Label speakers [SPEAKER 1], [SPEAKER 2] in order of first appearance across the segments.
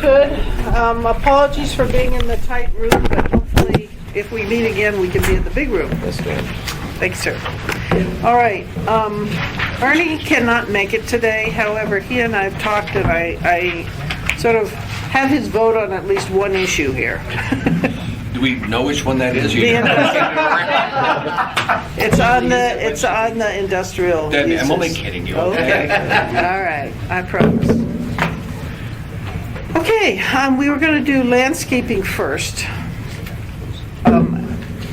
[SPEAKER 1] Good. Apologies for being in the tight room, but hopefully if we meet again, we can be in the big room.
[SPEAKER 2] Yes, ma'am.
[SPEAKER 1] Thanks, sir. All right. Ernie cannot make it today. However, he and I have talked, and I sort of have his vote on at least one issue here.
[SPEAKER 2] Do we know which one that is?
[SPEAKER 1] It's on the industrial
[SPEAKER 2] Debbie, I'm
[SPEAKER 1] uses.
[SPEAKER 2] only kidding you.
[SPEAKER 1] Okay. All right. I promise. Okay. We were going to do landscaping first,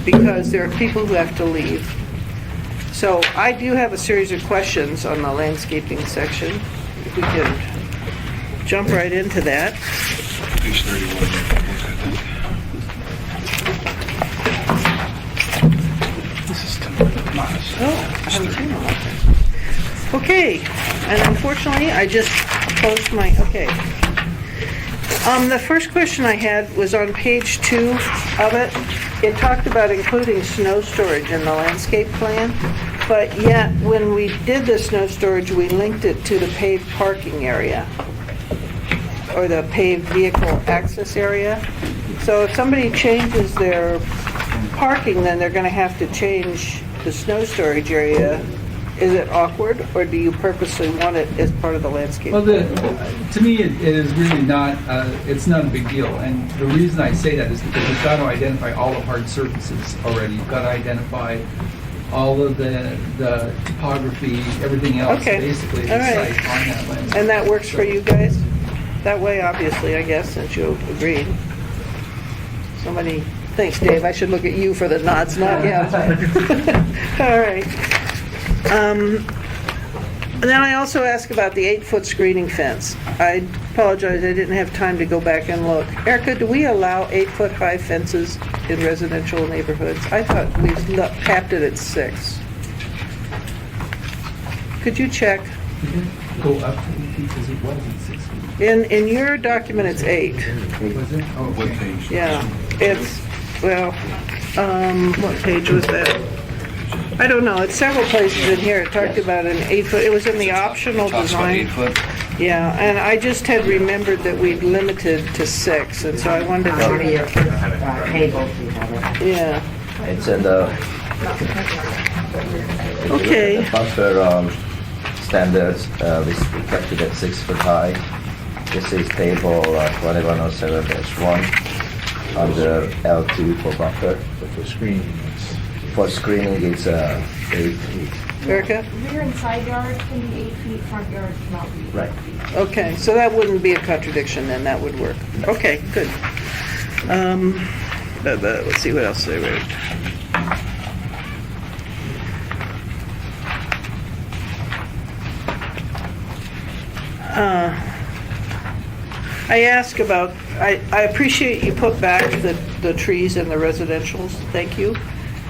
[SPEAKER 1] because there are people who have to leave. So I do have a series of questions on the landscaping section. If we can jump right into that.
[SPEAKER 2] Page 31.
[SPEAKER 1] Oh, I haven't seen all of that. Okay, and unfortunately, I just closed my, okay. The first question I had was on page 2 of it. It talked about including snow storage in the landscape plan, but yet when we did the snow storage, we linked it to the paved parking area, or the paved vehicle access area. So if somebody changes their parking, then they're going to have to change the snow storage area. Is it awkward, or do you purposely want it as part of the landscape?
[SPEAKER 3] Well, to me, it is really not. It's not a big deal, and the reason I say that is because you've got to identify all the hard surfaces already. You've got to identify all of the topography, everything else,
[SPEAKER 1] Okay.
[SPEAKER 3] basically, the
[SPEAKER 1] All right.
[SPEAKER 3] site on that landscape.
[SPEAKER 1] And that works for you guys? That way, obviously, I guess, since you agreed. Somebody, thanks, Dave. I should look at you for the nods, not him. All right. And then I also asked about the 8-foot screening fence. I apologize, I didn't have time to go back and look. Erica, do we allow 8-foot high fences in residential neighborhoods? I thought we capped it at 6. Could you check?
[SPEAKER 3] Go up to 8 feet because it wasn't 6 feet.
[SPEAKER 1] In your document, it's 8.
[SPEAKER 3] Was it? Oh,
[SPEAKER 2] What
[SPEAKER 3] okay.
[SPEAKER 2] page?
[SPEAKER 1] Yeah, it's, well, what page was that? I don't know, it's several places in here. It talked about an 8-foot, it was in the optional
[SPEAKER 2] Talks about
[SPEAKER 1] design.
[SPEAKER 2] 8 foot.
[SPEAKER 1] Yeah, and I just had remembered that we'd limited to 6, and so I wanted
[SPEAKER 4] One of
[SPEAKER 1] to,
[SPEAKER 4] your tables, you have it.
[SPEAKER 1] yeah,
[SPEAKER 5] It's in the
[SPEAKER 1] okay.
[SPEAKER 5] the buffer standards. We kept it at 6 foot high. This is table 2107-1 under L2 for buffer.
[SPEAKER 2] For screening.
[SPEAKER 5] For screening, it's 8 feet.
[SPEAKER 1] Erica?
[SPEAKER 6] Rear and side yard can be 8 feet, front yard cannot be 8
[SPEAKER 5] Right.
[SPEAKER 6] feet.
[SPEAKER 1] Okay, so that wouldn't be a contradiction then, that would work. Okay, good. Let's see what else I wrote. I ask about, I appreciate you put back the trees and the residentials, thank you.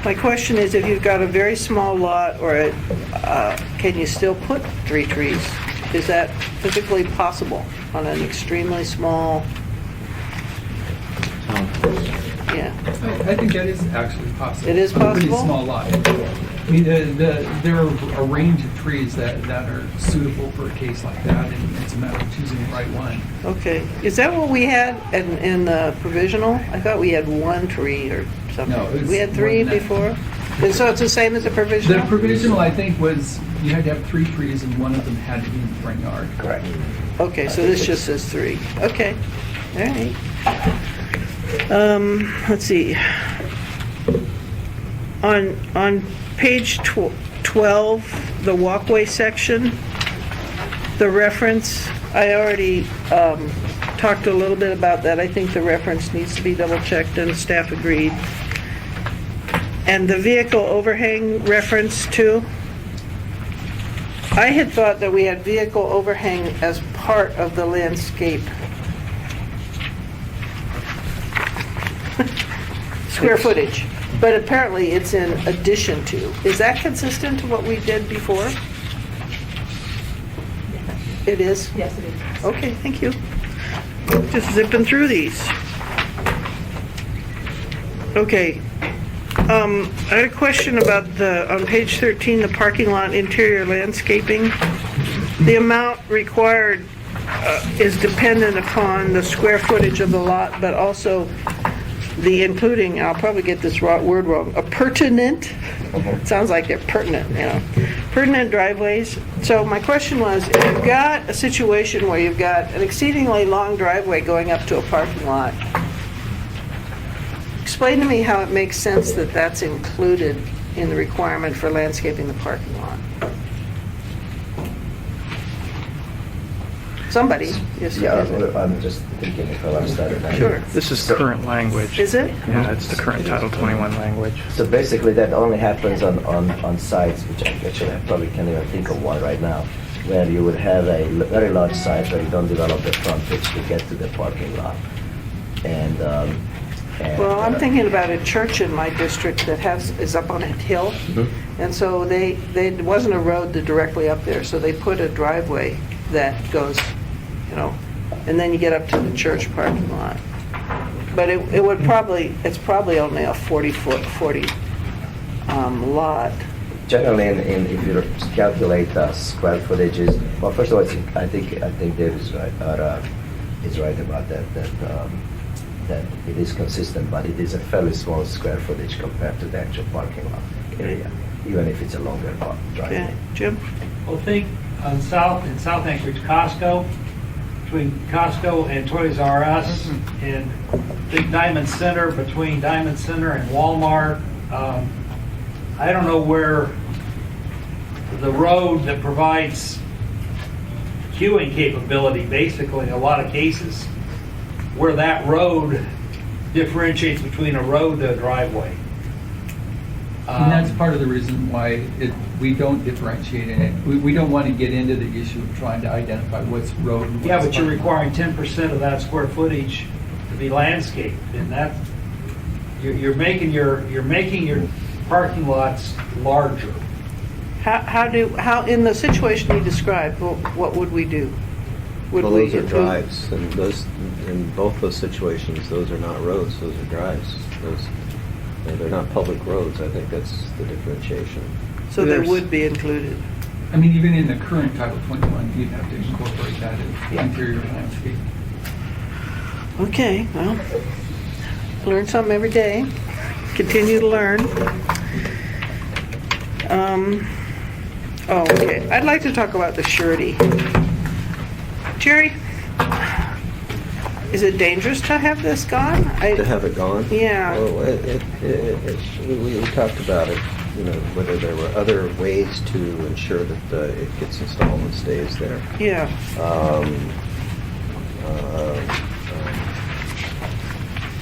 [SPEAKER 1] My question is, if you've got a very small lot, or can you still put 3 trees? Is that physically possible on an extremely small? Yeah,
[SPEAKER 3] I think that is actually possible.
[SPEAKER 1] It is
[SPEAKER 3] On a pretty
[SPEAKER 1] possible?
[SPEAKER 3] small lot. I mean, there are a range of trees that are suitable for a case like that, and it's a matter of choosing the right one.
[SPEAKER 1] okay. Is that what we had in the provisional? I thought we had 1 tree or something.
[SPEAKER 3] No, it's
[SPEAKER 1] We had
[SPEAKER 3] more
[SPEAKER 1] 3
[SPEAKER 3] than that.
[SPEAKER 1] before? And so it's the same as the
[SPEAKER 3] The
[SPEAKER 1] provisional?
[SPEAKER 3] provisional, I think, was you had to have 3 trees, and one of them had to be in the front yard.
[SPEAKER 5] Correct.
[SPEAKER 1] Okay, so this just says 3. Okay, all right. Let's see. On page 12, the walkway section, the reference, I already talked a little bit about that. I think the reference needs to be double-checked, and staff agreed. And the vehicle overhang reference too. I had thought that we had vehicle overhang as part of the landscape. Square footage, but apparently it's in addition to. Is that consistent to what we did before? It is?
[SPEAKER 6] Yes, it is.
[SPEAKER 1] Okay, thank you. Just zipping through these. Okay. I had a question about on page 13, the parking lot interior landscaping. The amount required is dependent upon the square footage of the lot, but also the including, I'll probably get this word wrong, appurtenant, sounds like they're pertinent, you know, pertinent driveways. So my question was, if you've got a situation where you've got an exceedingly long driveway going up to a parking lot, explain to me how it makes sense that that's included in the requirement for landscaping the parking lot. Somebody, yes.
[SPEAKER 5] Yeah, I'm just thinking if I understand it.
[SPEAKER 1] Sure.
[SPEAKER 7] This is current language.
[SPEAKER 1] Is it?
[SPEAKER 7] Yeah, it's the current Title 21 language.
[SPEAKER 5] So basically, that only happens on sites, which actually I probably can't even think of one right now, where you would have a very large site where you don't develop the frontage to get to the parking lot. And
[SPEAKER 1] Well, I'm thinking about a church in my district that is up on a hill, and so there wasn't a road directly up there, so they put a driveway that goes, you know, and then you get up to the church parking lot. But it's probably only a 40 lot.
[SPEAKER 5] Generally, if you calculate the square footages, well, first of all, I think Dave is right, is right about that it is consistent, but it is a fairly small square footage compared to the actual parking lot area, even if it's a longer driveway.
[SPEAKER 1] Okay, Jim?
[SPEAKER 8] Well, think in South Anchorage, Costco, between Costco and Toys R Us, and think Diamond Center, between Diamond Center and Walmart. I don't know where the road that provides queuing capability, basically, in a lot of cases, where that road differentiates between a road to a driveway.
[SPEAKER 3] And that's part of the reason why we don't differentiate in it. We don't want to get into the issue of trying to identify what's road and what's
[SPEAKER 8] Yeah, but you're
[SPEAKER 3] parking lot.
[SPEAKER 8] requiring 10% of that square footage to be landscaped, and that, you're making your parking lots larger.
[SPEAKER 1] How in the situation you described, what would we do? Would
[SPEAKER 9] Well,
[SPEAKER 1] we
[SPEAKER 9] those are
[SPEAKER 1] include-
[SPEAKER 9] drives, and those, in both those situations, those are not roads, those are drives. They're not public roads, I think that's the differentiation.
[SPEAKER 1] So they
[SPEAKER 7] There's-
[SPEAKER 1] would be included.
[SPEAKER 3] I mean, even in the current Title 21, you'd have to incorporate that as interior landscape.
[SPEAKER 1] Okay, well, learn something every day. Continue to learn. Okay. I'd like to talk about the surety. Jerry, is it dangerous to have this gone?
[SPEAKER 9] To have it gone?
[SPEAKER 1] Yeah.
[SPEAKER 9] Well, we talked about it, you know, whether there were other ways to ensure that it gets installed and stays there.
[SPEAKER 1] Yeah.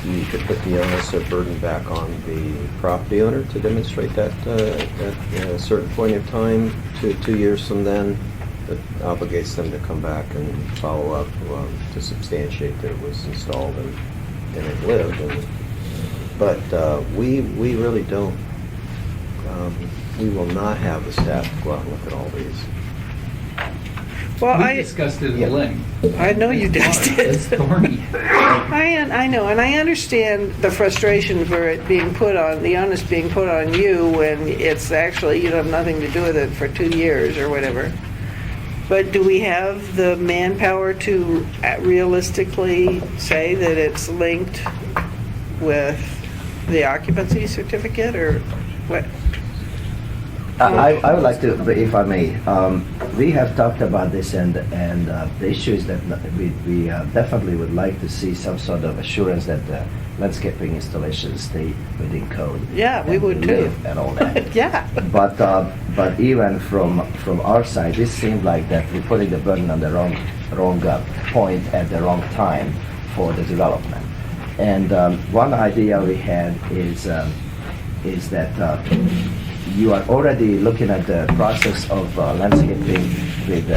[SPEAKER 9] You could put the onus of burden back on the property owner to demonstrate that at a certain point in time, 2 years from then, that obligates them to come back and follow up to substantiate that it was installed and it lived. But we really don't. We will not have the staff go out and look at all these.
[SPEAKER 1] Well,
[SPEAKER 3] We discussed it at length.
[SPEAKER 1] I know you did.
[SPEAKER 3] It's thorny.
[SPEAKER 1] I know, and I understand the frustration for it being put on, the onus being put on you when it's actually, you have nothing to do with it for 2 years or whatever. But do we have the manpower to realistically say that it's linked with the occupancy certificate, or what?
[SPEAKER 5] I would like to, if I may, we have talked about this, and the issue is that we definitely would like to see some sort of assurance that the landscaping installations stay within code.
[SPEAKER 1] Yeah, we
[SPEAKER 5] and
[SPEAKER 1] would too.
[SPEAKER 5] live and all that.
[SPEAKER 1] Yeah.
[SPEAKER 5] But even from our side, it seemed like that we're putting the burden on the wrong point at the wrong time for the development. And one idea we had is that you are already looking at the process of landscaping with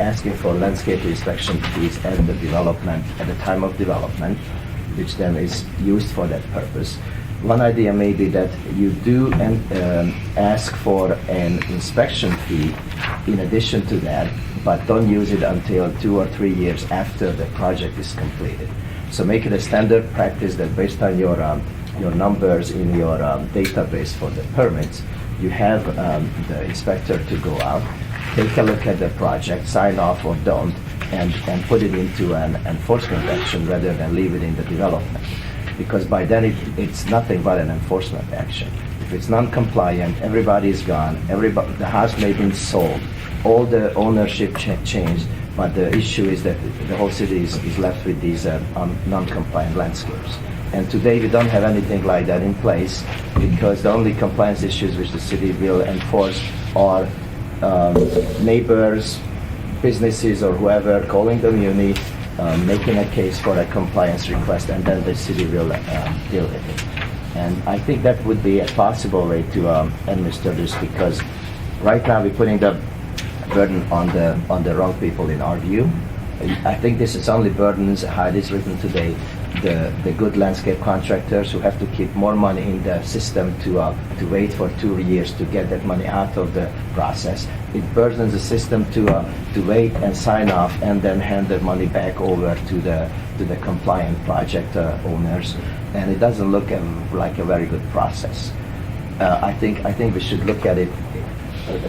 [SPEAKER 5] asking for landscape inspection fees at the development, at the time of development, which then is used for that purpose. One idea may be that you do ask for an inspection fee in addition to that, but don't use it until 2 or 3 years after the project is completed. So make it a standard practice that based on your numbers in your database for the permits, you have the inspector to go out, take a look at the project, sign off or don't, and put it into an enforcement action rather than leave it in the development. Because by then it's nothing but an enforcement action. If it's non-compliant, everybody is gone, the house may have been sold, all the ownership changed, but the issue is that the whole city is left with these non-compliant landscapes. And today we don't have anything like that in place because the only compliance issues which the city will enforce are neighbors, businesses or whoever calling the muni, making a case for a compliance request, and then the city will deal with it. And I think that would be a possible way to administer this because right now we're putting the burden on the wrong people in our view. I think this is only burdens how it is written today the good landscape contractors who have to keep more money in the system to wait for 2 years to get that money out of the process. It burdens the system to wait and sign off and then hand the money back over to the compliant project owners, and it doesn't look like a very good process. I think we should look at it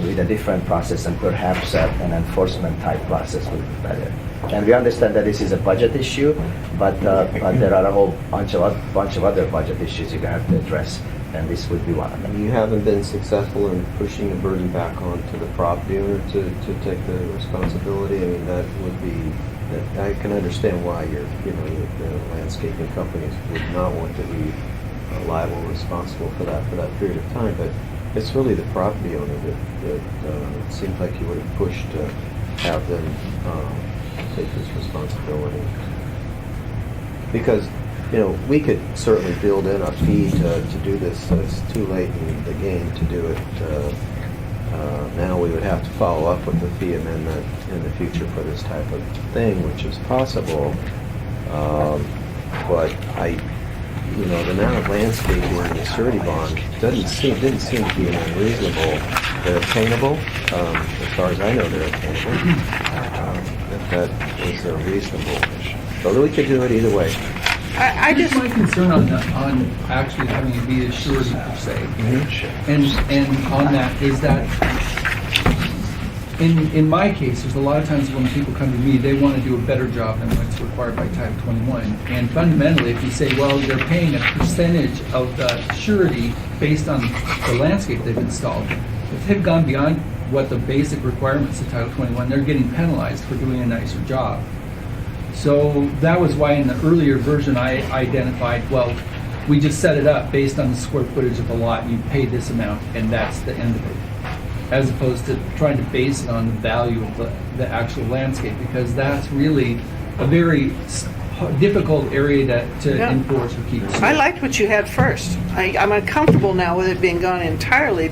[SPEAKER 5] with a different process, and perhaps an enforcement type process would be better. And we understand that this is a budget issue, but there are a whole bunch of other budget issues you're going to have to address, and this would be one of them.
[SPEAKER 9] You haven't been successful in pushing the burden back onto the property owner to take the responsibility. I mean, that would be. I can understand why the landscaping companies would not want to be liable, responsible for that period of time, but it's really the property owner that it seems like you would have pushed to have them take this responsibility. Because, we could certainly build in a fee to do this. It's too late in the game to do it. Now we would have to follow up with the fee amendment in the future for this type of thing, which is possible. But the amount of landscaping in the surety bond didn't seem to be unreasonable. They're obtainable. As far as I know, they're obtainable. That is reasonable. So we could do it either way.
[SPEAKER 1] I just,
[SPEAKER 3] My concern on actually having it be a surety per se, and on that is that in my case, there's a lot of times when people come to me, they want to do a better job than what's required by Title 21. And fundamentally, if you say, well, they're paying a percentage of the surety based on the landscape they've installed, if they've gone beyond what the basic requirements of Title 21, they're getting penalized for doing a nicer job. So that was why in the earlier version I identified, well, we just set it up based on the square footage of the lot, and you pay this amount, and that's the end of it. As opposed to trying to base it on the value of the actual landscape, because that's really a very difficult area to
[SPEAKER 1] Yeah.
[SPEAKER 3] enforce or keep.
[SPEAKER 1] I liked what you had first. I'm uncomfortable now with it being gone entirely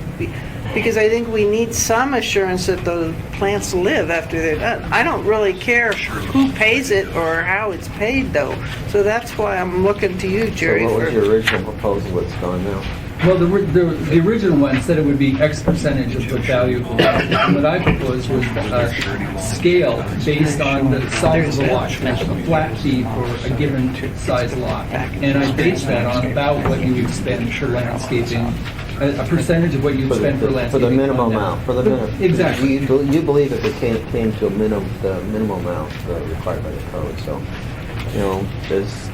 [SPEAKER 1] because I think we need some assurance that the plants live after they're done. I don't really care who pays it or how it's paid though. So that's why I'm looking to you, Jerry.
[SPEAKER 9] So what was
[SPEAKER 1] for-
[SPEAKER 9] your original proposal that's gone now?
[SPEAKER 3] Well, the original one said it would be X percentage of the value of the lot. And what I proposed was a scale based on the size of the lot, a flat fee for a given size lot. And I based that on about what you would spend for landscaping, a percentage of what you'd spend for landscaping.
[SPEAKER 9] For the minimum amount, for the minimum.
[SPEAKER 3] Exactly.
[SPEAKER 9] You believe if it came to the minimum amount required by the code, so,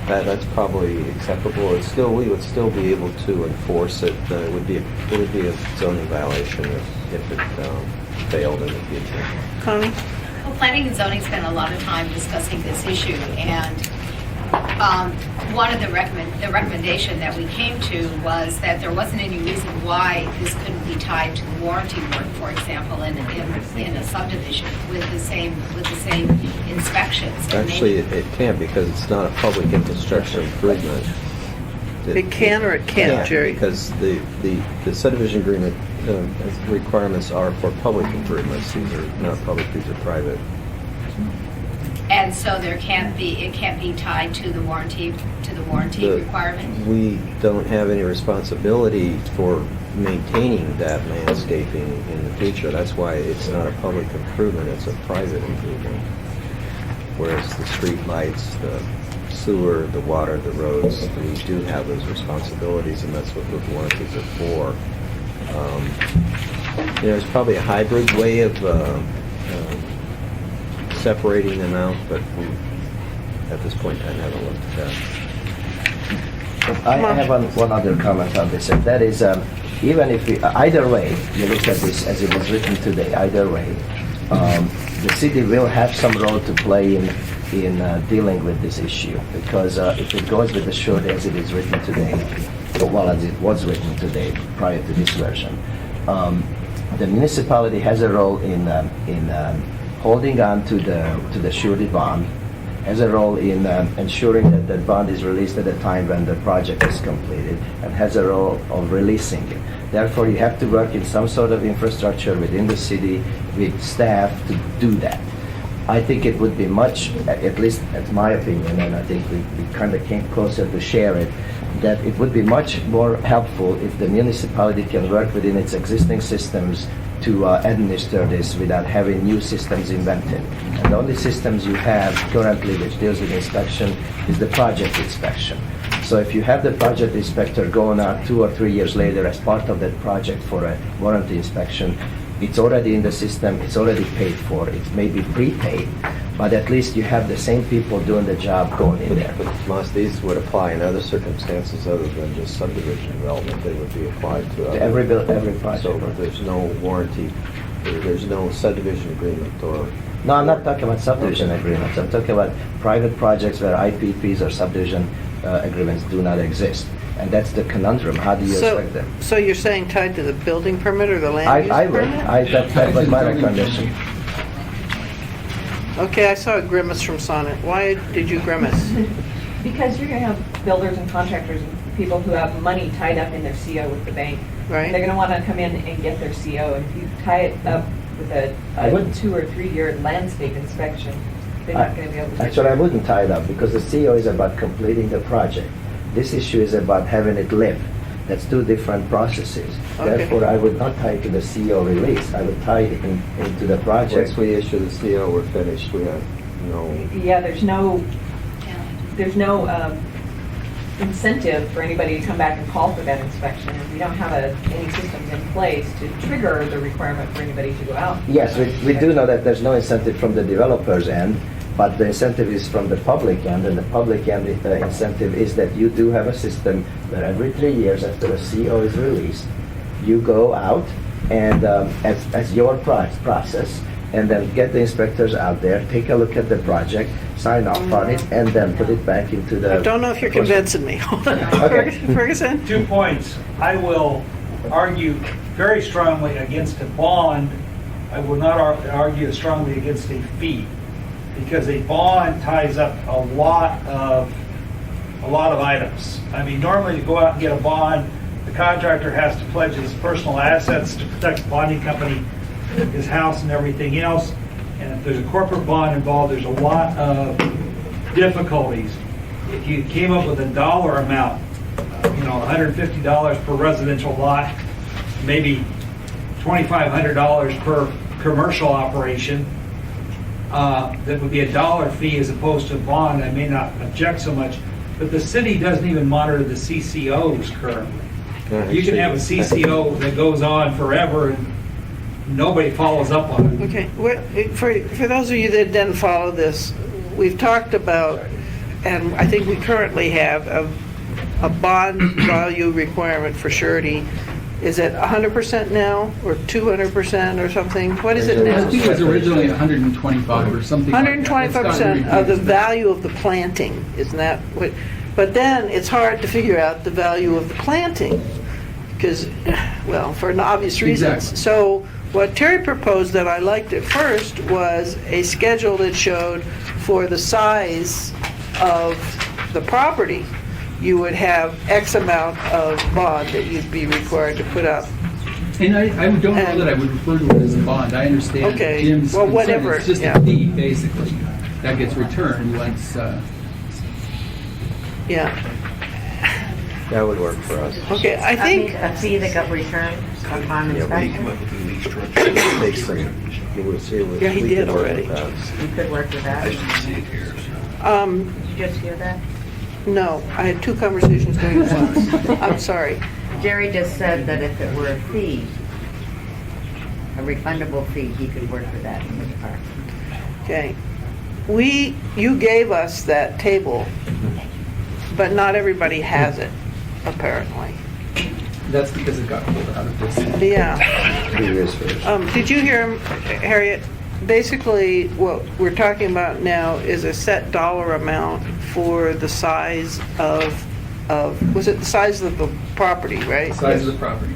[SPEAKER 9] that's probably acceptable. We would still be able to enforce it. It would be a zoning violation if it failed in the future.
[SPEAKER 1] Connie?
[SPEAKER 10] Well, planning and zoning spent a lot of time discussing this issue, and one of the recommendation that we came to was that there wasn't any reason why this couldn't be tied to the warranty work, for example, in a subdivision with the same inspections. And
[SPEAKER 9] Actually,
[SPEAKER 10] maybe-
[SPEAKER 9] it can't because it's not a public infrastructure improvement.
[SPEAKER 1] It can or it can't, Jerry?
[SPEAKER 9] Because the subdivision agreement requirements are for public improvements. These are not public, these are private.
[SPEAKER 10] And so it can't be tied to the warranty requirement?
[SPEAKER 9] We don't have any responsibility for maintaining that landscaping in the future. That's why it's not a public improvement, it's a private improvement. Whereas the street lights, the sewer, the water, the roads, we do have those responsibilities, and that's what those warranties are for. There's probably a hybrid way of separating them out, but we, at this point, I haven't looked at that.
[SPEAKER 5] I have one other comment on this, and that is, even if we, either way, you look at this as it was written today, either way, the city will have some role to play in dealing with this issue, because if it goes with the surety as it is written today, well, as it was written today, prior to this version, the municipality has a role in holding on to the surety bond, has a role in ensuring that the bond is released at the time when the project is completed, and has a role of releasing it. Therefore, you have to work in some sort of infrastructure within the city with staff to do that. I think it would be much, at least that's my opinion, and I think we kind of came closer to share it, that it would be much more helpful if the municipality can work within its existing systems to administer this without having new systems invented. And the only systems you have currently which deals with inspection is the project inspection. So if you have the project inspector going out 2 or 3 years later as part of that project for a warranty inspection, it's already in the system, it's already paid for, it's maybe prepaid, but at least you have the same people doing the job going in there.
[SPEAKER 9] But Tomas, these would apply in other circumstances other than just subdivision development. They would be applied to other.
[SPEAKER 5] Every project.
[SPEAKER 9] So there's no warranty, there's no subdivision agreement or.
[SPEAKER 5] No, I'm not talking about subdivision agreements. I'm talking about private projects where IPPs or subdivision agreements do not exist. And that's the conundrum. How do you expect them?
[SPEAKER 1] So you're saying tied to the building permit or the land use
[SPEAKER 5] I would.
[SPEAKER 1] permit?
[SPEAKER 5] That was my recommendation.
[SPEAKER 1] Okay, I saw a grimace from Sonnet. Why did you grimace?
[SPEAKER 6] Because you're gonna have builders and contractors and people who have money tied up in their CO with the bank.
[SPEAKER 1] Right.
[SPEAKER 6] They're gonna wanna come in and get their CO, and if you tie it up with
[SPEAKER 5] I
[SPEAKER 6] a
[SPEAKER 5] wouldn't.
[SPEAKER 6] 2 or 3 year landscape inspection, they're not gonna be able to.
[SPEAKER 5] Actually, I wouldn't tie it up because the CO is about completing the project. This issue is about having it live. That's two different processes.
[SPEAKER 1] Okay.
[SPEAKER 5] Therefore, I would not tie it to the CO release. I would tie it into the project.
[SPEAKER 9] Once we issue the CO, we're finished. We have no.
[SPEAKER 6] Yeah, there's no incentive for anybody to come back and call for that inspection. If we don't have any systems in place to trigger the requirement for anybody to go out.
[SPEAKER 5] Yes, we do know that there's no incentive from the developer's end, but the incentive is from the public end, and the public end incentive is that you do have a system where every 3 years after a CO is released, you go out and as your process, and then get the inspectors out there, take a look at the project, sign off on it, and then put it back into the...
[SPEAKER 1] I don't know if you're convincing me.
[SPEAKER 5] Okay.
[SPEAKER 1] Ferguson?
[SPEAKER 8] 2 points. I will argue very strongly against a bond. I will not argue strongly against a fee, because a bond ties up a lot of items. I mean, normally to go out and get a bond, the contractor has to pledge his personal assets to protect the bonding company, his house and everything else. And if there's a corporate bond involved, there's a lot of difficulties. If you came up with a dollar amount, $150 per residential lot, maybe $2,500 per commercial operation, that would be a dollar fee as opposed to a bond. I may not object so much, but the city doesn't even monitor the CCOs currently. You can have a CCO that goes on forever and nobody follows up on it.
[SPEAKER 1] Okay, for those of you that didn't follow this, we've talked about, and I think we currently have, a bond value requirement for surety. Is it 100% now, or 200% or something? What is it
[SPEAKER 3] I
[SPEAKER 1] now?
[SPEAKER 3] think it was originally 125 or something like that. It's gotten
[SPEAKER 1] 125% of the
[SPEAKER 3] reduced.
[SPEAKER 1] value of the planting, isn't that what? But then it's hard to figure out the value of the planting, because, well, for obvious reasons.
[SPEAKER 3] Exactly.
[SPEAKER 1] So what Terry proposed that I liked at first was a schedule that showed for the size of the property, you would have X amount of bond that you'd be required to put up.
[SPEAKER 3] And I don't know that I would refer to it as a bond. I understand
[SPEAKER 1] Okay,
[SPEAKER 3] Jim's
[SPEAKER 1] well,
[SPEAKER 3] concern.
[SPEAKER 1] whatever,
[SPEAKER 3] It's just
[SPEAKER 1] yeah.
[SPEAKER 3] a fee, basically, that gets returned once,
[SPEAKER 1] Yeah,
[SPEAKER 9] That would work for us.
[SPEAKER 1] okay, I think,
[SPEAKER 4] A fee that got returned upon inspection,
[SPEAKER 9] Takes some-
[SPEAKER 1] Yeah, he
[SPEAKER 9] we
[SPEAKER 1] did
[SPEAKER 9] could work
[SPEAKER 1] already.
[SPEAKER 9] with that.
[SPEAKER 4] you could work with that. Did you just hear that?
[SPEAKER 1] no, I had two conversations going at once. I'm sorry.
[SPEAKER 4] Jerry just said that if it were a fee, a refundable fee, he could work with that in the department.
[SPEAKER 1] Okay, you gave us that table, but not everybody has it, apparently.
[SPEAKER 3] That's because it got pulled out of this.
[SPEAKER 1] Yeah.
[SPEAKER 5] 3 years first.
[SPEAKER 1] Did you hear him, Harriet? Basically, what we're talking about now is a set dollar amount for the size of, was it the size of the property, right?
[SPEAKER 3] Size of the property.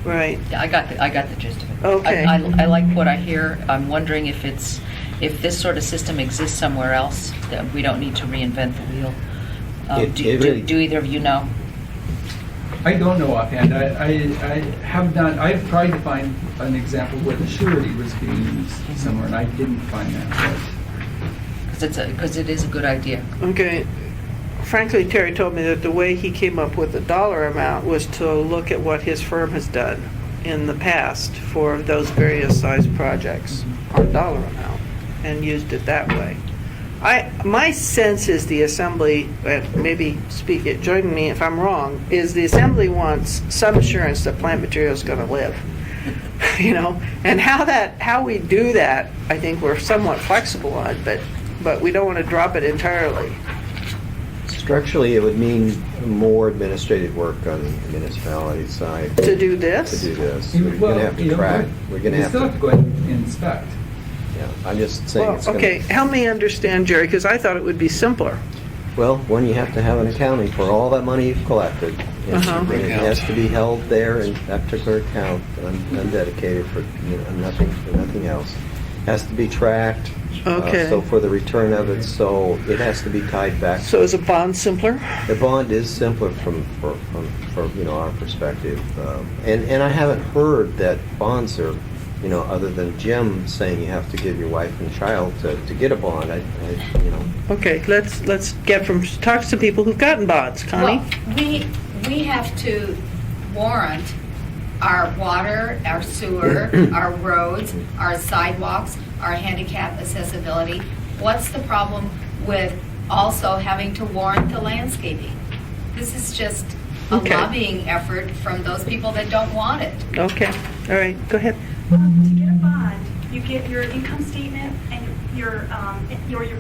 [SPEAKER 1] Right.
[SPEAKER 4] Yeah, I got the gist of it.
[SPEAKER 1] Okay.
[SPEAKER 4] I like what I hear. I'm wondering if this sort of system exists somewhere else, that we don't need to reinvent the wheel. Do either of you know?
[SPEAKER 3] I don't know offhand. I have not, I've tried to find an example where the surety was being used somewhere, and I didn't find that.
[SPEAKER 4] Because it is a good idea.
[SPEAKER 1] Okay. Frankly, Terry told me that the way he came up with the dollar amount was to look at what his firm has done in the past for those various size projects on dollar amount, and used it that way. My sense is the Assembly, maybe join me if I'm wrong, is the Assembly wants some assurance that plant material is going to live. You know, and how we do that, I think we're somewhat flexible on, but we don't want to drop it entirely.
[SPEAKER 9] Structurally, it would mean more administrative work on the municipality side
[SPEAKER 1] To do this?
[SPEAKER 9] to do this.
[SPEAKER 3] You-
[SPEAKER 9] We're going to have to track. We're going to
[SPEAKER 3] You
[SPEAKER 9] have
[SPEAKER 3] still have to go ahead and inspect.
[SPEAKER 9] Yeah, I'm just saying
[SPEAKER 1] Well,
[SPEAKER 9] it's going to.
[SPEAKER 1] okay, help me understand, Jerry, because I thought it would be simpler.
[SPEAKER 9] Well, one, you have to have an accounting for all that money you've collected.
[SPEAKER 1] Uh-huh.
[SPEAKER 9] It has to be held there in that particular account, undedicated for nothing else. Has to be tracked.
[SPEAKER 1] Okay.
[SPEAKER 9] So for the return of it, so it has to be tied back.
[SPEAKER 1] So is a bond simpler?
[SPEAKER 9] The bond is simpler from our perspective, and I haven't heard that bonds are, other than Jim saying you have to give your wife and child to get a bond.
[SPEAKER 1] Okay, let's talk to some people who've gotten bonds. Connie?
[SPEAKER 10] Well, we have to warrant our water, our sewer, our roads, our sidewalks, our handicap accessibility. What's the problem with also having to warrant the landscaping? This is just a
[SPEAKER 1] Okay.
[SPEAKER 10] lobbying effort from those people that don't want it.
[SPEAKER 1] Okay, all right, go ahead.
[SPEAKER 11] To get a bond, you get your income statement and your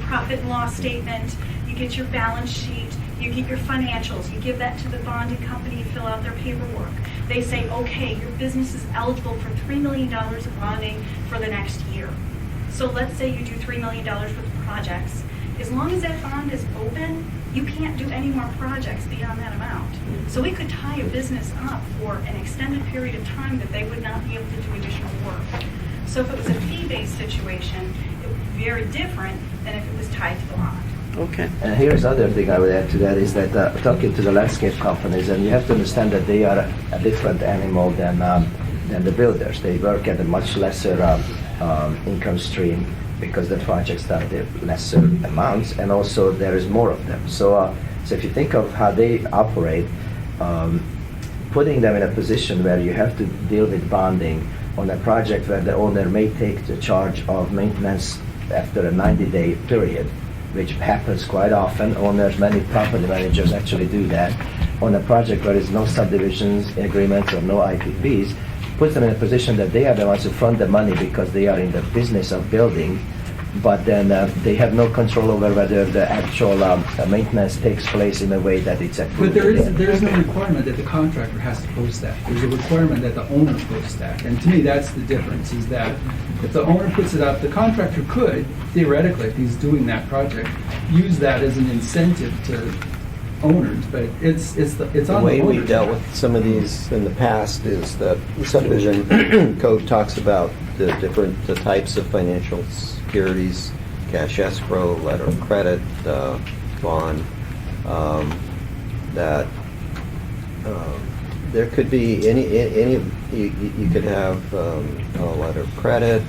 [SPEAKER 11] profit and loss statement, you get your balance sheet, you get your financials, you give that to the bonding company, fill out their paperwork. They say, okay, your business is eligible for $3 million of bonding for the next year. So let's say you do $3 million worth of projects. As long as that bond is open, you can't do any more projects beyond that amount. So we could tie a business up for an extended period of time that they would not be able to do additional work. So if it was a fee-based situation, it would be very different than if it was tied to the bond.
[SPEAKER 1] Okay.
[SPEAKER 5] And here's other thing I would add to that is that talking to the landscape companies, and you have to understand that they are a different animal than the builders. They work at a much lesser income stream because the projects are the lesser amounts, and also there is more of them. So if you think of how they operate, putting them in a position where you have to deal with bonding on a project where the owner may take the charge of maintenance after a 90-day period, which happens quite often. Many property managers actually do that. On a project where there's no subdivisions agreements or no IPPs, puts them in a position that they are the ones who fund the money because they are in the business of building, but then they have no control over whether the actual maintenance takes place in a way that it's approved.
[SPEAKER 3] But there is no requirement that the contractor has to post that. There's a requirement that the owner posts that. And to me, that's the difference, is that if the owner puts it up, the contractor could, theoretically, if he's doing that project, use that as an incentive to owners, but it's on the
[SPEAKER 9] The way
[SPEAKER 3] owner.
[SPEAKER 9] we've dealt with some of these in the past is that the subdivision code talks about the types of financial securities, cash escrow, letter of credit, bond, that there could be any you could have a letter of credit.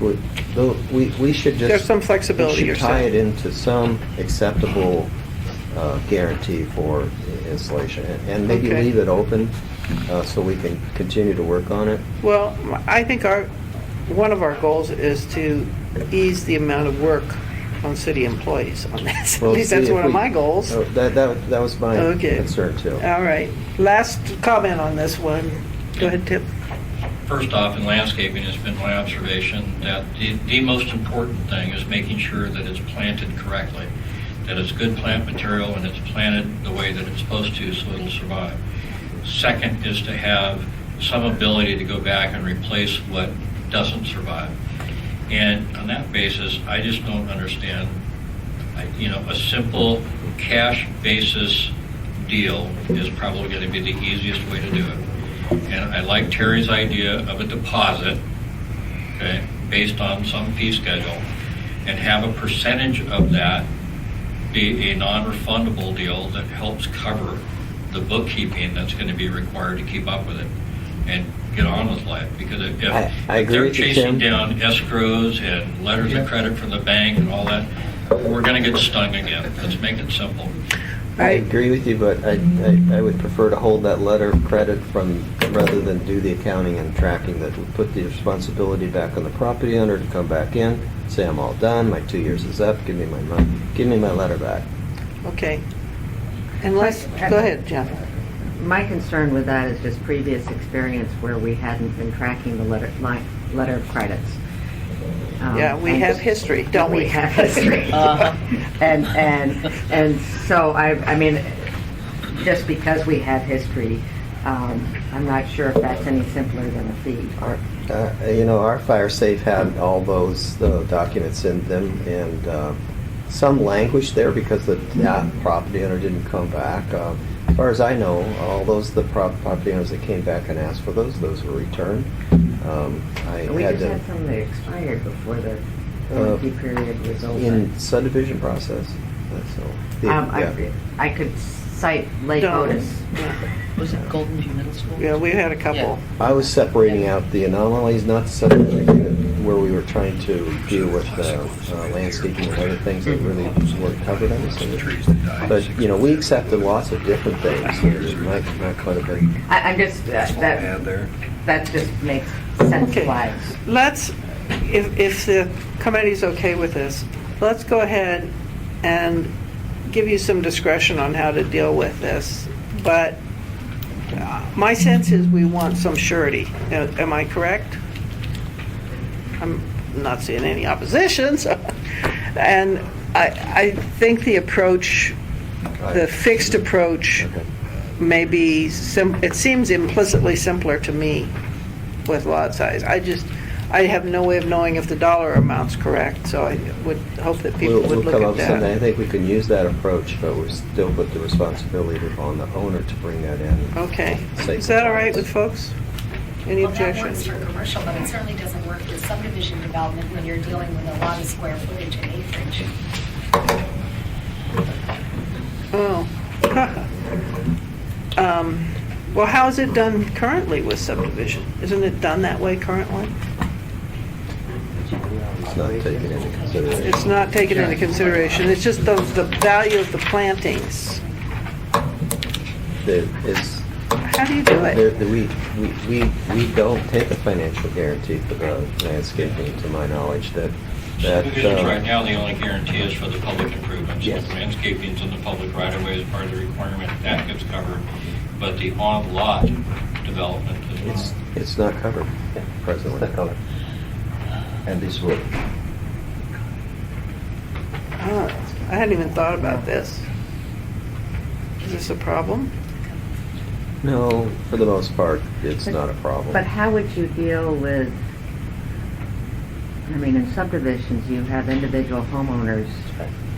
[SPEAKER 9] We should just
[SPEAKER 1] There's some flexibility,
[SPEAKER 9] we
[SPEAKER 1] you're
[SPEAKER 9] should tie
[SPEAKER 1] saying.
[SPEAKER 9] it into some acceptable guarantee for installation, and maybe
[SPEAKER 1] Okay.
[SPEAKER 9] leave it open so we can continue to work on it.
[SPEAKER 1] Well, I think one of our goals is to ease the amount of work on city employees on this.
[SPEAKER 9] Well,
[SPEAKER 1] At least
[SPEAKER 9] see,
[SPEAKER 1] that's
[SPEAKER 9] if
[SPEAKER 1] one of
[SPEAKER 9] we-
[SPEAKER 1] my goals.
[SPEAKER 9] Oh, that was my
[SPEAKER 1] Okay.
[SPEAKER 9] concern too.
[SPEAKER 1] All right. Last comment on this one. Go ahead, Tim.
[SPEAKER 12] first off, in landscaping, it's been my observation that the most important thing is making sure that it's planted correctly, that it's good plant material and it's planted the way that it's supposed to so it'll survive. Second is to have some ability to go back and replace what doesn't survive. And on that basis, I just don't understand, a simple cash basis deal is probably going to be the easiest way to do it. And I like Terry's idea of a deposit, okay, based on some fee schedule, and have a percentage of that be a non-refundable deal that helps cover the bookkeeping that's going to be required to keep up with it and get on with life. Because if
[SPEAKER 9] I agree
[SPEAKER 12] they're
[SPEAKER 9] with you,
[SPEAKER 12] chasing
[SPEAKER 9] Tim.
[SPEAKER 12] down escrows and letters of credit from the bank and all that, we're going to get stung again. Let's make it simple.
[SPEAKER 9] I agree with you, but I would prefer to hold that letter of credit rather than do the accounting and tracking. That would put the responsibility back on the property owner to come back in, say I'm all done, my 2 years is up, give me my money, give me my letter back.
[SPEAKER 1] Okay. Unless, go ahead, John.
[SPEAKER 13] My concern with that is just previous experience where we hadn't been tracking the letter of credits.
[SPEAKER 1] Yeah, we
[SPEAKER 13] and
[SPEAKER 1] have history, don't we?
[SPEAKER 13] We have history. And so I mean, just because we have history, I'm not sure if that's any simpler than a fee.
[SPEAKER 9] Our fire safe had all those documents in them and some language there because the property owner didn't come back. As far as I know, all the property owners that came back and asked for those were returned.
[SPEAKER 13] We just had some that expired before the warranty period was over.
[SPEAKER 9] In subdivision process. That's all.
[SPEAKER 13] I could cite Lake Otis.
[SPEAKER 4] Was it Golden View Middle School?
[SPEAKER 1] Yeah, we had a couple.
[SPEAKER 4] Yeah.
[SPEAKER 9] I was separating out the anomalies, not the subdivision, where we were trying to deal with landscaping and other things that really weren't covered on this. But, we accepted lots of different things. Not quite a bit.
[SPEAKER 13] I'm just, that just makes sense
[SPEAKER 1] Okay.
[SPEAKER 13] wise.
[SPEAKER 1] Let's, if the committee's okay with this, let's go ahead and give you some discretion on how to deal with this. But my sense is we want some surety. Am I correct? I'm not seeing any opposition. So. And I think the approach, the fixed approach, may be, it seems implicitly simpler to me with lot size. I have no way of knowing if the dollar amount's correct, so I would hope that people would
[SPEAKER 9] We'll
[SPEAKER 1] look
[SPEAKER 9] come
[SPEAKER 1] at
[SPEAKER 9] up with something. I
[SPEAKER 1] that.
[SPEAKER 9] think we can use that approach, but we still put the responsibility on the owner to bring that in.
[SPEAKER 1] Okay.
[SPEAKER 9] Safe
[SPEAKER 1] Is that all right
[SPEAKER 9] compliance.
[SPEAKER 1] with folks? Any
[SPEAKER 10] Well, that works
[SPEAKER 1] objections?
[SPEAKER 10] for commercial, but it certainly doesn't work with subdivision development when you're dealing with a lot of square footage and acreage.
[SPEAKER 1] Oh. Well, how's it done currently with subdivision? Isn't it done that way currently?
[SPEAKER 9] It's not taken into consideration.
[SPEAKER 1] It's not taken into consideration. It's just the value of the plantings. How do you do it?
[SPEAKER 9] We don't take a financial guarantee for the landscaping, to my knowledge, that
[SPEAKER 12] Subdivisions right now, the only guarantee is for the public improvements.
[SPEAKER 9] Yes.
[SPEAKER 12] If landscaping's in the public right of way as part of the requirement, that gets covered. But the on-lot development is not.
[SPEAKER 9] It's not covered presently.
[SPEAKER 5] The color. And this wood.
[SPEAKER 1] I hadn't even thought about this. Is this a problem?
[SPEAKER 9] No, for the most part, it's not a problem.
[SPEAKER 13] But how would you deal with, in subdivisions, you have individual homeowners.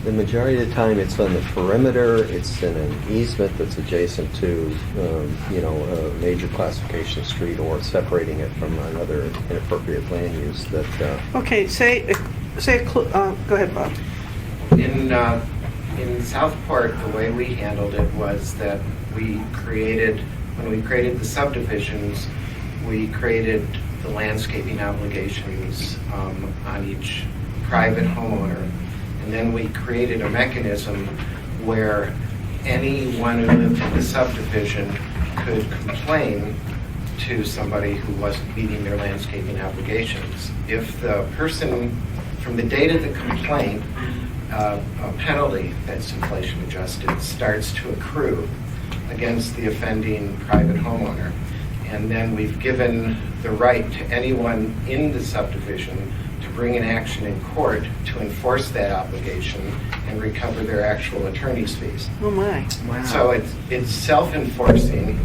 [SPEAKER 9] The majority of the time, it's on the perimeter, it's in an easement that's adjacent to, a major classification street, or separating it from another inappropriate land use that,
[SPEAKER 1] Okay, go ahead, Bob.
[SPEAKER 14] In Southport, the way we handled it was that when we created the subdivisions, we created the landscaping obligations on each private homeowner. And then we created a mechanism where anyone who lived in the subdivision could complain to somebody who wasn't meeting their landscaping obligations. If the person, from the date of the complaint, a penalty that's inflation adjusted starts to accrue against the offending private homeowner. And then we've given the right to anyone in the subdivision to bring an action in court to enforce that obligation and recover their actual attorney's fees.
[SPEAKER 1] Oh, my.
[SPEAKER 13] Wow.
[SPEAKER 14] So it's self-enforcing.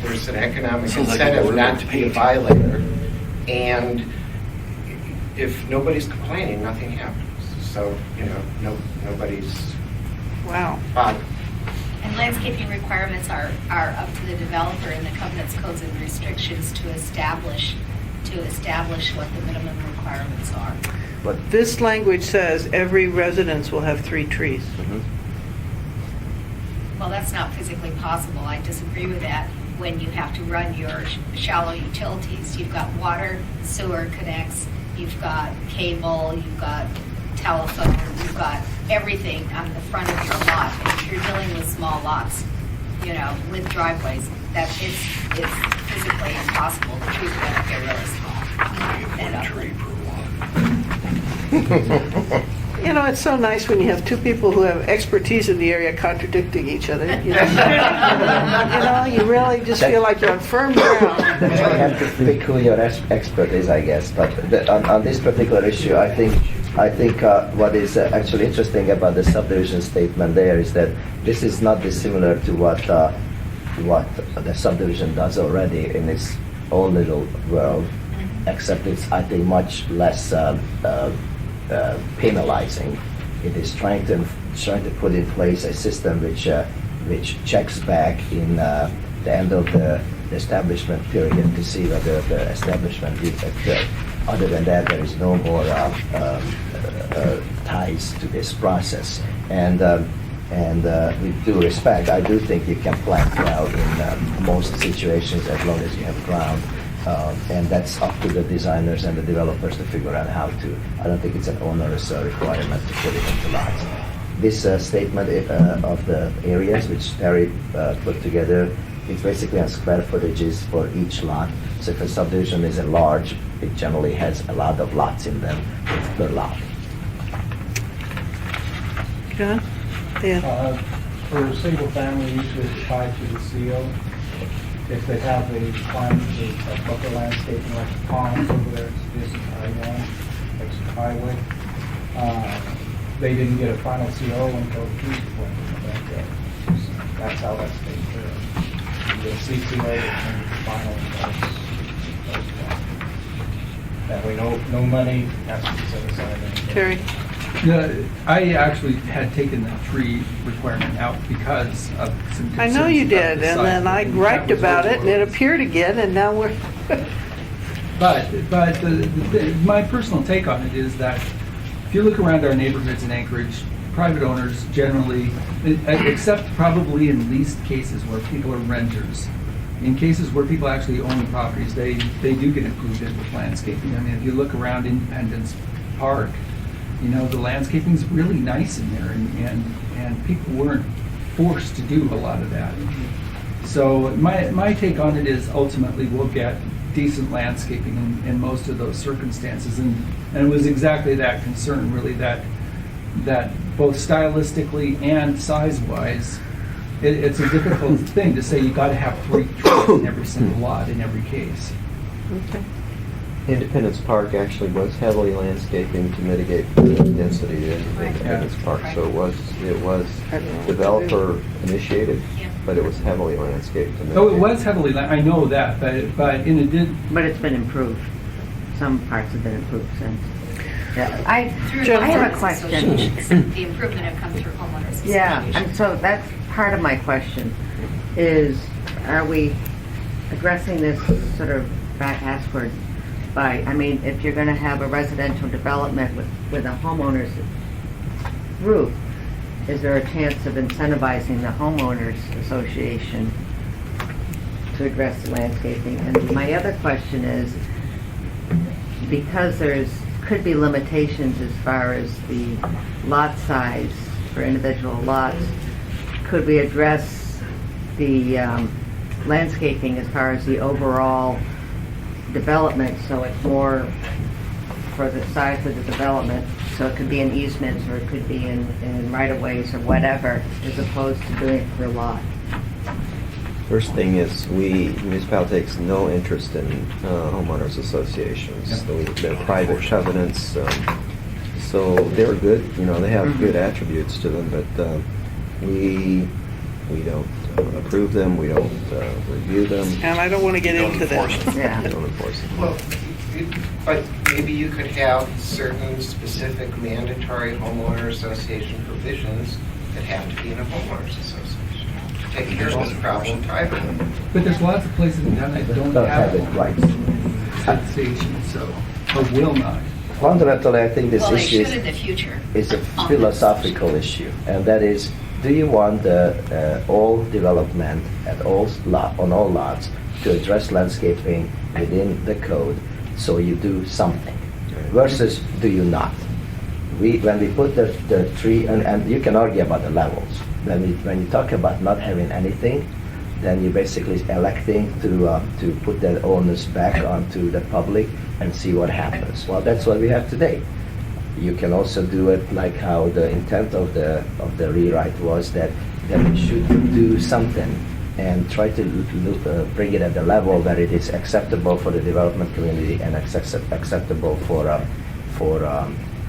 [SPEAKER 14] There's an economic
[SPEAKER 2] Sounds like a
[SPEAKER 14] incentive
[SPEAKER 2] word
[SPEAKER 14] not
[SPEAKER 2] on
[SPEAKER 14] to be a
[SPEAKER 2] page.
[SPEAKER 14] violator. And if nobody's complaining, nothing happens. So, nobody's
[SPEAKER 1] Wow.
[SPEAKER 14] bothered.
[SPEAKER 10] And landscaping requirements are up to the developer in the covenants, codes, and restrictions to establish what the minimum requirements are.
[SPEAKER 5] But
[SPEAKER 1] This language says every residence will have 3 trees.
[SPEAKER 10] Well, that's not physically possible. I disagree with that. When you have to run your shallow utilities, you've got water, sewer connects, you've got cable, you've got telephone, you've got everything on the front of your lot. And if you're dealing with small lots, with driveways, that it's physically impossible. The trees are going to get really small. And ugly.
[SPEAKER 1] It's so nice when you have 2 people who have expertise in the area contradicting each other. You really just feel like you're on firm ground.
[SPEAKER 5] Then you have to pick who your expert is, I guess. But on this particular issue, I think what is actually interesting about the subdivision statement there is that this is not dissimilar to what the subdivision does already in its own little world, except it's, I think, much less penalizing. It is trying to put in place a system which checks back in the end of the establishment period to see whether the establishment did occur. Other than that, there is no more ties to this process. And with due respect, I do think you can plant well in most situations as long as you have ground. And that's up to the designers and the developers to figure out how to. I don't think it's an onerous requirement to put it into lots. This statement of the areas which Terry put together, it's basically on square footages for each lot. So if a subdivision is large, it generally has a lot of lots in them per lot.
[SPEAKER 1] John? Yeah.
[SPEAKER 15] For a single family, usually it's tied to the CO. If they have a requirement of buffer landscaping like the ponds over there, this is I-1, next to the highway, they didn't get a final CO until the trees were planted. That's how that's taken care of. You get a CCO and final, that's that way no money has to be set aside.
[SPEAKER 1] Terry?
[SPEAKER 3] I actually had taken the tree requirement out because of some concerns.
[SPEAKER 1] I know you
[SPEAKER 3] about
[SPEAKER 1] did,
[SPEAKER 3] the
[SPEAKER 1] and
[SPEAKER 3] size.
[SPEAKER 1] then I griped about it, and it appeared again, and now we're...
[SPEAKER 3] But my personal take on it is that if you look around our neighborhoods in Anchorage, private owners generally, except probably in least cases where people are renters, in cases where people actually own properties, they do get included with landscaping. I mean, if you look around Independence Park, the landscaping's really nice in there, and people weren't forced to do a lot of that. So my take on it is ultimately we'll get decent landscaping in most of those circumstances, and it was exactly that concern, really, that both stylistically and size-wise, it's a difficult thing to say you got to have 3 trees in every single lot in every case.
[SPEAKER 1] Okay.
[SPEAKER 9] Independence Park actually was heavily landscaping to mitigate the density in Independence Park, so it was developer initiated, but it was heavily landscaped.
[SPEAKER 3] Oh, it was heavily, I know that, but in addition.
[SPEAKER 13] But it's been improved. Some parts have been improved since. Yeah, I have a question.
[SPEAKER 10] The improvement have come through homeowners association.
[SPEAKER 13] Yeah, and so that's part of my question is, are we addressing this sort of back-assward by, if you're going to have a residential development with a homeowner's group, is there a chance of incentivizing the homeowners association to address the landscaping? And my other question is, because could be limitations as far as the lot size for individual lots, could we address the landscaping as far as the overall development, so it's more for the size of the development, so it could be in easements or it could be in right-of-ways or whatever, as opposed to doing it per lot?
[SPEAKER 9] First thing is, municipality takes no interest in homeowners associations. They're private covenants, so they're good, they have good attributes to them, but we don't approve them, we don't review them.
[SPEAKER 1] And I don't want to get into that.
[SPEAKER 9] We don't enforce them.
[SPEAKER 14] Well, but maybe you could have certain specific mandatory homeowner association provisions that have to be in a homeowners association. Take care of this problem privately.
[SPEAKER 3] But there's lots of places in town that don't
[SPEAKER 5] Don't
[SPEAKER 3] have
[SPEAKER 5] have it right.
[SPEAKER 3] associations, so, or will not.
[SPEAKER 5] Fundamentally, I think this
[SPEAKER 10] Well, they
[SPEAKER 5] issue
[SPEAKER 10] should in the future.
[SPEAKER 5] is a philosophical issue, and that is, do you want all development at on all lots to address landscaping within the code, so you do something, versus do you not? When we put the tree, and you can argue about the levels, when you talk about not having anything, then you're basically electing to put that onus back onto the public and see what happens. Well, that's what we have today. You can also do it like how the intent of the rewrite was, that we should do something and try to bring it at the level where it is acceptable for the development community and acceptable for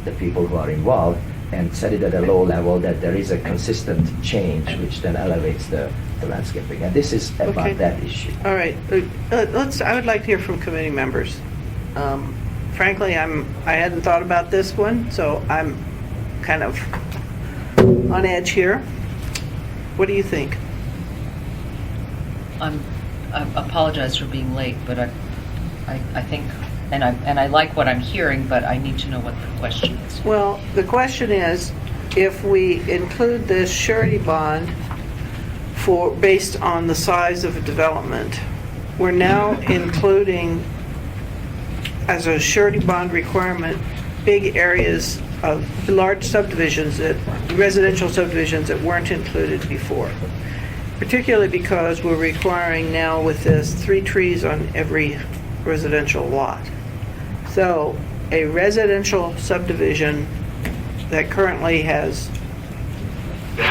[SPEAKER 5] the people who are involved, and set it at a low level that there is a consistent change which then elevates the landscaping. And this is about
[SPEAKER 1] Okay.
[SPEAKER 5] that issue.
[SPEAKER 1] All right, I would like to hear from committee members. Frankly, I hadn't thought about this one, so I'm kind of on edge here. What do you think?
[SPEAKER 4] I apologize for being late, but I think, and I like what I'm hearing, but I need to know what the question is.
[SPEAKER 1] Well, the question is, if we include this surety bond based on the size of a development, we're now including as a surety bond requirement big areas of large subdivisions, residential subdivisions that weren't included before. Particularly because we're requiring now with this 3 trees on every residential lot. So a residential subdivision that currently has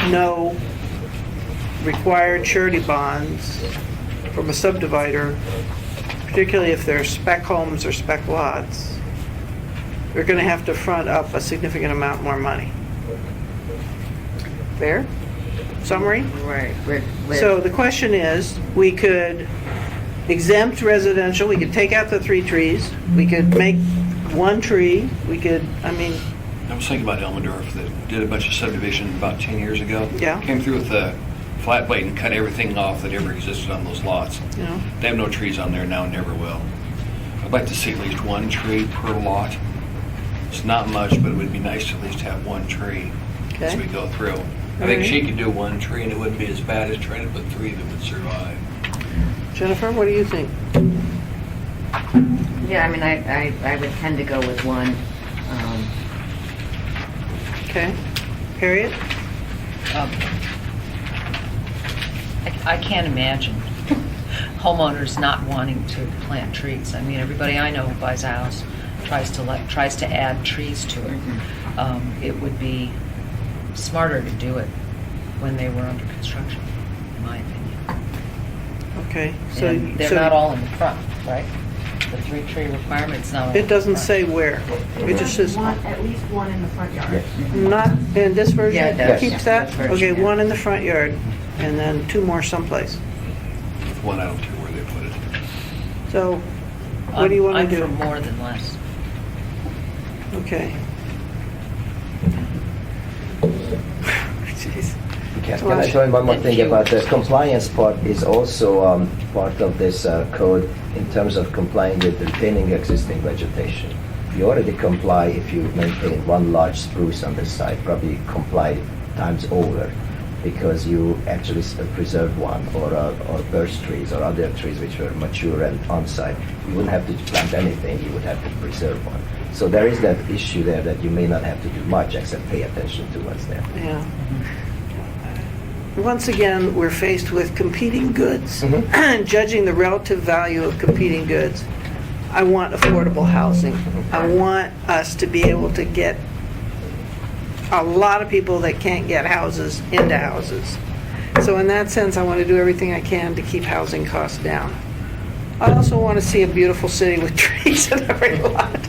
[SPEAKER 1] no required surety bonds from a subdivider, particularly if they're spec homes or spec lots, they're going to have to front up a significant amount more money. Fair? Summary?
[SPEAKER 13] Right.
[SPEAKER 1] So the question is, we could exempt residential, we could take out the 3 trees, we could make 1 tree, we could,
[SPEAKER 2] I was thinking about Elmendorf that did a bunch of subdivision about 10 years ago.
[SPEAKER 1] Yeah.
[SPEAKER 2] Came through with a flat blade and cut everything off that ever existed on those lots.
[SPEAKER 1] Yeah.
[SPEAKER 2] They have no trees on there now, never will. I'd like to see at least 1 tree per lot. It's not much, but it would be nice to at least have 1 tree as we go through. I think she could do 1 tree and it wouldn't be as bad as trying to put 3 that would survive.
[SPEAKER 1] Jennifer, what do you think?
[SPEAKER 13] Yeah, I would tend to go with 1.
[SPEAKER 1] Okay. Harriet?
[SPEAKER 4] I can't imagine homeowners not wanting to plant trees. Everybody I know who buys a house tries to add trees to it. It would be smarter to do it when they were under construction, in my opinion.
[SPEAKER 1] Okay.
[SPEAKER 4] And they're not all in the front, right? The 3-tree requirement's not all in
[SPEAKER 1] It
[SPEAKER 4] the
[SPEAKER 1] doesn't
[SPEAKER 4] front.
[SPEAKER 1] say where. It just says,
[SPEAKER 6] At least 1 in the front yard.
[SPEAKER 1] not, in this version,
[SPEAKER 13] Yeah, it does.
[SPEAKER 1] keeps that?
[SPEAKER 13] This version,
[SPEAKER 1] Okay,
[SPEAKER 13] yeah.
[SPEAKER 1] 1 in the front yard, and then 2 more someplace.
[SPEAKER 2] With 1, I don't care where they put it.
[SPEAKER 1] So, what do you want to do?
[SPEAKER 4] I'm for more than less.
[SPEAKER 1] Okay. Jeez.
[SPEAKER 5] Can I throw in one more thing about the compliance part is also part of this code in terms of complying with retaining existing vegetation. You already comply if you maintain 1 large spruce on the site, probably comply times over, because you actually preserved 1, or birch trees or other trees which were mature and on site. You wouldn't have to plant anything, you would have to preserve 1. So there is that issue there that you may not have to do much except pay attention to what's there.
[SPEAKER 1] Yeah. Once again, we're faced with competing goods and judging the relative value of competing goods. I want affordable housing. I want us to be able to get a lot of people that can't get houses into houses. So So in that sense, I want to do everything I can to keep housing costs down. I also want to see a beautiful city with trees in every lot.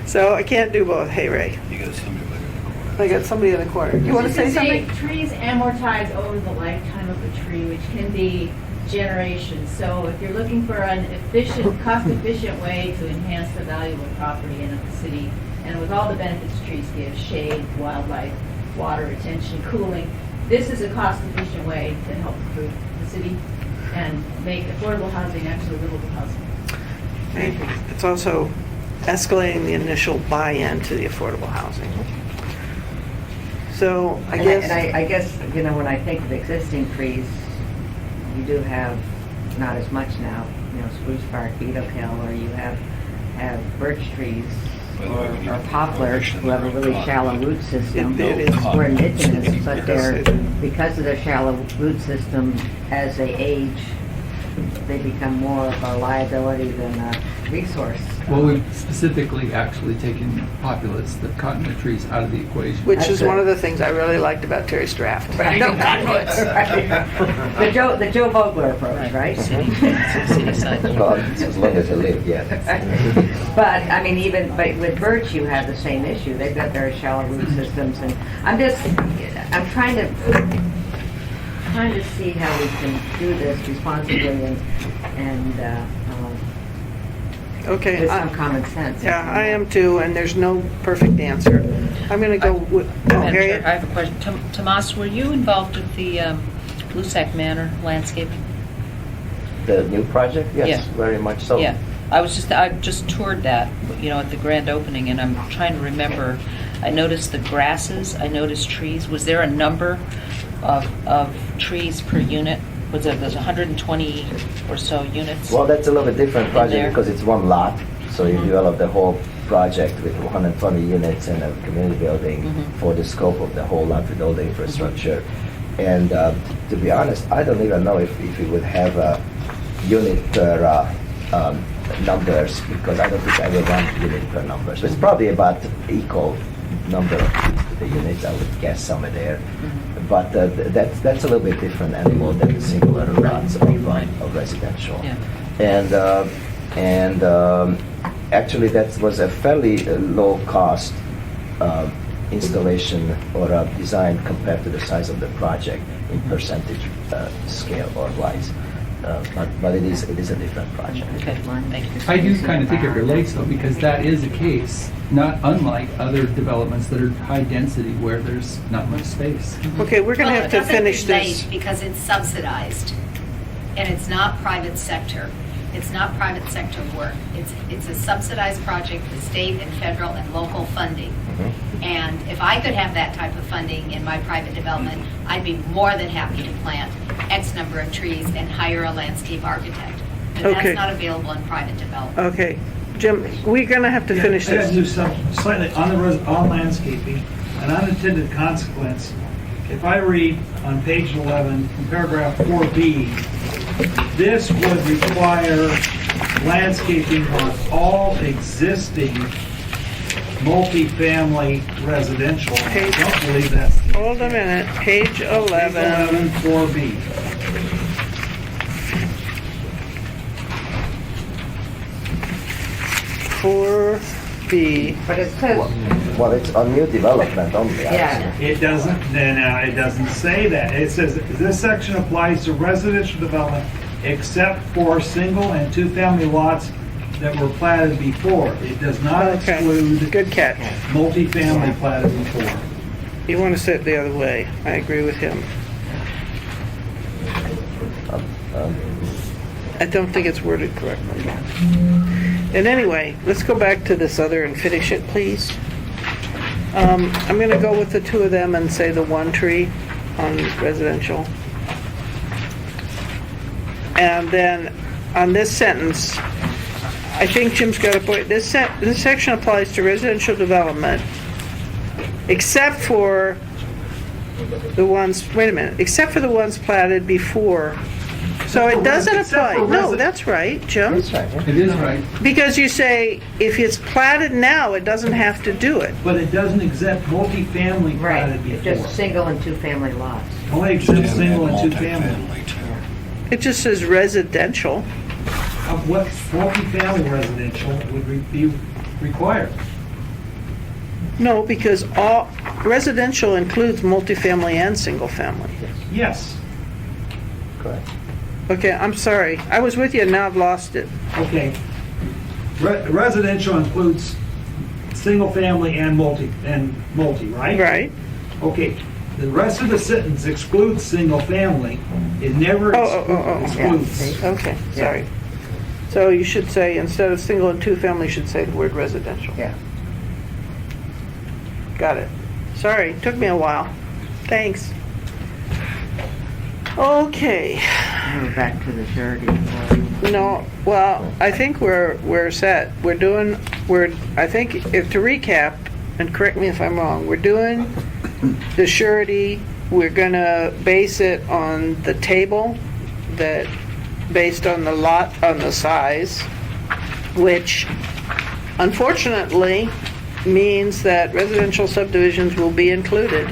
[SPEAKER 1] So I can't do both. Hey, Ray.
[SPEAKER 2] You got somebody like in the corner.
[SPEAKER 1] I got somebody in the corner. You want to say something?
[SPEAKER 16] Trees amortize over the lifetime of a tree, which can be generations. So if you're looking for an efficient, cost-efficient way to enhance the value of a property in a city, and with all the benefits trees give, shade, wildlife, water retention, cooling, this is a cost-efficient way to help improve the city and make affordable housing actually livable housing.
[SPEAKER 1] It's also escalating the initial buy-in to the affordable housing. So I guess...
[SPEAKER 13] And I guess, you know, when I think of existing trees, you do have, not as much now, you know, spruce bark, beetle kill, or you have birch trees or poplars who have a really shallow root system.
[SPEAKER 1] It is.
[SPEAKER 13] We're indigenous, but
[SPEAKER 1] Yes,
[SPEAKER 13] they're,
[SPEAKER 1] it is.
[SPEAKER 13] because of their shallow root system, as they age, they become more of a liability than a resource.
[SPEAKER 3] Well, we've specifically actually taken populace, the cottonwood trees, out of the equation.
[SPEAKER 1] Which is one of the things I really liked about Terry's draft.
[SPEAKER 13] Right.
[SPEAKER 1] No cottonwoods.
[SPEAKER 13] Right. The Joe Vogler approach, right?
[SPEAKER 5] Well, as long as they live, yeah.
[SPEAKER 13] But, I mean, but with birch, you have the same issue. They've got very shallow root systems, and I'm trying to see how we can do this responsibly and
[SPEAKER 1] Okay.
[SPEAKER 13] with some common sense.
[SPEAKER 1] Yeah, I am too, and there's no perfect answer. I'm going to go with... Oh,
[SPEAKER 4] Madam Chair,
[SPEAKER 1] Harriet?
[SPEAKER 4] I have a question. Tomas, were you involved with the Bluesack Manor landscaping?
[SPEAKER 5] The new project? Yes,
[SPEAKER 4] Yeah.
[SPEAKER 5] very much so.
[SPEAKER 4] Yeah, I just toured that, you know, at the grand opening, and I'm trying to remember. I noticed the grasses, I noticed trees. Was there a number of trees per unit? There's 120 or so units?
[SPEAKER 5] Well, that's a little bit different
[SPEAKER 4] there?
[SPEAKER 5] project because it's one lot. So you develop the whole project with 120 units and a community building for the scope of the whole lot with all the infrastructure. And to be honest, I don't even know if we would have a unit per numbers, because I don't think I would run unit per numbers. So it's probably about equal number of trees to the units, I would guess somewhere there. But that's a little bit different animal than the singular lots of residential.
[SPEAKER 4] Yeah.
[SPEAKER 5] And actually that was a fairly low cost installation or design compared to the size of the project in percentage scale or wise. But it is a different project.
[SPEAKER 4] Okay, thank you.
[SPEAKER 3] I do kind of think it relates though, because that is a case, not unlike other developments that are high density where there's not much space.
[SPEAKER 1] Okay, we're going to have to finish
[SPEAKER 10] It doesn't
[SPEAKER 1] this.
[SPEAKER 10] relate because it's subsidized, and it's not private sector. It's not private sector work. It's a subsidized project with state and federal and local funding. And if I could have that type of funding in my private development, I'd be more than happy to plant X number of trees and hire a landscape architect. But
[SPEAKER 1] Okay.
[SPEAKER 10] that's not available in private development.
[SPEAKER 1] Okay. Jim, we're going to have to finish
[SPEAKER 8] I gotta do
[SPEAKER 1] this.
[SPEAKER 8] something slightly on landscaping, an unintended consequence. If I read on page 11, in paragraph 4B, this would require landscaping on all existing multifamily residential. I don't believe that's the
[SPEAKER 1] Hold a minute. Page 11.
[SPEAKER 8] 4B.
[SPEAKER 1] But
[SPEAKER 13] it says...
[SPEAKER 5] Well, it's on new development only.
[SPEAKER 8] It doesn't, it doesn't say that. It says, this section applies to residential development except for single and two-family lots that were platted before. It does not exclude
[SPEAKER 1] Good catch.
[SPEAKER 8] multifamily platted before.
[SPEAKER 1] You want to say it the other way. I agree with him. I don't think it's worded correctly. And anyway, let's go back to this other and finish it, please. I'm going to go with the two of them and say the one tree on residential. And then on this sentence, I think Jim's got a point. This section applies to residential development except for the ones, wait a minute, except for the ones platted before So it doesn't
[SPEAKER 8] Except
[SPEAKER 1] apply.
[SPEAKER 8] for
[SPEAKER 1] No,
[SPEAKER 8] resi-
[SPEAKER 1] that's right, Jim.
[SPEAKER 5] That's right. Yeah.
[SPEAKER 3] It is right.
[SPEAKER 1] Because you say, if it's platted now, it doesn't have to do it.
[SPEAKER 8] But it doesn't exempt multifamily
[SPEAKER 13] Right,
[SPEAKER 8] platted
[SPEAKER 13] it's
[SPEAKER 8] before.
[SPEAKER 13] just single and two-family lots.
[SPEAKER 8] Only
[SPEAKER 2] Just
[SPEAKER 8] exempt
[SPEAKER 2] have
[SPEAKER 8] single and
[SPEAKER 2] that
[SPEAKER 8] two-family.
[SPEAKER 2] multifamily, too.
[SPEAKER 1] It just says residential.
[SPEAKER 8] What multifamily residential would be required?
[SPEAKER 1] No, because all, residential includes multifamily and single family.
[SPEAKER 8] Yes.
[SPEAKER 5] Correct.
[SPEAKER 1] Okay, I'm sorry. I was with you, now I've lost it.
[SPEAKER 8] Okay. Residential includes single family and multi, right?
[SPEAKER 1] Right?
[SPEAKER 8] Okay. The rest of the sentence excludes single family. It never
[SPEAKER 1] Oh.
[SPEAKER 8] excludes.
[SPEAKER 1] Okay, sorry. So you should say, instead of single and two-family, you should say the word residential.
[SPEAKER 13] Yeah.
[SPEAKER 1] Got it. Sorry, took me a while. Thanks. Okay.
[SPEAKER 13] We're back to the surety.
[SPEAKER 1] No, well, I think we're set. I think, if to recap, and correct me if I'm wrong, we're doing the surety, we're gonna base it on the table that, based on the lot, on the size, which unfortunately means that residential subdivisions will be included.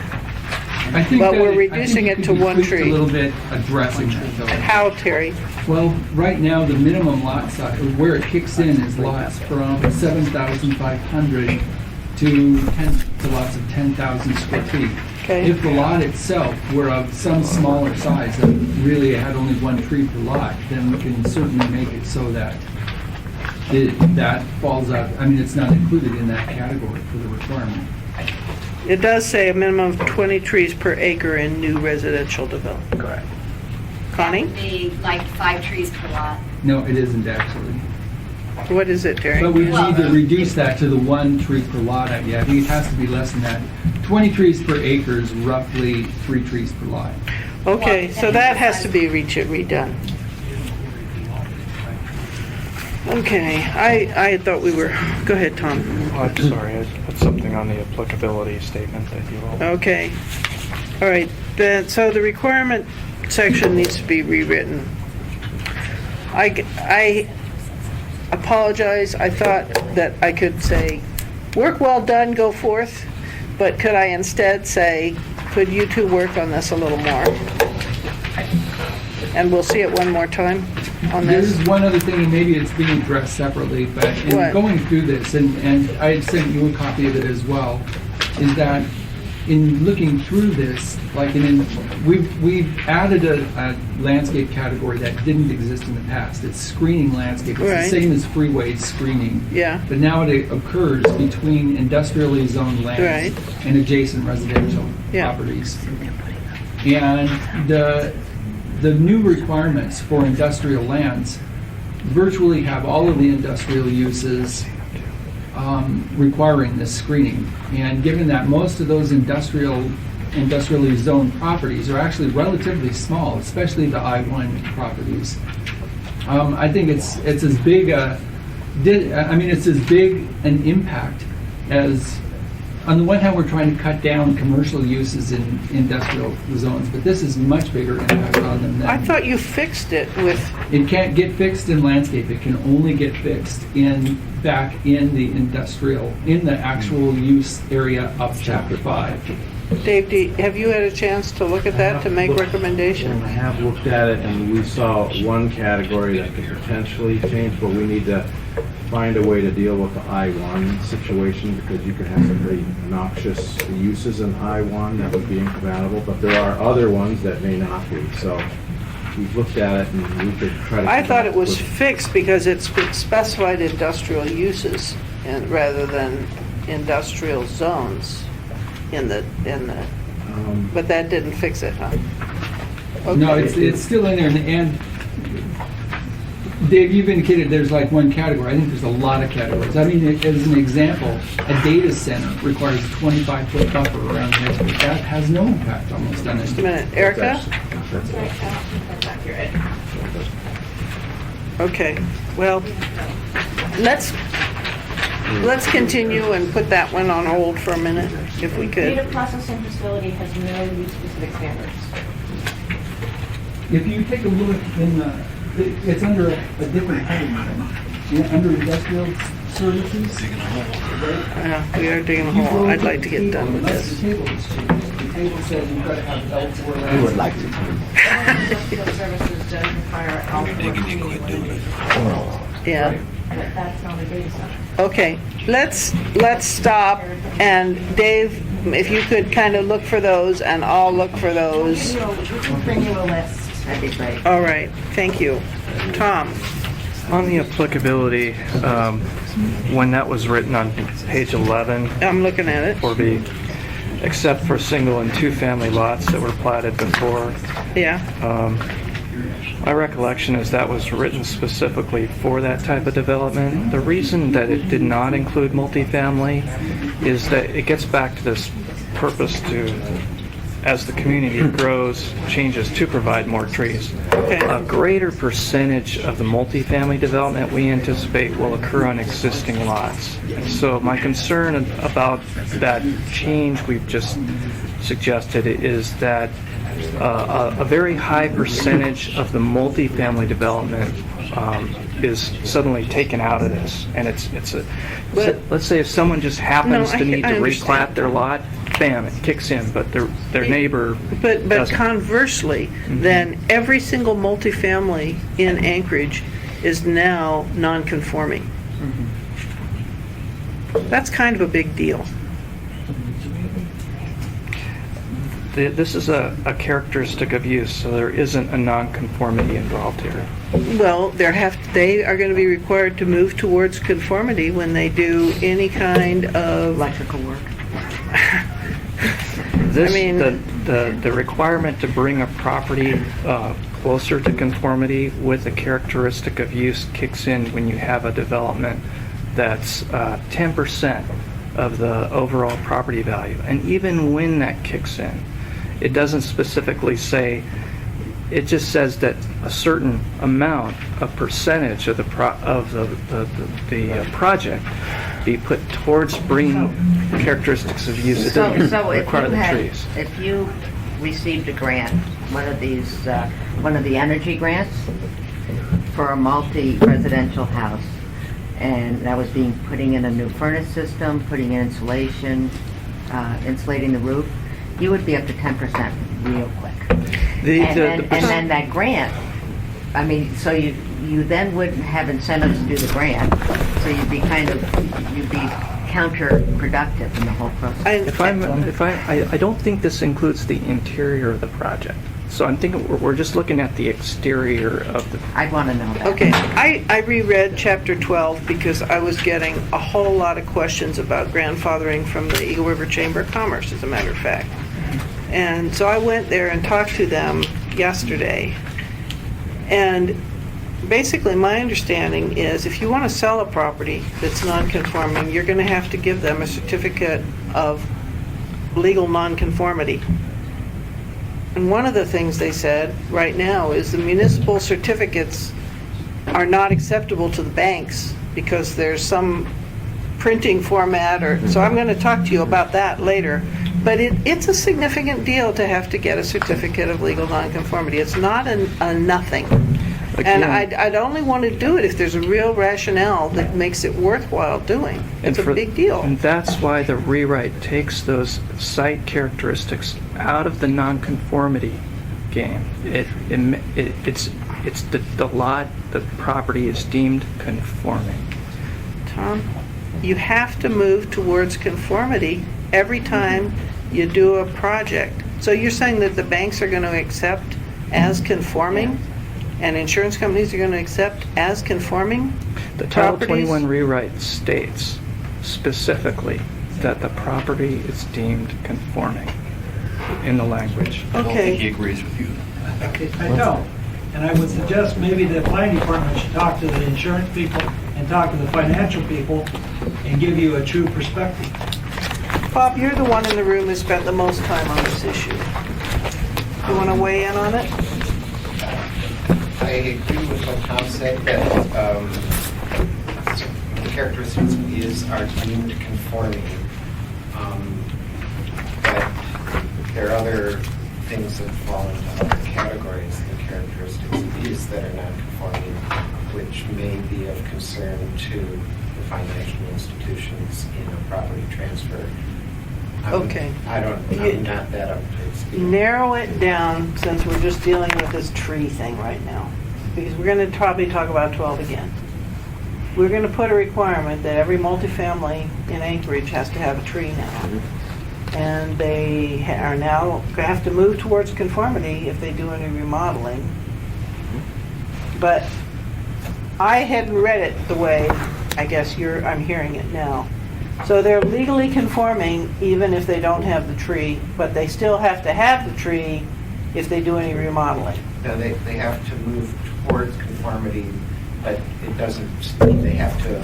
[SPEAKER 3] I think
[SPEAKER 1] But
[SPEAKER 3] that
[SPEAKER 1] we're
[SPEAKER 3] I think
[SPEAKER 1] reducing it
[SPEAKER 3] could
[SPEAKER 1] to
[SPEAKER 3] be
[SPEAKER 1] one
[SPEAKER 3] tweaked
[SPEAKER 1] tree.
[SPEAKER 3] A little bit addressing that though.
[SPEAKER 1] How, Terry?
[SPEAKER 3] Well, right now, the minimum lot size, where it kicks in is lots from 7,500 to lots of 10,000 square feet.
[SPEAKER 1] Okay.
[SPEAKER 3] If the lot itself were of some smaller size, that really had only one tree per lot, then we can certainly make it so that that falls out, I mean, it's not included in that category for the requirement.
[SPEAKER 1] It does say a minimum of 20 trees per acre in new residential development.
[SPEAKER 3] Correct.
[SPEAKER 1] Connie?
[SPEAKER 10] Be like 5 trees per lot.
[SPEAKER 3] No, it isn't actually.
[SPEAKER 1] What is it, Terry?
[SPEAKER 3] But we
[SPEAKER 10] Well-
[SPEAKER 3] need to reduce that to the 1 tree per lot. Yeah, I think it has to be less than that. 20 trees per acre is roughly 3 trees per lot.
[SPEAKER 1] Okay, so that has to be redone. Okay, I thought we were, go ahead, Tom.
[SPEAKER 7] Oh, I'm sorry, I put something on the applicability statement that you all...
[SPEAKER 1] Okay, all right, then, so the requirement section needs to be rewritten. I apologize, I thought that I could say, work well done, go forth, but could I instead say, could you two work on this a little more? And we'll see it one more time on this.
[SPEAKER 3] There's one other thing, and maybe it's being addressed separately, but in
[SPEAKER 1] What?
[SPEAKER 3] going through this, and I had sent you a copy of it as well, is that in looking through this, like we've added a landscape category that didn't exist in the past. It's screening landscape. It's
[SPEAKER 1] Right.
[SPEAKER 3] the same as freeway screening.
[SPEAKER 1] Yeah.
[SPEAKER 3] But now it occurs between industrially zoned lands
[SPEAKER 1] Right.
[SPEAKER 3] and adjacent residential
[SPEAKER 1] Yeah.
[SPEAKER 3] properties. And the new requirements for industrial lands virtually have all of the industrial uses requiring this screening. And given that most of those industrially zoned properties are actually relatively small, especially the I-1 properties, I think it's as big it's as big an impact as, on the one hand, we're trying to cut down commercial uses in industrial zones, but this is much bigger impact on them than...
[SPEAKER 1] I thought you fixed it with,
[SPEAKER 3] It can't get fixed in landscape, it can only get fixed back in the industrial, in the actual use area of chapter 5.
[SPEAKER 1] Dave, have you had a chance to look at that to make
[SPEAKER 17] I
[SPEAKER 1] recommendations?
[SPEAKER 17] have looked at it, and we saw one category that could potentially change, but we need to find a way to deal with the I-1 situation, because you could have some pretty noxious uses in I-1 that would be incompatible, but there are other ones that may not be. So we've looked at it, and we could try to...
[SPEAKER 1] I thought it was fixed because it's specified industrial uses and rather than industrial zones in the, but that didn't fix it, huh?
[SPEAKER 3] No,
[SPEAKER 1] Okay.
[SPEAKER 3] it's still in there, and Dave, you've indicated there's like one category. I think there's a lot of categories. I mean, as an example, a data center requires a 25-foot buffer around the edge, but that has no impact almost on it.
[SPEAKER 1] Just a minute, Erica?
[SPEAKER 6] That's accurate.
[SPEAKER 1] Okay, well, let's continue and put that one on hold for a minute, if we
[SPEAKER 6] Data
[SPEAKER 1] could.
[SPEAKER 6] processing facility has no use-specific standards.
[SPEAKER 3] If you take a look in the, it's under a different heading, under industrial services.
[SPEAKER 1] We are digging a hole. I'd like to get done with
[SPEAKER 3] Unless
[SPEAKER 1] this.
[SPEAKER 3] the table is changed. The table says you've got to have L4.
[SPEAKER 5] We would like to.
[SPEAKER 13] Industrial services does require
[SPEAKER 1] Yeah.
[SPEAKER 13] But that's not a data center.
[SPEAKER 1] Okay, let's stop, and Dave, if you could kind of look for those, and I'll look for those.
[SPEAKER 13] We'll bring you a list. That'd be great.
[SPEAKER 1] All right, thank you. Tom?
[SPEAKER 7] On the applicability, when that was written on page 11,
[SPEAKER 1] I'm looking at it.
[SPEAKER 7] 4B, except for single and two-family lots that were platted before,
[SPEAKER 1] Yeah,
[SPEAKER 7] my recollection is that was written specifically for that type of development. The reason that it did not include multifamily is that it gets back to this purpose to, as the community grows, changes to provide more trees. A greater percentage of the multifamily development we anticipate will occur on existing lots. So my concern about that change we've just suggested is that a very high percentage of the multifamily development is suddenly taken out of this, and it's a. Let's say if someone just happens to need to replat their lot, bam, it kicks in, but their neighbor
[SPEAKER 1] but
[SPEAKER 7] doesn't.
[SPEAKER 1] conversely, then every single multifamily in Anchorage is now non-conforming. That's kind of a big deal.
[SPEAKER 7] This is a characteristic of use, so there isn't a nonconformity involved here.
[SPEAKER 1] Well, they are going to be required to move towards conformity when they do any kind of
[SPEAKER 13] electrical work.
[SPEAKER 7] This,
[SPEAKER 1] I mean-
[SPEAKER 7] the requirement to bring a property closer to conformity with a characteristic of use kicks in when you have a development that's 10% of the overall property value. And even when that kicks in, it doesn't specifically say, it just says that a certain amount, a percentage of the project be put towards bringing characteristics of use. It doesn't
[SPEAKER 13] So
[SPEAKER 7] require the trees.
[SPEAKER 13] if you received a grant, one of the energy grants for a multi-residential house, and that was putting in a new furnace system, putting in insulation, insulating the roof, you would be up to 10% real quick. And then that grant, I mean, so you then wouldn't have incentives to do the grant, so you'd be counterproductive in the whole process.
[SPEAKER 7] I don't think this includes the interior of the project. So I'm thinking we're just looking at the exterior of the.
[SPEAKER 13] I'd want to know that.
[SPEAKER 1] Okay, I reread chapter 12 because I was getting a whole lot of questions about grandfathering from the Eagle River Chamber of Commerce, as a matter of fact. And so I went there and talked to them yesterday. And basically my understanding is if you want to sell a property that's non-conforming, you're going to have to give them a certificate of legal non-conformity. And one of the things they said right now is the municipal certificates are not acceptable to the banks because there's some printing format so I'm going to talk to you about that later. But it's a significant deal to have to get a certificate of legal nonconformity. It's not a nothing.
[SPEAKER 7] Again,
[SPEAKER 1] and I'd only want to do it if there's a real rationale that makes it worthwhile doing. It's a big deal.
[SPEAKER 7] And that's why the rewrite takes those site characteristics out of the nonconformity game. It's the lot, the property is deemed conforming.
[SPEAKER 1] Tom, you have to move towards conformity every time you do a project. So you're saying that the banks are going to accept as conforming? And insurance companies are going to accept as conforming
[SPEAKER 7] The Title
[SPEAKER 1] properties?
[SPEAKER 7] 21 rewrite states specifically that the property is deemed conforming in the language.
[SPEAKER 2] I don't think he agrees with you.
[SPEAKER 8] I don't. And I would suggest maybe the planning department should talk to the insurance people and talk to the financial people and give you a true perspective.
[SPEAKER 1] Bob, you're the one in the room who spent the most time on this issue. You want to weigh in on it?
[SPEAKER 14] I agree with what Tom said, that the characteristics are deemed conforming. But there are other things that fall into other categories. The characteristics of these that are non-conforming, which may be of concern to the financial institutions in a property transfer.
[SPEAKER 1] Okay.
[SPEAKER 14] I'm not that up to speed.
[SPEAKER 1] Narrow it down, since we're just dealing with this tree thing right now, because we're going to probably talk about 12 again. We're going to put a requirement that every multifamily in Anchorage has to have a tree now. And they are now going to have to move towards conformity if they do any remodeling. But I hadn't read it the way, I guess I'm hearing it now. So they're legally conforming even if they don't have the tree, but they still have to have the tree if they do any remodeling.
[SPEAKER 14] Now, they have to move towards conformity, but it doesn't mean they have to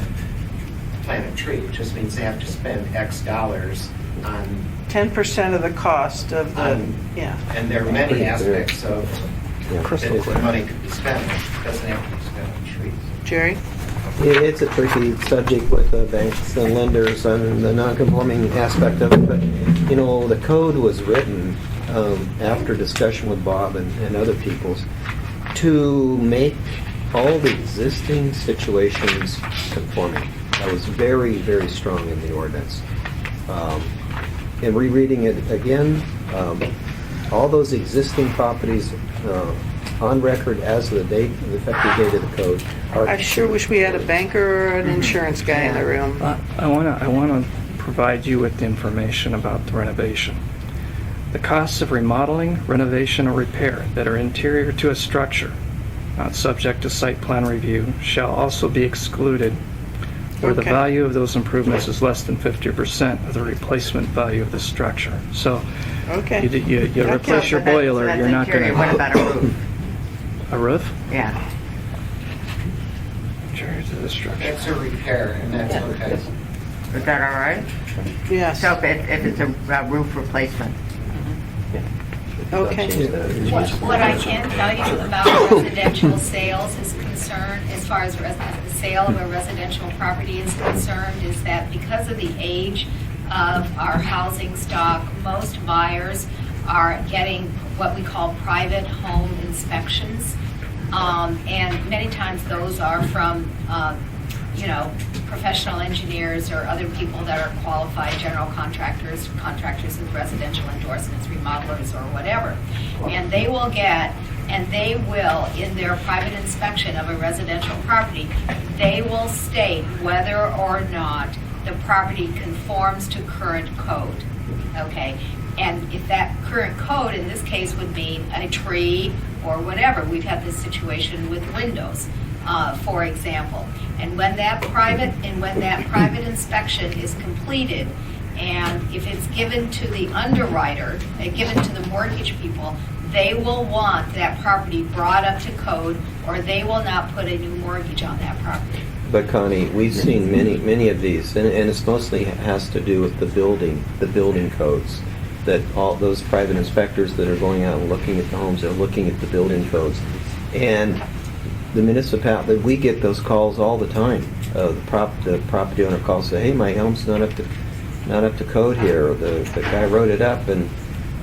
[SPEAKER 14] plant a tree. It just means they have to spend X dollars on...
[SPEAKER 1] 10% of the cost of the, yeah.
[SPEAKER 14] And there are many aspects of that the money could be spent. It doesn't have to be spent on trees.
[SPEAKER 1] Jerry?
[SPEAKER 9] It's a tricky subject with the banks and lenders and the non-conforming aspect of it, but, you know, the code was written after discussion with Bob and other people's to make all the existing situations conforming. That was very, very strong in the ordinance. And rereading it again, all those existing properties on record as of the effective date of the code are...
[SPEAKER 1] I sure wish we had a banker or an insurance guy in the room.
[SPEAKER 7] I want to provide you with the information about the renovation. The costs of remodeling, renovation, or repair that are interior to a structure, not subject to site plan review, shall also be excluded where the value of those improvements is less than 50% of the replacement value of the structure. So you replace your boiler, you're not going to...
[SPEAKER 13] What about a roof?
[SPEAKER 7] A roof?
[SPEAKER 13] Yeah.
[SPEAKER 7] Interior to the structure.
[SPEAKER 14] That's a repair, and that's okay.
[SPEAKER 13] Is that all right?
[SPEAKER 1] Yes.
[SPEAKER 13] So if it's a roof replacement.
[SPEAKER 1] Okay.
[SPEAKER 10] What I can tell you about residential sales is concerned, as far as the sale of a residential property is concerned, is that because of the age of our housing stock, most buyers are getting what we call private home inspections. And many times those are from, professional engineers or other people that are qualified, general contractors with residential endorsements, remodelers or whatever. And they will in their private inspection of a residential property, they will state whether or not the property conforms to current code, okay? And if that current code, in this case, would mean a tree or whatever. We've had this situation with windows, for example. And when that private inspection is completed, and if it's given to the underwriter, given to the mortgage people, they will want that property brought up to code, or they will not put a new mortgage on that property.
[SPEAKER 9] But Connie, we've seen many of these, and it's mostly has to do with the building codes. That all those private inspectors that are going out and looking at the homes, they're looking at the building codes. And the municipality, we get those calls all the time. The property owner calls, say, "Hey, my home's not up to code here." Or the guy wrote it up, and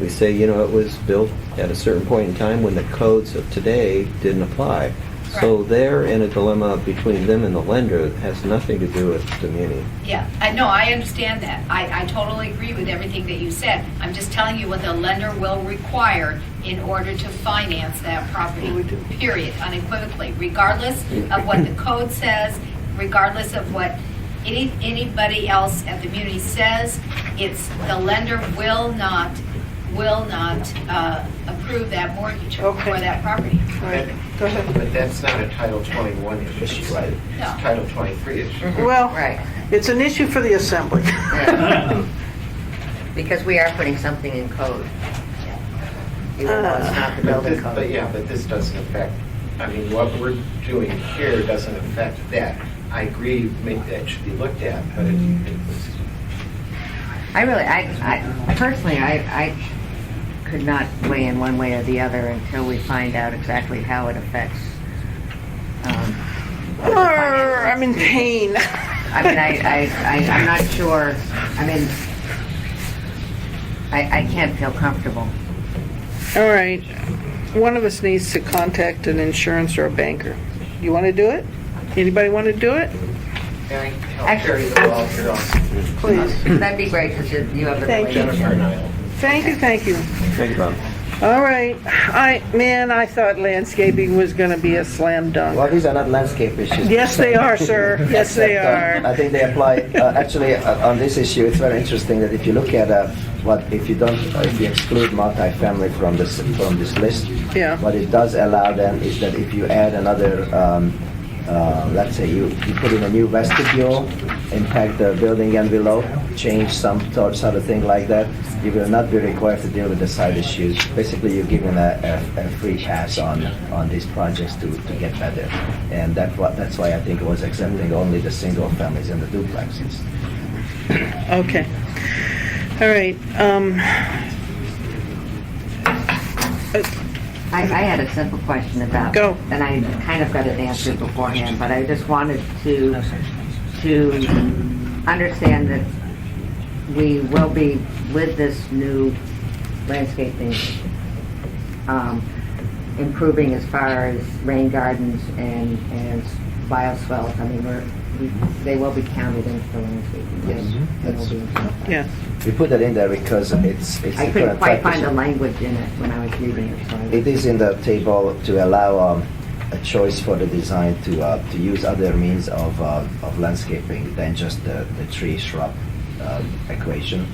[SPEAKER 9] we say, it was built at a certain point in time when the codes of today didn't apply. So they're in a dilemma between them and the lender that has nothing to do with the muni.
[SPEAKER 10] Yeah, I understand that. I totally agree with everything that you said. I'm just telling you what the lender will require in order to finance that property, period, unequivocally, regardless of what the code says, regardless of what anybody else at the muni says. The lender will not approve that mortgage for that property.
[SPEAKER 1] Right. Go ahead.
[SPEAKER 14] But that's not a Title 21 issue, right?
[SPEAKER 10] No.
[SPEAKER 14] It's Title 23 issue.
[SPEAKER 1] Well, it's an issue for the assembly.
[SPEAKER 13] Because we are putting something in code. Even though it's not the building code.
[SPEAKER 14] But this doesn't affect, what we're doing here doesn't affect that. I agree, maybe that should be looked at, but
[SPEAKER 13] I could not weigh in one way or the other until we find out exactly how it affects.
[SPEAKER 1] I'm in pain.
[SPEAKER 13] I'm not sure. I can't feel comfortable.
[SPEAKER 1] All right. one of us needs to contact an insurance or a banker. You want to do it? Anybody want to do it?
[SPEAKER 13] Actually,
[SPEAKER 1] Please.
[SPEAKER 13] that'd be great because you have the
[SPEAKER 1] Thank you.
[SPEAKER 13] relationship.
[SPEAKER 1] Thank you, thank you.
[SPEAKER 5] Thank you, Bob.
[SPEAKER 1] All right. I thought landscaping was going to be a slam dunk.
[SPEAKER 5] Well, these are not landscape issues.
[SPEAKER 1] Yes, they are, sir. Yes, they
[SPEAKER 5] Except,
[SPEAKER 1] are.
[SPEAKER 5] I think they apply, actually, on this issue, it's very interesting that if you look at if you exclude multifamily from this list,
[SPEAKER 1] Yeah.
[SPEAKER 5] what it does allow then is that if you add another, let's say you put in a new vestibule, impact the building envelope, change some sort of thing like that, you will not be required to deal with the side issues. Basically, you're given a free pass on these projects to get better. And that's why I think it was exempting only the single families and the duplexes.
[SPEAKER 1] Okay. All right.
[SPEAKER 13] I had a simple question about.
[SPEAKER 1] Go.
[SPEAKER 13] And I kind of got it answered beforehand, but I just wanted to understand that we will be, with this new landscaping, improving as far as rain gardens and bioswales. I mean, they will be counted into the landscaping.
[SPEAKER 5] Yes.
[SPEAKER 13] They will be included.
[SPEAKER 1] Yeah.
[SPEAKER 5] We put that in there because it's the
[SPEAKER 13] I couldn't
[SPEAKER 5] current
[SPEAKER 13] quite
[SPEAKER 5] practice.
[SPEAKER 13] find the language in it when I was reading it, so I.
[SPEAKER 5] It is in the table to allow a choice for the design to use other means of landscaping than just the tree shrub equation,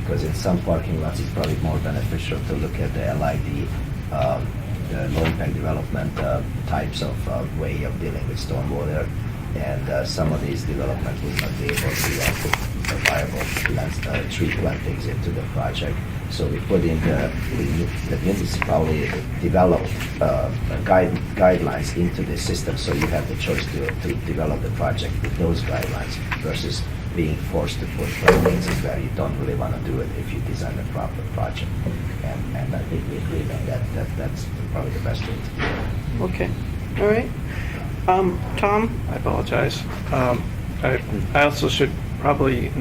[SPEAKER 5] because in some parking lots it's probably more beneficial to look at the LID, the low impact development types of way of dealing with stormwater, and some of these developments will not be able to put viable tree plantings into the project. So we put in the municipality developed guidelines into the system, so you have the choice to develop the project with those guidelines versus being forced to put plantings where you don't really want to do it if you design a proper project. And I think we agree that that's probably the best way to do it.
[SPEAKER 1] Okay. All right. Tom?
[SPEAKER 7] I apologize. I also should probably,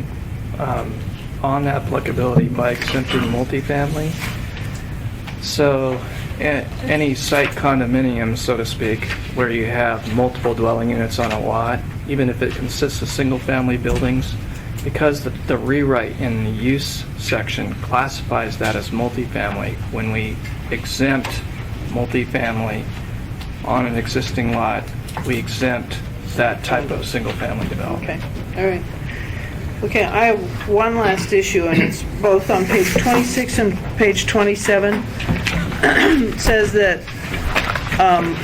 [SPEAKER 7] on applicability by exempting multifamily. So any site condominium, so to speak, where you have multiple dwelling units on a lot, even if it consists of single-family buildings, because the rewrite in the use section classifies that as multifamily, when we exempt multifamily on an existing lot, we exempt that type of single-family development.
[SPEAKER 1] Okay. All right. Okay, I have one last issue, and it's both on page 26 and page 27. It says that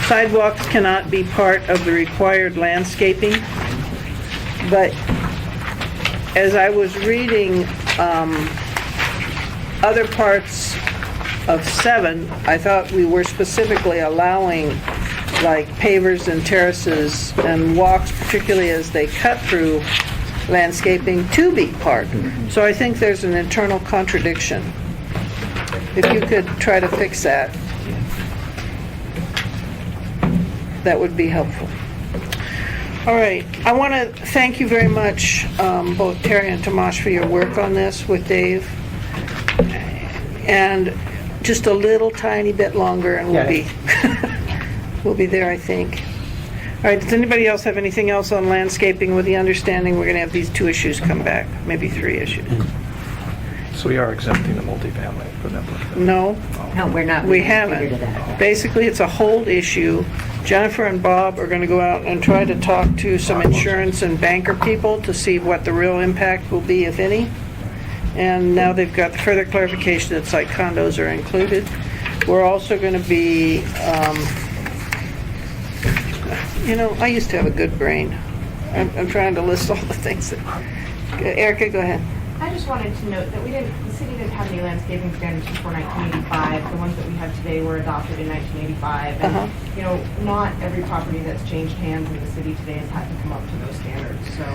[SPEAKER 1] sidewalks cannot be part of the required landscaping, but as I was reading other parts of 7, I thought we were specifically allowing like pavers and terraces and walks, particularly as they cut through landscaping, to be part. So I think there's an internal contradiction. If you could try to fix that, that would be helpful. All right, I want to thank you very much, both Terry and Tomasz, for your work on this with Dave. And just a little tiny bit longer and we'll be there, I think. All right, does anybody else have anything else on landscaping, with the understanding we're going to have these 2 issues come back, maybe 3 issues?
[SPEAKER 7] So we are exempting the multifamily from that.
[SPEAKER 1] No?
[SPEAKER 13] No, we're not.
[SPEAKER 1] We
[SPEAKER 13] haven't
[SPEAKER 1] haven't.
[SPEAKER 13] figured it out.
[SPEAKER 1] Basically, it's a hold issue. Jennifer and Bob are going to go out and try to talk to some insurance and banker people to see what the real impact will be, if any. And now they've got further clarification that site condos are included. We're also going to be, I used to have a good brain. I'm trying to list all the things that... Erica, go ahead.
[SPEAKER 18] I just wanted to note that the city didn't have any landscaping standards before 1985. The ones that we have today were adopted in 1985. And, not every property that's changed hands in the city today has had to come up to those standards. So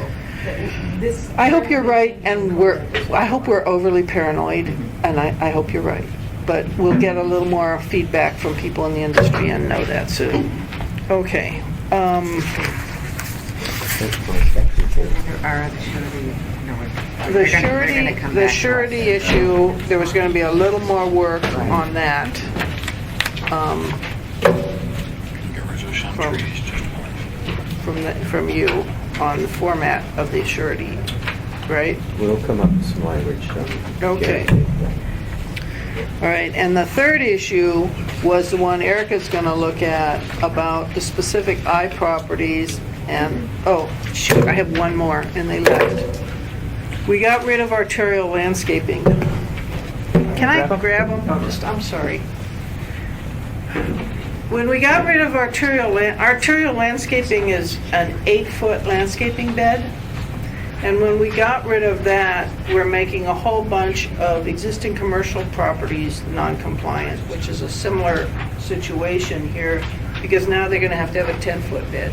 [SPEAKER 1] I hope you're right, and I hope we're overly paranoid, and I hope you're right. But we'll get a little more feedback from people in the industry and know that soon. Okay. The surety issue, there was going to be a little more work on that. from you on the format of the surety, right?
[SPEAKER 9] We'll come up with some language.
[SPEAKER 1] Okay. All right, and the third issue was the one Erica's going to look at about the specific I properties and, oh, shoot, I have one more, and they left. We got rid of arterial landscaping. Can I grab them? I'm sorry. When we got rid of arterial landscaping is an 8-foot landscaping bed. And when we got rid of that, we're making a whole bunch of existing commercial properties non-compliant, which is a similar situation here, because now they're gonna have to have a 10-foot bed.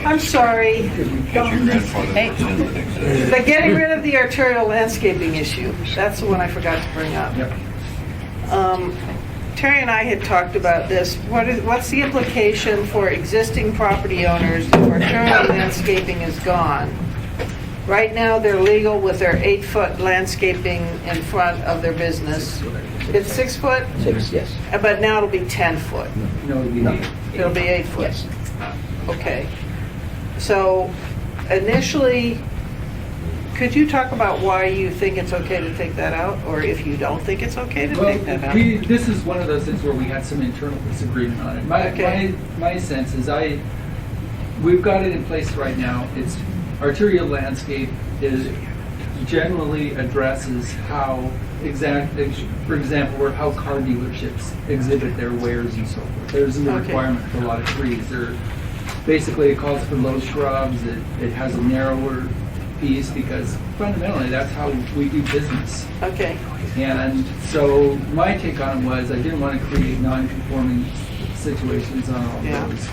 [SPEAKER 1] I'm sorry. But getting rid of the arterial landscaping issue, that's the one I forgot to bring up. Terry and I had talked about this. What's the implication for existing property owners if arterial landscaping is gone? Right now, they're legal with their 8-foot landscaping in front of their business. It's 6 foot?
[SPEAKER 5] 6, yes.
[SPEAKER 1] But now it'll be 10 foot.
[SPEAKER 3] No, it'd be 8.
[SPEAKER 1] It'll be 8 foot.
[SPEAKER 5] Yes.
[SPEAKER 1] Okay. So initially, could you talk about why you think it's okay to take that out? Or if you don't think it's okay to take that out?
[SPEAKER 3] This is one of those things where we had some internal disagreement on it. My sense is we've got it in place right now. It's arterial landscape generally addresses how for example, how car dealerships exhibit their wares and so forth. There's a requirement for a lot of trees. Basically, it calls for low shrubs. It has a narrower piece because fundamentally that's how we do business.
[SPEAKER 1] Okay.
[SPEAKER 3] And so my take on it was I didn't want to create non-conforming situations on all those.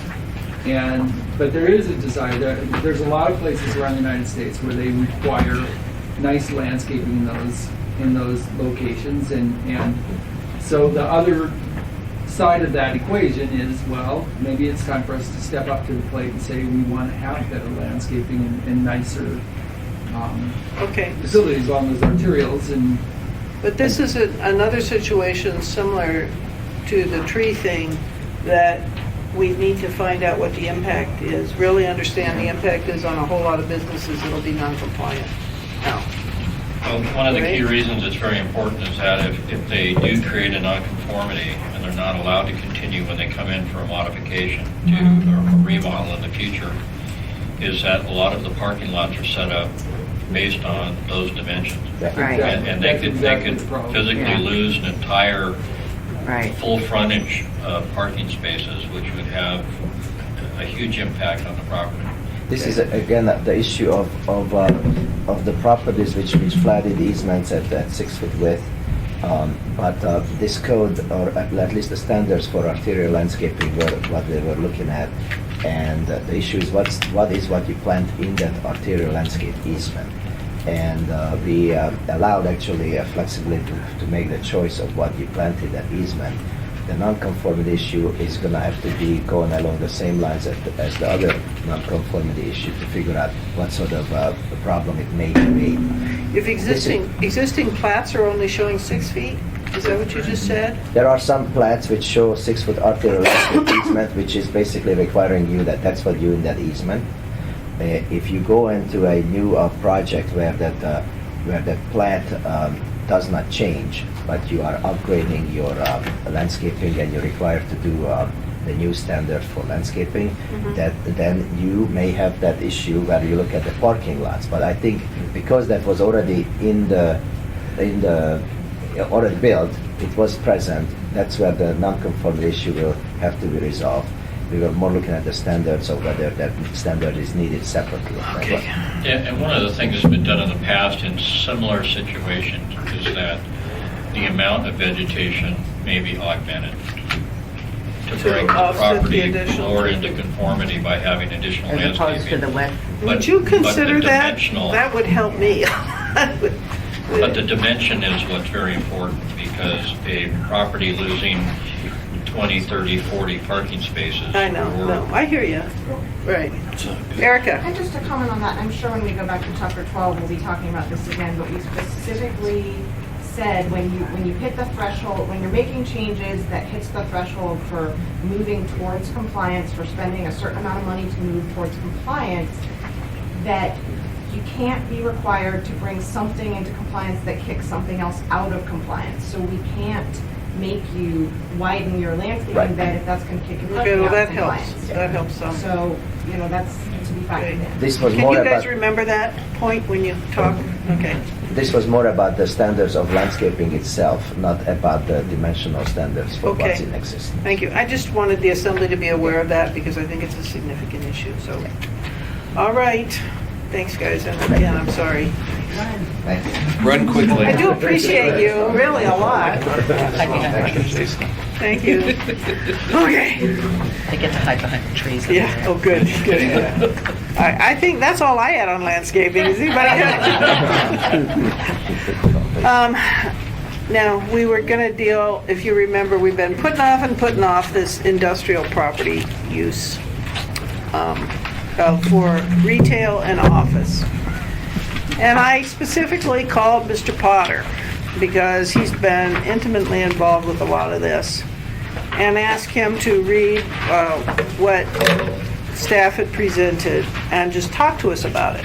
[SPEAKER 3] But there is a desire. There's a lot of places around the United States where they require nice landscaping in those locations, and so the other side of that equation is, well, maybe it's time for us to step up to the plate and say we want to have better landscaping and nicer facilities along those arterials.
[SPEAKER 1] But this is another situation similar to the tree thing that we need to find out what the impact is, really understand the impact is on a whole lot of businesses that'll be non-compliant now.
[SPEAKER 12] Well, one of the key reasons it's very important is that if they do create a nonconformity and they're not allowed to continue when they come in for a modification or a remodel in the future, is that a lot of the parking lots are set up based on those dimensions.
[SPEAKER 13] Right.
[SPEAKER 12] And they could physically lose an entire full frontage parking spaces, which would have a huge impact on the property.
[SPEAKER 5] This is again the issue of the properties which flooded easements at 6 foot width. But this code, or at least the standards for arterial landscaping, were what they were looking at. And the issue is what you plant in that arterial landscape easement. And we allowed actually flexibility to make the choice of what you plant in that easement. The non-conformity issue is going to have to be going along the same lines as the other non-conformity issue to figure out what sort of problem it may create.
[SPEAKER 1] If existing plats are only showing 6 feet, is that what you just said?
[SPEAKER 5] There are some plats which show 6 foot arterial landscape easement, which is basically requiring you that's what you in that easement. If you go into a new project where that plat does not change, but you are upgrading your landscaping and you're required to do the new standard for landscaping, then you may have that issue where you look at the parking lots. But I think because that was already already built, it was present, that's where the non-conformity issue will have to be resolved. We were more looking at the standards of whether that standard is needed separately.
[SPEAKER 12] Okay. Yeah, and one of the things that's been done in the past in similar situations is that the amount of vegetation may be augmented to bring the property more into conformity by having additional
[SPEAKER 13] As
[SPEAKER 12] landscaping.
[SPEAKER 13] opposed to the west.
[SPEAKER 1] Would you consider that?
[SPEAKER 12] dimensional-
[SPEAKER 1] That would help me.
[SPEAKER 12] But the dimension is what's very important, because a property losing 20, 30, 40 parking spaces.
[SPEAKER 1] I know, no, I hear you. Right. Erica?
[SPEAKER 18] And just to comment on that, I'm sure when we go back to chapter 12, we'll be talking about this again, but we specifically said, when you hit the threshold, when you're making changes that hits the threshold for moving towards compliance, for spending a certain amount of money to move towards compliance, that you can't be required to bring something into compliance that kicks something else out of compliance. So we can't make you widen your landscaping
[SPEAKER 5] Right.
[SPEAKER 18] bed if that's going to kick your
[SPEAKER 1] Okay,
[SPEAKER 18] parking
[SPEAKER 1] well,
[SPEAKER 18] out
[SPEAKER 1] that
[SPEAKER 18] of
[SPEAKER 1] helps.
[SPEAKER 18] compliance.
[SPEAKER 1] That helps some.
[SPEAKER 18] So, that's to be factored in.
[SPEAKER 5] This was
[SPEAKER 1] Can
[SPEAKER 5] more
[SPEAKER 1] you guys
[SPEAKER 5] about,
[SPEAKER 1] remember that point when you talk? Okay.
[SPEAKER 5] this was more about the standards of landscaping itself, not about the dimensional standards for
[SPEAKER 1] Okay.
[SPEAKER 5] what's in existence.
[SPEAKER 1] Thank you. I just wanted the assembly to be aware of that because I think it's a significant issue, so. All right. Thanks, guys, and again, I'm sorry.
[SPEAKER 2] Run quickly.
[SPEAKER 1] I do appreciate you, really, a lot. Thank you. Okay.
[SPEAKER 4] They get to hide behind the trees.
[SPEAKER 1] Yeah, oh, good, good. I think that's all I had on landscaping. Is anybody else? Now, we were gonna deal, if you remember, we've been putting off this industrial property use for retail and office. And I specifically called Mr. Potter because he's been intimately involved with a lot of this and asked him to read what staff had presented and just talk to us about it.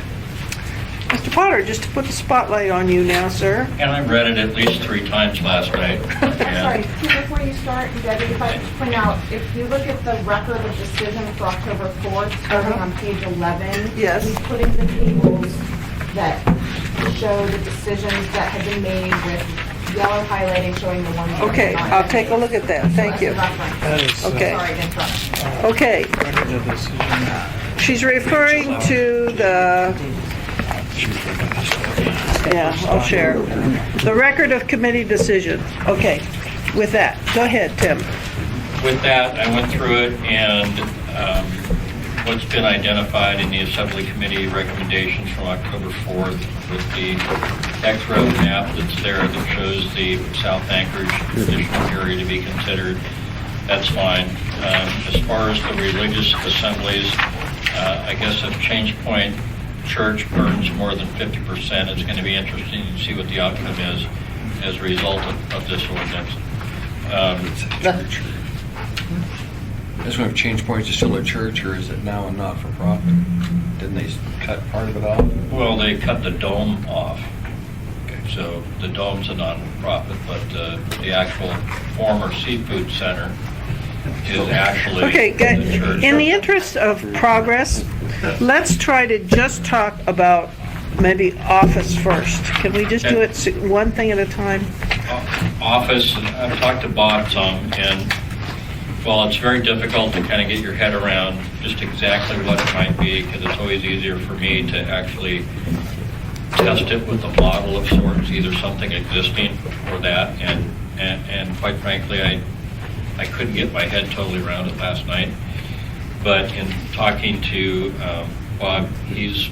[SPEAKER 1] Mr. Potter, just to put the spotlight on you now, sir.
[SPEAKER 12] And I read it at least 3 times last night.
[SPEAKER 18] Sorry,
[SPEAKER 12] And
[SPEAKER 18] before you start, Debbie, if I could point out, if you look at the record of decision for October 4th, starting on page 11,
[SPEAKER 1] Yes.
[SPEAKER 18] we put in the tables that show the decisions that have been made with yellow highlighting showing the ones that have
[SPEAKER 1] Okay,
[SPEAKER 18] not
[SPEAKER 1] I'll
[SPEAKER 18] been
[SPEAKER 1] take a
[SPEAKER 18] made.
[SPEAKER 1] look at that. Thank you.
[SPEAKER 18] That's the reference.
[SPEAKER 7] That is,
[SPEAKER 1] Okay.
[SPEAKER 18] Sorry to interrupt.
[SPEAKER 1] Okay,
[SPEAKER 7] record of decision.
[SPEAKER 1] she's referring to the, yeah, I'll share. The record of committee decision. Okay, with that, go ahead, Tim.
[SPEAKER 12] with that, I went through it, and what's been identified in the Assembly Committee recommendations from October 4th with the X-road map that's there that shows the South Anchorage additional area to be considered, that's fine. As far as the religious assemblies, I guess if Change Point Church burns more than 50%, it's going to be interesting to see what the outcome is as a result of this ordinance.
[SPEAKER 2] This one, Change Point is still a church, or is it now a not-for-profit? Didn't they cut part of it off?
[SPEAKER 12] Well, they cut the dome off. So the dome's a non-profit, but the actual former seafood center is actually
[SPEAKER 1] Okay,
[SPEAKER 12] the church.
[SPEAKER 1] in the interest of progress, let's try to just talk about maybe office first. Can we just do it one thing at a time?
[SPEAKER 12] Office, I've talked to Bob some, and while it's very difficult to kind of get your head around just exactly what it might be, because it's always easier for me to actually test it with a model of sorts, either something existing or that, and quite frankly, I couldn't get my head totally around it last night. But in talking to Bob, he's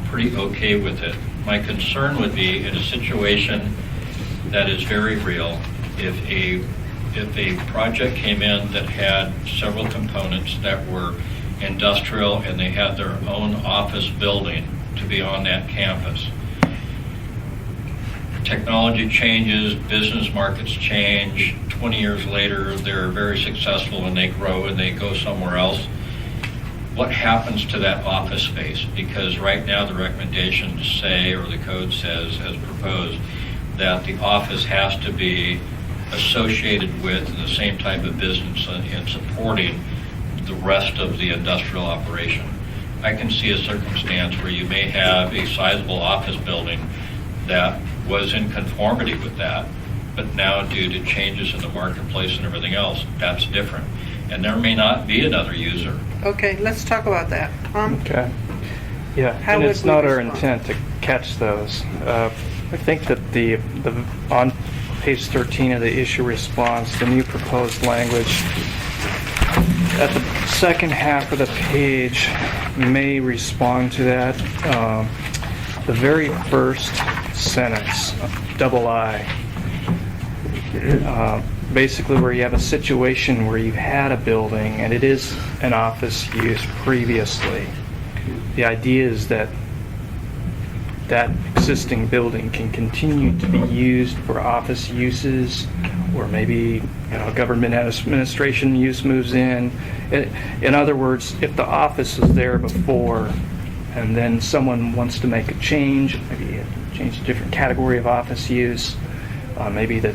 [SPEAKER 12] pretty okay with it. My concern would be in a situation that is very real, if a project came in that had several components that were industrial and they had their own office building to be on that campus. Technology changes, business markets change, 20 years later they're very successful and they grow and they go somewhere else. What happens to that office space? Because right now the recommendations say, or the code says as proposed, that the office has to be associated with the same type of business and supporting the rest of the industrial operation. I can see a circumstance where you may have a sizable office building that was in conformity with that, but now due to changes in the marketplace and everything else, that's different. And there may not be another user.
[SPEAKER 1] Okay, let's talk about that.
[SPEAKER 7] Okay. Yeah,
[SPEAKER 1] How
[SPEAKER 7] and
[SPEAKER 1] would
[SPEAKER 7] it's
[SPEAKER 1] we
[SPEAKER 7] not our
[SPEAKER 1] respond?
[SPEAKER 7] intent to catch those. I think that the on page 13 of the issue response, the new proposed language at the second half of the page may respond to that. The very first sentence, double I, basically where you have a situation where you've had a building and it is an office use previously. The idea is that that existing building can continue to be used for office uses, or maybe, government administration use moves in. In other words, if the office is there before, and then someone wants to make a change, maybe change a different category of office use, maybe the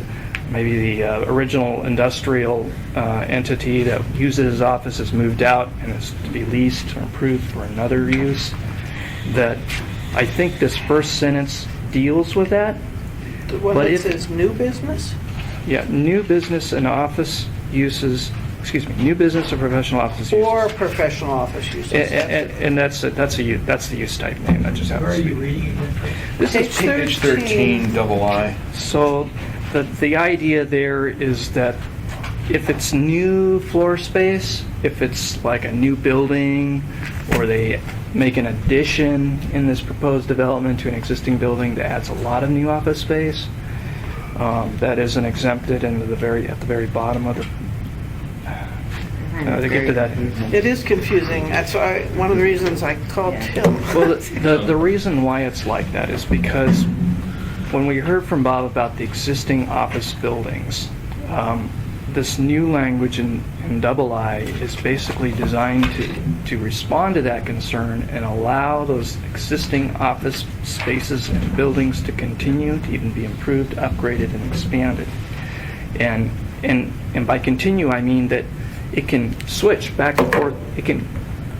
[SPEAKER 7] original industrial entity that uses office has moved out and is to be leased or improved for another use, that I think this first sentence deals with that.
[SPEAKER 1] The one
[SPEAKER 7] But
[SPEAKER 1] that
[SPEAKER 7] if-
[SPEAKER 1] says new business?
[SPEAKER 7] Yeah, new business and office uses, new business or professional office uses.
[SPEAKER 1] Or professional office uses.
[SPEAKER 7] And that's the use type name, that just happens to be.
[SPEAKER 2] This is page 13, double I.
[SPEAKER 7] So the idea there is that if it's new floor space, if it's like a new building, or they make an addition in this proposed development to an existing building that adds a lot of new office space, that isn't exempted into at the very bottom of the. To get to that.
[SPEAKER 1] It is confusing. That's why, one of the reasons I called Tim.
[SPEAKER 7] Well, the reason why it's like that is because when we heard from Bob about the existing office buildings, this new language in double I is basically designed to respond to that concern and allow those existing office spaces and buildings to continue to even be improved, upgraded, and expanded. And by continue, I mean that it can switch back and forth. It can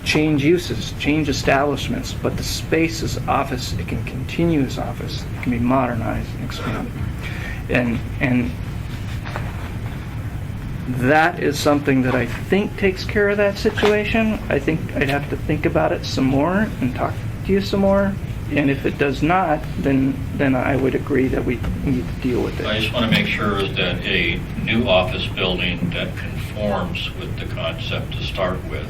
[SPEAKER 7] change uses, change establishments, but the space is office. It can continue as office. It can be modernized and expanded. And that is something that I think takes care of that situation. I think I'd have to think about it some more and talk to you some more. And if it does not, then I would agree that we need to deal with it.
[SPEAKER 12] I just want to make sure that a new office building that conforms with the concept to start with,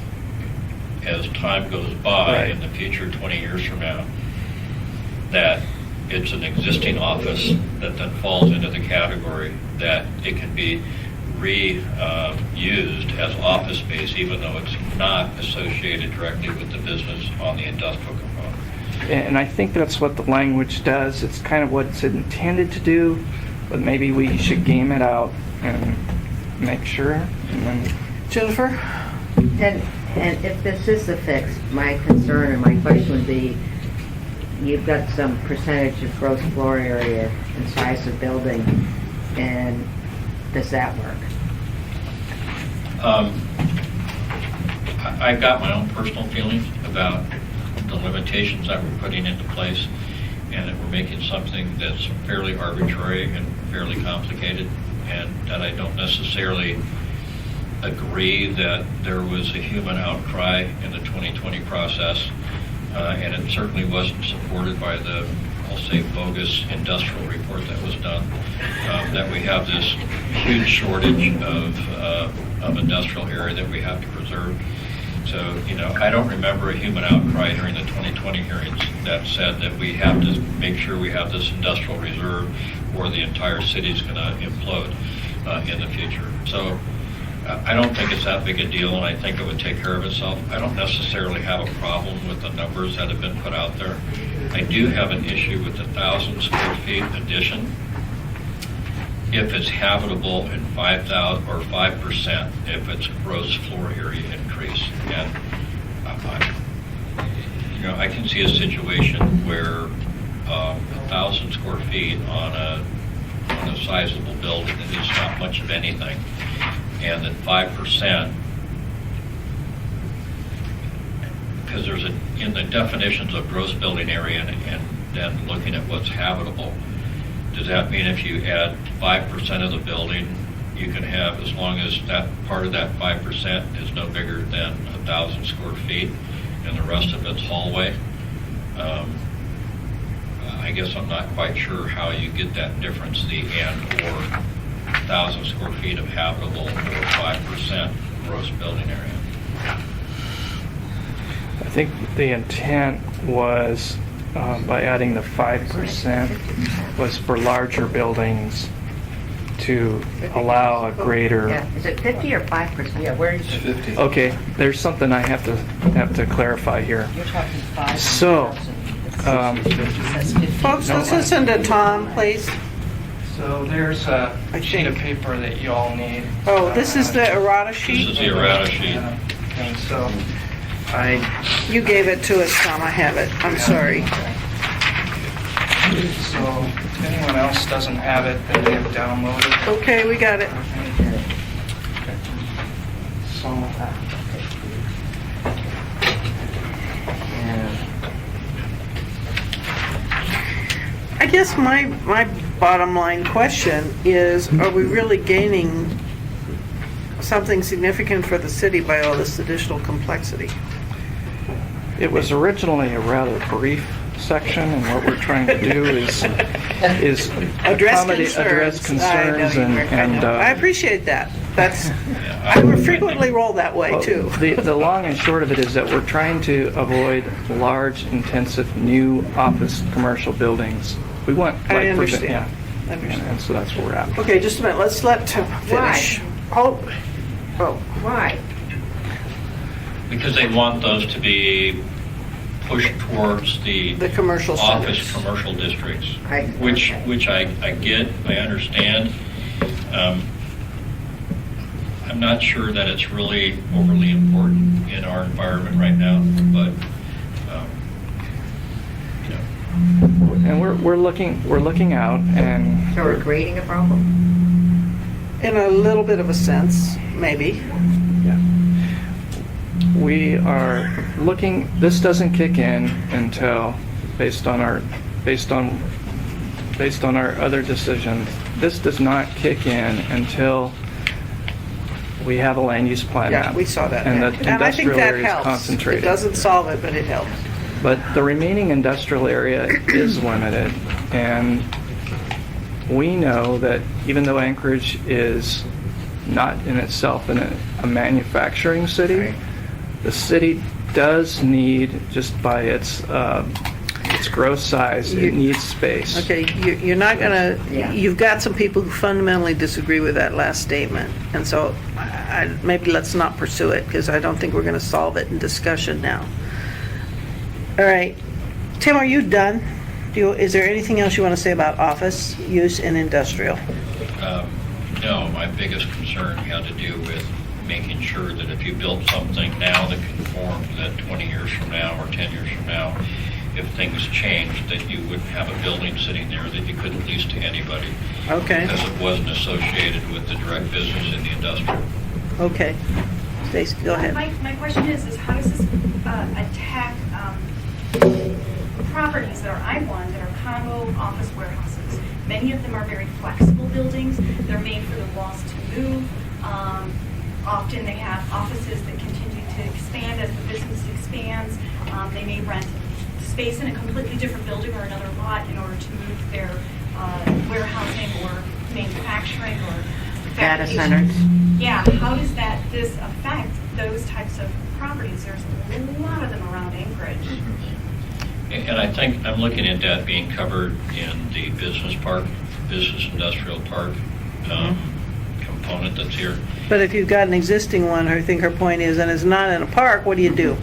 [SPEAKER 12] as time goes by
[SPEAKER 7] Right.
[SPEAKER 12] in the future, 20 years from now, that it's an existing office that then falls into the category that it can be reused as office space, even though it's not associated directly with the business on the industrial component.
[SPEAKER 7] And I think that's what the language does. It's kind of what it's intended to do, but maybe we should game it out and make sure. And then
[SPEAKER 1] Jennifer?
[SPEAKER 13] And if this is a fix, my concern and my question would be, you've got some percentage of gross floor area and size of building, and does that work?
[SPEAKER 12] I've got my own personal feelings about the limitations that we're putting into place, and that we're making something that's fairly arbitrary and fairly complicated, and that I don't necessarily agree that there was a human outcry in the 2020 process, and it certainly wasn't supported by the, I'll say, bogus industrial report that was done, that we have this huge shortage of industrial area that we have to preserve. So, I don't remember a human outcry during the 2020 hearings that said that we have to make sure we have this industrial reserve or the entire city's going to implode in the future. So I don't think it's that big a deal, and I think it would take care of itself. I don't necessarily have a problem with the numbers that have been put out there. I do have an issue with the 1,000 square feet addition if it's habitable in 5,000 or 5% if it's gross floor area increase. And I can see a situation where 1,000 square feet on a sizable building that is not much of anything, and that 5%, because there's in the definitions of gross building area and then looking at what's habitable, does that mean if you add 5% of the building, you can have, as long as that part of that 5% is no bigger than 1,000 square feet and the rest of it's hallway? I guess I'm not quite sure how you get that difference, the and or 1,000 square feet of habitable or 5% gross building area.
[SPEAKER 7] I think the intent was, by adding the 5%, was for larger buildings to allow a greater.
[SPEAKER 13] Yeah, is it 50 or 5%?
[SPEAKER 4] Yeah, where is it?
[SPEAKER 7] 50. Okay, there's something I have to clarify here.
[SPEAKER 4] You're talking 5.
[SPEAKER 7] So,
[SPEAKER 1] Folks, let's listen to Tom, please.
[SPEAKER 7] So there's a sheet of paper that you all need.
[SPEAKER 1] Oh, this is the errata sheet?
[SPEAKER 12] This is the errata sheet.
[SPEAKER 7] And so
[SPEAKER 1] You gave it to us, Tom, I have it. I'm sorry.
[SPEAKER 7] So if anyone else doesn't have it, then they have downloaded.
[SPEAKER 1] Okay, we got it.
[SPEAKER 7] So,
[SPEAKER 1] I guess my bottom line question is, are we really gaining something significant for the city by all this additional complexity?
[SPEAKER 7] it was originally a rather brief section, and what we're trying to do is
[SPEAKER 1] Address
[SPEAKER 7] address
[SPEAKER 1] concerns. I know
[SPEAKER 7] concerns
[SPEAKER 1] you were- I know. I appreciate that. That's, I would frequently roll that way too.
[SPEAKER 7] The long and short of it is that we're trying to avoid large, intensive, new office commercial buildings. We want
[SPEAKER 1] I
[SPEAKER 7] like
[SPEAKER 1] understand.
[SPEAKER 7] Yeah.
[SPEAKER 1] I understand.
[SPEAKER 7] And so that's where we're at.
[SPEAKER 1] Okay, just a minute, let's let Tim finish. Oh,
[SPEAKER 13] Why?
[SPEAKER 12] Because they want those to be pushed towards the
[SPEAKER 1] commercial
[SPEAKER 12] office
[SPEAKER 1] centers.
[SPEAKER 12] commercial districts,
[SPEAKER 13] I-
[SPEAKER 12] which
[SPEAKER 13] okay.
[SPEAKER 12] I get, I understand. I'm not sure that it's really overly important in our environment right now, but
[SPEAKER 7] And we're looking out, and
[SPEAKER 13] So we're creating a problem?
[SPEAKER 1] In a little bit of a sense, maybe.
[SPEAKER 7] we are looking. This doesn't kick in until, based on our other decisions, this does not kick in until we have a land use plan
[SPEAKER 1] Yeah,
[SPEAKER 7] map.
[SPEAKER 1] we saw that.
[SPEAKER 7] And the
[SPEAKER 1] And I think
[SPEAKER 7] industrial
[SPEAKER 1] that
[SPEAKER 7] area is
[SPEAKER 1] helps. It
[SPEAKER 7] concentrated.
[SPEAKER 1] doesn't solve it, but it helps.
[SPEAKER 7] But the remaining industrial area is limited, and we know that even though Anchorage is not in itself a manufacturing city, the city does need, just by its gross size, it needs space.
[SPEAKER 1] Okay, you're not gonna,
[SPEAKER 13] Yeah.
[SPEAKER 1] you've got some people who fundamentally disagree with that last statement. And so maybe let's not pursue it, because I don't think we're gonna solve it in discussion now. All right. Tim, are you done? Is there anything else you want to say about office use in industrial?
[SPEAKER 12] no, my biggest concern had to do with making sure that if you built something now that conformed, that 20 years from now or 10 years from now, if things changed, that you wouldn't have a building sitting there that you couldn't lease to anybody.
[SPEAKER 1] Okay.
[SPEAKER 12] Because it wasn't associated with the direct business in the industrial.
[SPEAKER 1] Okay. Stacy, go ahead.
[SPEAKER 11] My question is how does this attack properties that are I-1, that are condo office warehouses? Many of them are very flexible buildings. They're made for the walls to move. Often they have offices that continue to expand as the business expands. They may rent space in a completely different building or another lot in order to move their warehousing or manufacturing or
[SPEAKER 13] Data
[SPEAKER 11] fabrication.
[SPEAKER 13] centers.
[SPEAKER 11] Yeah, how does this affect those types of properties? There's a lot of them around Anchorage.
[SPEAKER 12] And I think I'm looking at that being covered in the business industrial park component that's here.
[SPEAKER 1] But if you've got an existing one, I think her point is, and it's not in a park, what do you do?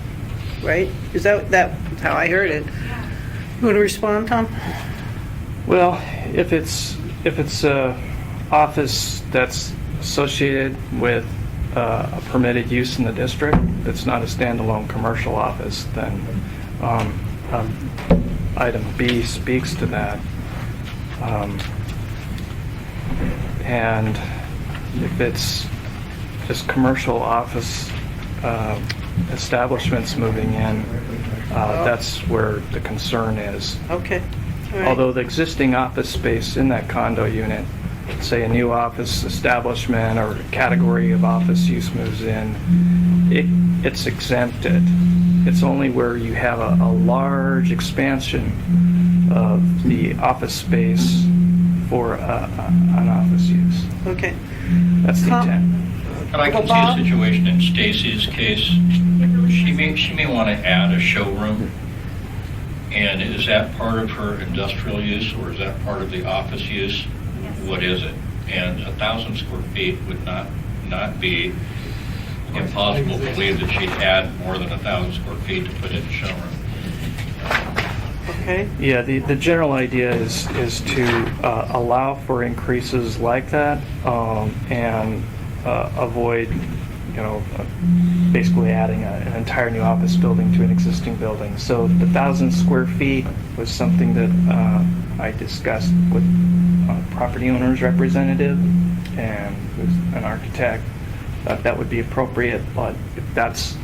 [SPEAKER 1] Right? Is that's how I heard it? You want to respond, Tom?
[SPEAKER 7] Well, if it's a office that's associated with a permitted use in the district, that's not a standalone commercial office, then item B speaks to that. And if it's just commercial office establishments moving in, that's where the concern is.
[SPEAKER 1] Okay. All right.
[SPEAKER 7] Although the existing office space in that condo unit, say a new office establishment or category of office use moves in, it's exempted. It's only where you have a large expansion of the office space for an office use.
[SPEAKER 1] Okay.
[SPEAKER 7] That's the intent.
[SPEAKER 12] But I can see a situation in Stacy's case. She may want to add a showroom. And is that part of her industrial use, or is that part of the office use? What is it? And 1,000 square feet would not be impossible to believe that she'd add more than 1,000 square feet to put in a showroom.
[SPEAKER 1] Okay?
[SPEAKER 7] Yeah, the general idea is to allow for increases like that and avoid, basically adding an entire new office building to an existing building. So the 1,000 square feet was something that I discussed with property owner's representative and with an architect. That would be appropriate, but if that's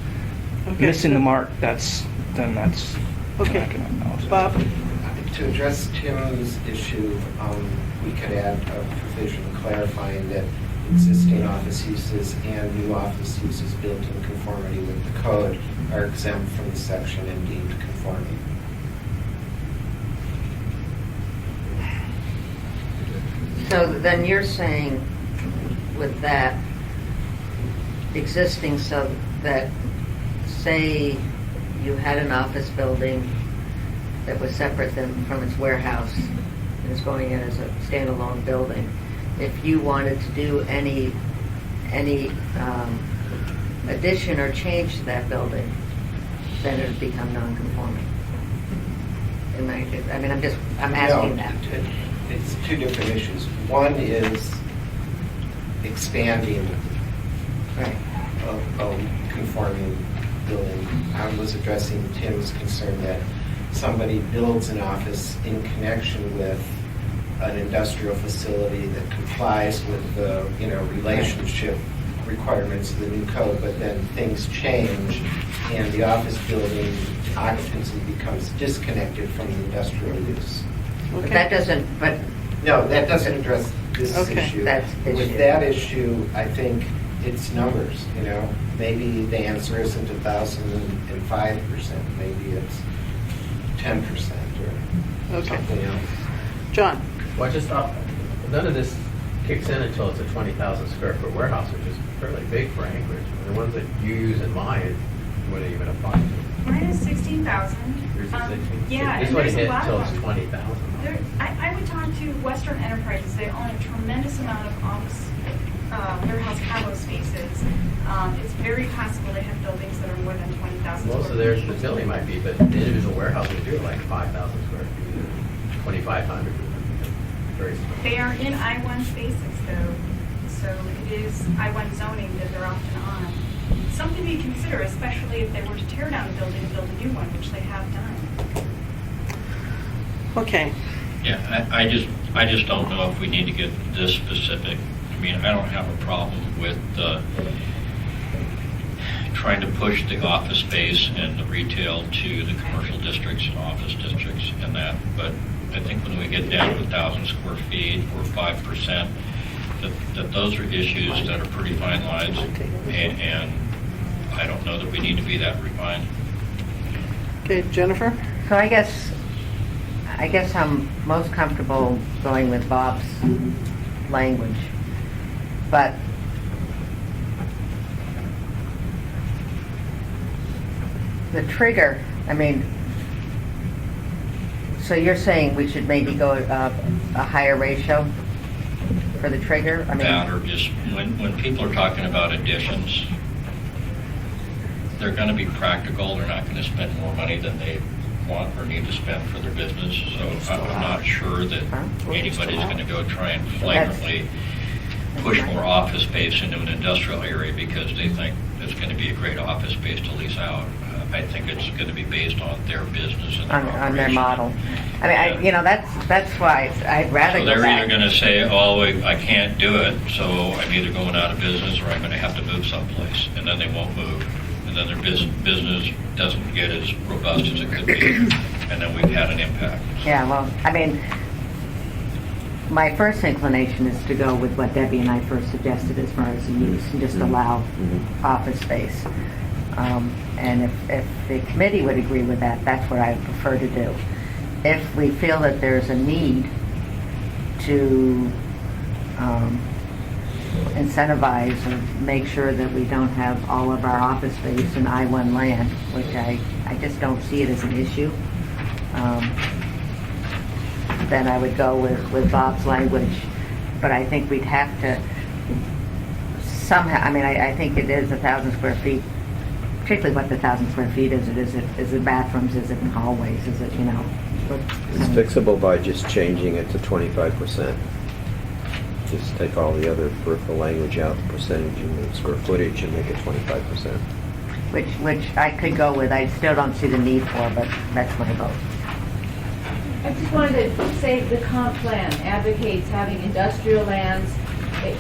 [SPEAKER 7] missing the mark, then that's
[SPEAKER 1] Okay.
[SPEAKER 7] not going to acknowledge it.
[SPEAKER 1] Bob?
[SPEAKER 14] To address Tim's issue, we could add a provision clarifying that existing office uses and new office uses built in conformity with the code are exempt from the section and deemed conforming.
[SPEAKER 13] So then you're saying with that existing, so that, say you had an office building that was separate from its warehouse and is going in as a standalone building, if you wanted to do any addition or change to that building, then it would become non-conforming. I'm asking that.
[SPEAKER 14] It's two different issues. One is expanding a conforming building. I was addressing Tim's concern that somebody builds an office in connection with an industrial facility that complies with the relationship requirements of the new code, but then things change and the office building occupancy becomes disconnected from the industrial use.
[SPEAKER 13] But that doesn't,
[SPEAKER 14] No, that doesn't address this
[SPEAKER 13] Okay.
[SPEAKER 14] issue.
[SPEAKER 13] That's issue.
[SPEAKER 14] With that issue, I think it's numbers, Maybe the answer isn't 1,005%, maybe it's 10% or something else.
[SPEAKER 1] John?
[SPEAKER 19] Well, none of this kicks in until it's a 20,000 square foot warehouse, which is fairly big for Anchorage. The ones that you use in mine wouldn't even apply to.
[SPEAKER 11] Mine is 16,000.
[SPEAKER 19] Yours is 16?
[SPEAKER 11] Yeah,
[SPEAKER 19] This
[SPEAKER 11] and
[SPEAKER 19] wouldn't
[SPEAKER 11] there's
[SPEAKER 19] hit
[SPEAKER 11] a lot
[SPEAKER 19] until
[SPEAKER 11] of
[SPEAKER 19] it's
[SPEAKER 11] them.
[SPEAKER 19] 20,000.
[SPEAKER 11] I would talk to Western Enterprises. They own a tremendous amount of office warehouse cargo spaces. It's very possible they have buildings that are more than 20,000
[SPEAKER 19] Most of
[SPEAKER 11] square
[SPEAKER 19] their
[SPEAKER 11] feet.
[SPEAKER 19] facility might be, but the individual warehouses do like 5,000 square feet, 2,500. Very small.
[SPEAKER 11] They are in I-1 spaces though, so it is I-1 zoning that they're often on. Something to consider, especially if they were to tear down the building and build a new one, which they have done.
[SPEAKER 1] Okay.
[SPEAKER 12] Yeah, I just don't know if we need to get this specific. I mean, I don't have a problem with trying to push the office space and the retail to the commercial districts and office districts and that, but I think when we get down to 1,000 square feet or 5%, that those are issues that are pretty fine lines, and I don't know that we need to be that refined.
[SPEAKER 1] Okay, Jennifer?
[SPEAKER 13] So I guess I'm most comfortable going with Bob's language, but the trigger, so you're saying we should maybe go a higher ratio for the trigger?
[SPEAKER 12] That or just, when people are talking about additions, they're going to be practical. They're not going to spend more money than they want or need to spend for their business. So I'm not sure that anybody's going to go try and flagrantly push more office space into an industrial area because they think it's going to be a great office space to lease out. I think it's going to be based on their business and their
[SPEAKER 13] on their
[SPEAKER 12] operation.
[SPEAKER 13] model. That's why I'd rather
[SPEAKER 12] So
[SPEAKER 13] go
[SPEAKER 12] they're
[SPEAKER 13] back.
[SPEAKER 12] either going to say, oh, I can't do it, so I'm either going out of business or I'm going to have to move someplace, and then they won't move. And then their business doesn't get as robust as it could be, and then we've had an impact.
[SPEAKER 13] Yeah, well, my first inclination is to go with what Debbie and I first suggested as far as the use, and just allow office space. And if the committee would agree with that, that's what I would prefer to do. If we feel that there's a need to incentivize or make sure that we don't have all of our office space in I-1 land, which I just don't see it as an issue, then I would go with Bob's language. But I think we'd have to somehow, I think it is 1,000 square feet particularly what the 1,000 square feet is. Is it bathrooms? Is it hallways? Is it, you know?
[SPEAKER 9] It's fixable by just changing it to 25%. Just take all the other peripheral language out, percentage and square footage, and make it 25%.
[SPEAKER 13] Which I could go with. I still don't see the need for, but that's my vote.
[SPEAKER 16] I just wanted to say the comp plan advocates having industrial lands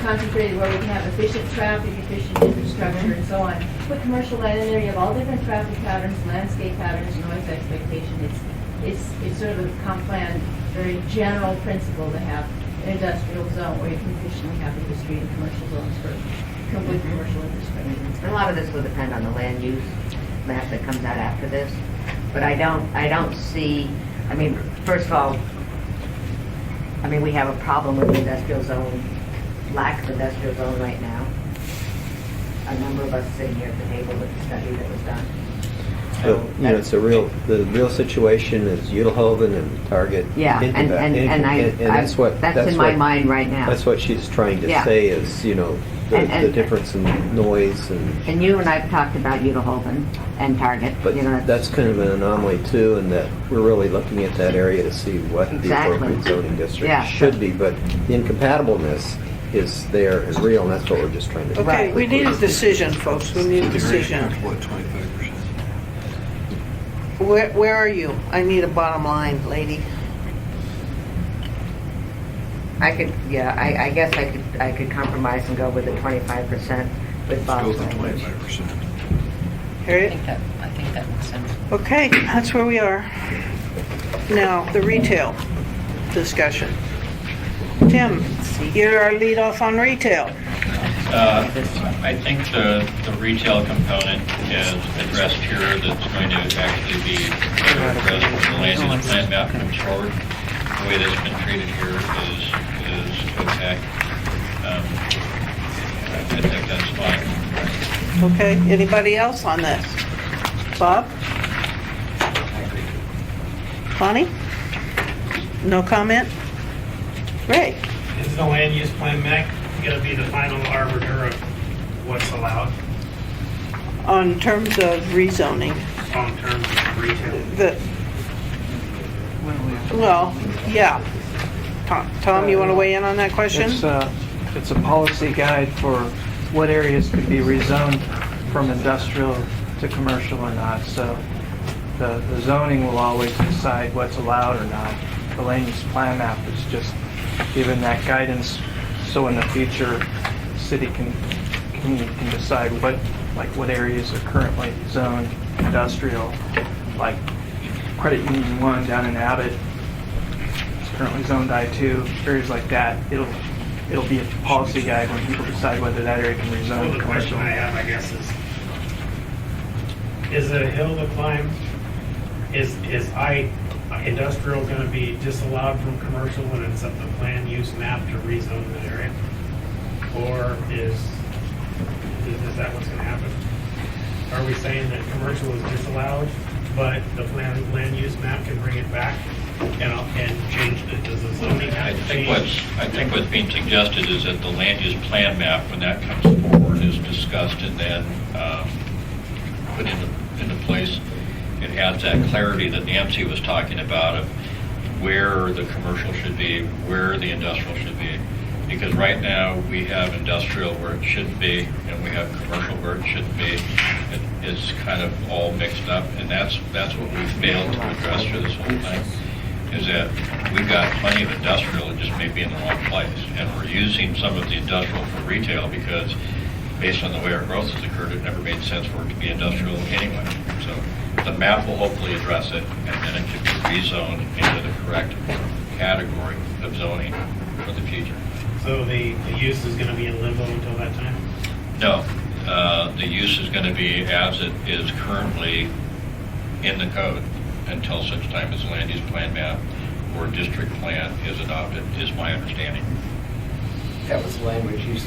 [SPEAKER 16] concentrated where we can have efficient traffic, efficient infrastructure, and so on. Put commercial land in there, you have all different traffic patterns, landscape patterns, noise expectation. It's sort of a comp plan, very general principle to have an industrial zone where you can efficiently have industry and commercial zones for complete commercial infrastructure.
[SPEAKER 13] A lot of this will depend on the land use map that comes out after this, but I don't see. I mean, first of all, we have a problem with the industrial zone, lack of industrial zone right now. A number of us sitting here at the table with the study that was done.
[SPEAKER 9] But, the real situation is Udelhoven and Target.
[SPEAKER 13] Yeah, and
[SPEAKER 9] that's what
[SPEAKER 13] that's in my mind right now.
[SPEAKER 9] That's what she's trying to say is, the difference in noise and
[SPEAKER 13] you and I've talked about Udelhoven and Target.
[SPEAKER 9] But that's kind of an anomaly too, in that we're really looking at that area to see what the appropriate zoning district should be. But the incompatibleness is there and real, and that's what we're just trying to do.
[SPEAKER 1] Okay, we need a decision, folks. We need a decision.
[SPEAKER 2] What, 25%?
[SPEAKER 1] Where are you? I need a bottom line, lady.
[SPEAKER 13] I guess I could compromise and go with the 25% with Bob's language.
[SPEAKER 2] 25%.
[SPEAKER 1] Harriet?
[SPEAKER 4] I think that makes sense.
[SPEAKER 1] Okay, that's where we are. Now, the retail discussion. Tim, you're our lead off on retail.
[SPEAKER 12] I think the retail component is addressed here that's going to actually be addressed when the land use plan map comes forward. The way that's been treated here is okay. I think that's fine.
[SPEAKER 1] Okay, anybody else on this? Bob? Connie? No comment? Ray?
[SPEAKER 20] Is the land use plan map going to be the final arbiter of what's allowed
[SPEAKER 1] On terms of rezoning?
[SPEAKER 20] on terms of retail?
[SPEAKER 1] Well, yeah. Tom, you want to weigh in on that question?
[SPEAKER 7] It's a policy guide for what areas could be rezoned from industrial to commercial or not. So the zoning will always decide what's allowed or not. The land use plan map is just given that guidance, so in the future, the city can decide what areas are currently zoned industrial, like Credit Union 1 down in Abbott. It's currently zoned I-2, areas like that. It'll be a policy guide when people decide whether that area can rezone
[SPEAKER 20] Well, the
[SPEAKER 7] commercial.
[SPEAKER 20] question I have, I guess, is it a hill to climb? Is industrial going to be disallowed from commercial when it's up the plan use map to rezone that area? Or is that what's going to happen? Are we saying that commercial is disallowed, but the land use map can bring it back and change it? Does the zoning have to change?
[SPEAKER 12] I think what's being suggested is that the land use plan map, when that comes forward, is discussed and then put into place. It adds that clarity that Nancy was talking about of where the commercial should be, where the industrial should be. Because right now, we have industrial where it shouldn't be, and we have commercial where it shouldn't be. It's kind of all mixed up, and that's what we failed to address through this whole thing, is that we've got plenty of industrial, it just may be in the wrong place. And we're using some of the industrial for retail because based on the way our growth has occurred, it never made sense for it to be industrial anyway. So the map will hopefully address it, and then it can be rezoned into the correct category of zoning for the future.
[SPEAKER 20] So the use is going to be in limbo until that time?
[SPEAKER 12] No, the use is going to be as it is currently in the code until such time as the land use plan map or district plan is adopted, is my understanding.
[SPEAKER 14] That was language you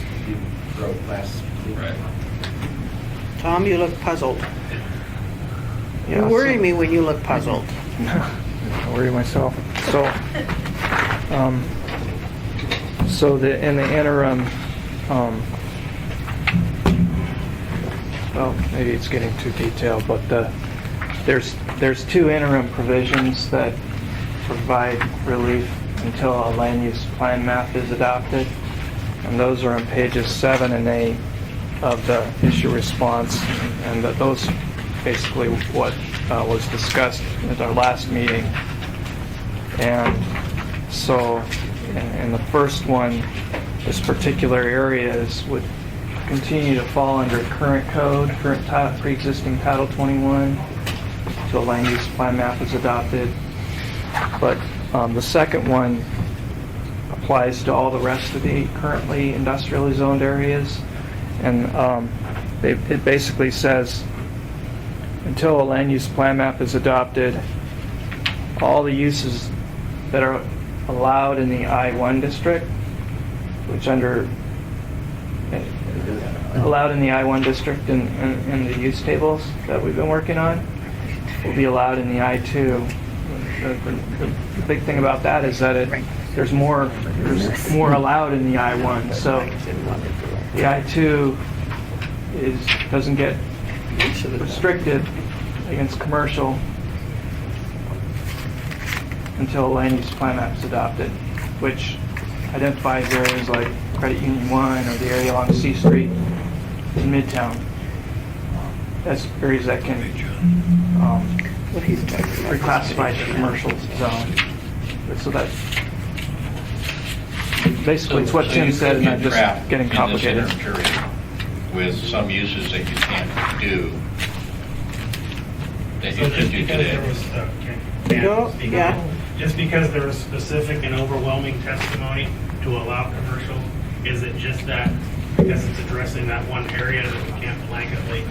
[SPEAKER 14] wrote last week.
[SPEAKER 12] Right.
[SPEAKER 1] Tom, you look puzzled. You
[SPEAKER 7] Yeah,
[SPEAKER 1] worry me when you look puzzled.
[SPEAKER 7] I worry myself. So in the interim, well, maybe it's getting too detailed, but there's two interim provisions that provide relief until a land use plan map is adopted. And those are on pages 7 and 8 of the issue response. And those basically what was discussed at our last meeting. And so in the first one, this particular areas would continue to fall under current code, pre-existing Title 21, until land use plan map is adopted. But the second one applies to all the rest of the currently industrially zoned areas. And it basically says, until a land use plan map is adopted, all the uses that are allowed in the I-1 district, which allowed in the I-1 district in the use tables that we've been working on, will be allowed in the I-2. The big thing about that is that there's more allowed in the I-1. So the I-2 doesn't get restricted against commercial until a land use plan map is adopted, which identifies areas like Credit Union 1 or the area along C Street in Midtown. That's areas that can reclassified to commercial zone. So that's basically it's what Tim said, and I'm just getting complicated.
[SPEAKER 12] In this interim period, with some uses that you can't do, that you could do today.
[SPEAKER 20] Just because there was specific and overwhelming testimony to allow commercial, is it just that because it's addressing that one area that we can't blanketly,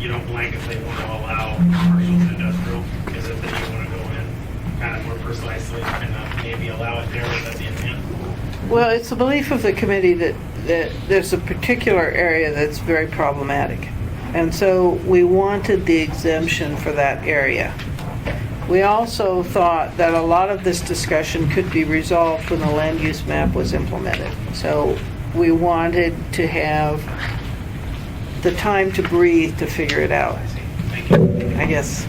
[SPEAKER 20] you don't blanketly want to allow commercial and industrial? Is it that you want to go in kind of more precisely and maybe allow it there? Is that the intent?
[SPEAKER 1] Well, it's the belief of the committee that there's a particular area that's very problematic. And so we wanted the exemption for that area. We also thought that a lot of this discussion could be resolved when the land use map was implemented. So we wanted to have the time to breathe to figure it out.
[SPEAKER 20] Thank you.
[SPEAKER 1] I guess.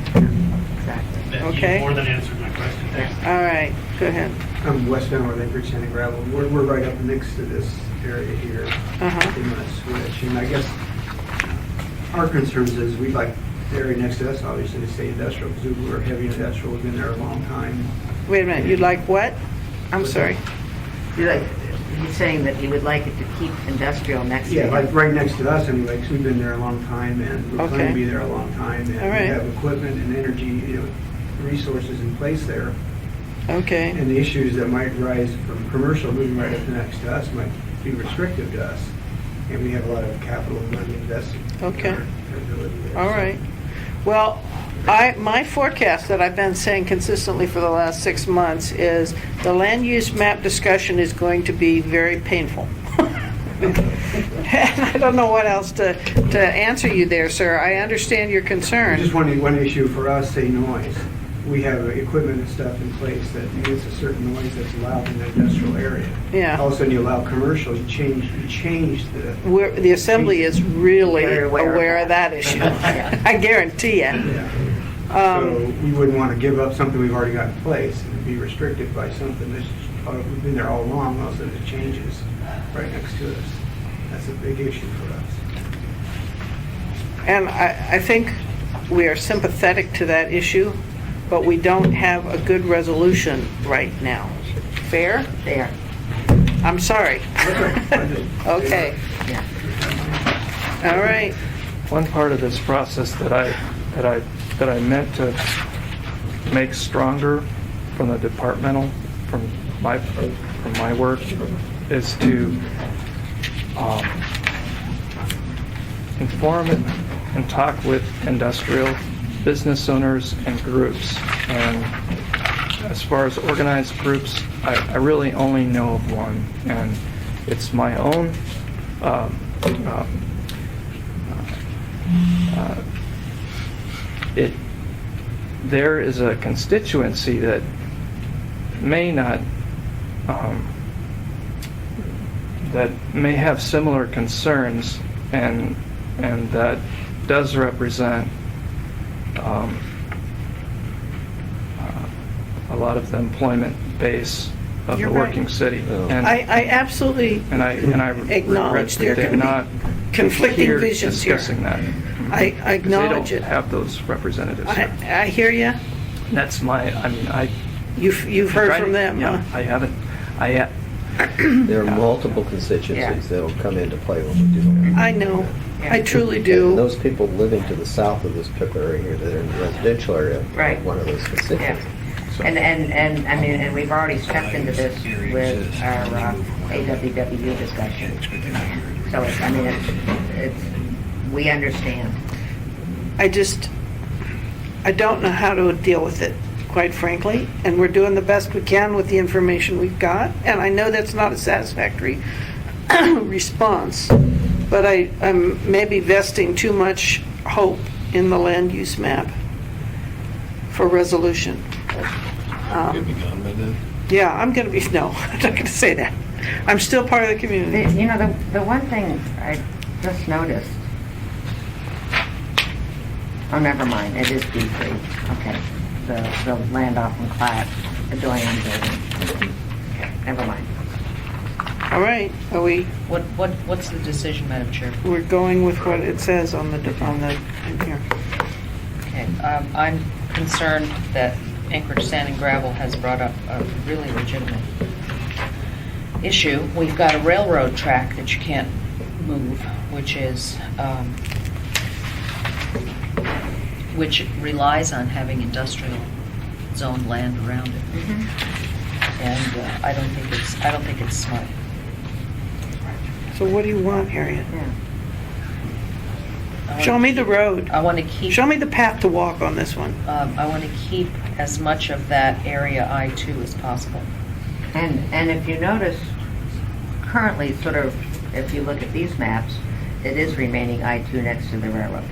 [SPEAKER 20] Okay. You more than answered my question. Thanks.
[SPEAKER 1] All right, go ahead.
[SPEAKER 21] I'm West Van with Anchorage Sand and Gravel. We're right up next to this area here.
[SPEAKER 1] Uh-huh.
[SPEAKER 21] In my switch. And I guess our concerns is we'd like the area next to us, obviously, to stay industrial, because we're heavy industrial, we've been there a long time.
[SPEAKER 1] Wait a minute, you'd like what? I'm sorry.
[SPEAKER 13] He's saying that he would like it to keep industrial next to
[SPEAKER 21] Yeah,
[SPEAKER 13] him.
[SPEAKER 21] like right next to us anyway, because we've been there a long time, and we're going
[SPEAKER 1] Okay.
[SPEAKER 21] to be there a long time, and
[SPEAKER 1] All right.
[SPEAKER 21] we have equipment and energy, resources in place there.
[SPEAKER 1] Okay.
[SPEAKER 21] And the issues that might rise from commercial moving right up next to us might be restrictive to us. And we have a lot of capital and money invested.
[SPEAKER 1] Okay.
[SPEAKER 21] In our ability there.
[SPEAKER 1] All right. Well, my forecast that I've been saying consistently for the last 6 months is the land use map discussion is going to be very painful. And I don't know what else to answer you there, sir. I understand your concern.
[SPEAKER 21] Just one issue for us, say noise. We have equipment and stuff in place that emits a certain noise that's allowed in the industrial area.
[SPEAKER 1] Yeah.
[SPEAKER 21] All of a sudden you allow commercial, you change the...
[SPEAKER 1] The assembly is really
[SPEAKER 21] Very
[SPEAKER 1] aware of that issue. I guarantee you.
[SPEAKER 21] Yeah. So we wouldn't want to give up something we've already got in place and be restricted by something that's, we've been there all along, all of a sudden it changes right next to us. That's a big issue for us.
[SPEAKER 1] And I think we are sympathetic to that issue, but we don't have a good resolution right now. Fair?
[SPEAKER 13] Fair.
[SPEAKER 1] I'm sorry. Okay. All right.
[SPEAKER 7] One part of this process that I meant to make stronger from the departmental, from my work, is to inform and talk with industrial business owners and groups. And as far as organized groups, I really only know of one, and it's my own there is a constituency that may not that may have similar concerns, and and that does represent a lot of the employment base of
[SPEAKER 1] You're
[SPEAKER 7] the working
[SPEAKER 1] right.
[SPEAKER 7] city. And
[SPEAKER 1] I absolutely
[SPEAKER 7] and I
[SPEAKER 1] acknowledge
[SPEAKER 7] regret
[SPEAKER 1] there
[SPEAKER 7] that they're
[SPEAKER 1] can be
[SPEAKER 7] not
[SPEAKER 1] conflicting
[SPEAKER 7] here
[SPEAKER 1] visions here.
[SPEAKER 7] discussing that.
[SPEAKER 1] I
[SPEAKER 7] 'Cause
[SPEAKER 1] acknowledge
[SPEAKER 7] they
[SPEAKER 1] it.
[SPEAKER 7] don't have those representatives.
[SPEAKER 1] I hear you.
[SPEAKER 7] That's
[SPEAKER 1] You've heard from them,
[SPEAKER 7] Yeah,
[SPEAKER 1] huh?
[SPEAKER 7] I haven't.
[SPEAKER 9] There are multiple constituencies that'll come into play when we do that.
[SPEAKER 1] I know. I truly
[SPEAKER 9] And
[SPEAKER 1] do.
[SPEAKER 9] those people living to the south of this particular area here, that are in the residential area, are
[SPEAKER 13] Right.
[SPEAKER 9] one of those constituencies.
[SPEAKER 13] And I mean, and we've already stepped into this with our AWW discussion. So it's, I mean, it's, we understand.
[SPEAKER 1] I don't know how to deal with it, quite frankly, and we're doing the best we can with the information we've got, and I know that's not a satisfactory response, but I'm maybe vesting too much hope in the land use map for resolution.
[SPEAKER 2] Could be gone by then.
[SPEAKER 1] Yeah, I'm gonna be, no, I'm not gonna say that. I'm still part of the community.
[SPEAKER 13] You know, the one thing I just noticed, oh, never mind, it is B3, okay. The land off and Clatt, the Doyen building. Okay, never mind.
[SPEAKER 1] All right, are we,
[SPEAKER 4] What's the decision, Madam Chair?
[SPEAKER 1] we're going with what it says on the, in here.
[SPEAKER 4] Okay, I'm concerned that Anchorage Sand and Gravel has brought up a really legitimate issue. We've got a railroad track that you can't move, which is, which relies on having industrial zoned land around it. And I don't think it's smart.
[SPEAKER 1] So what do you want, Harriet?
[SPEAKER 4] I
[SPEAKER 1] Show
[SPEAKER 4] wanna
[SPEAKER 1] me the road.
[SPEAKER 4] I want to keep.
[SPEAKER 1] Show me the path to walk on this one.
[SPEAKER 4] I want to keep as much of that area I-2 as possible.
[SPEAKER 13] And if you notice, currently, sort of, if you look at these maps, it is remaining I-2 next to the railroad.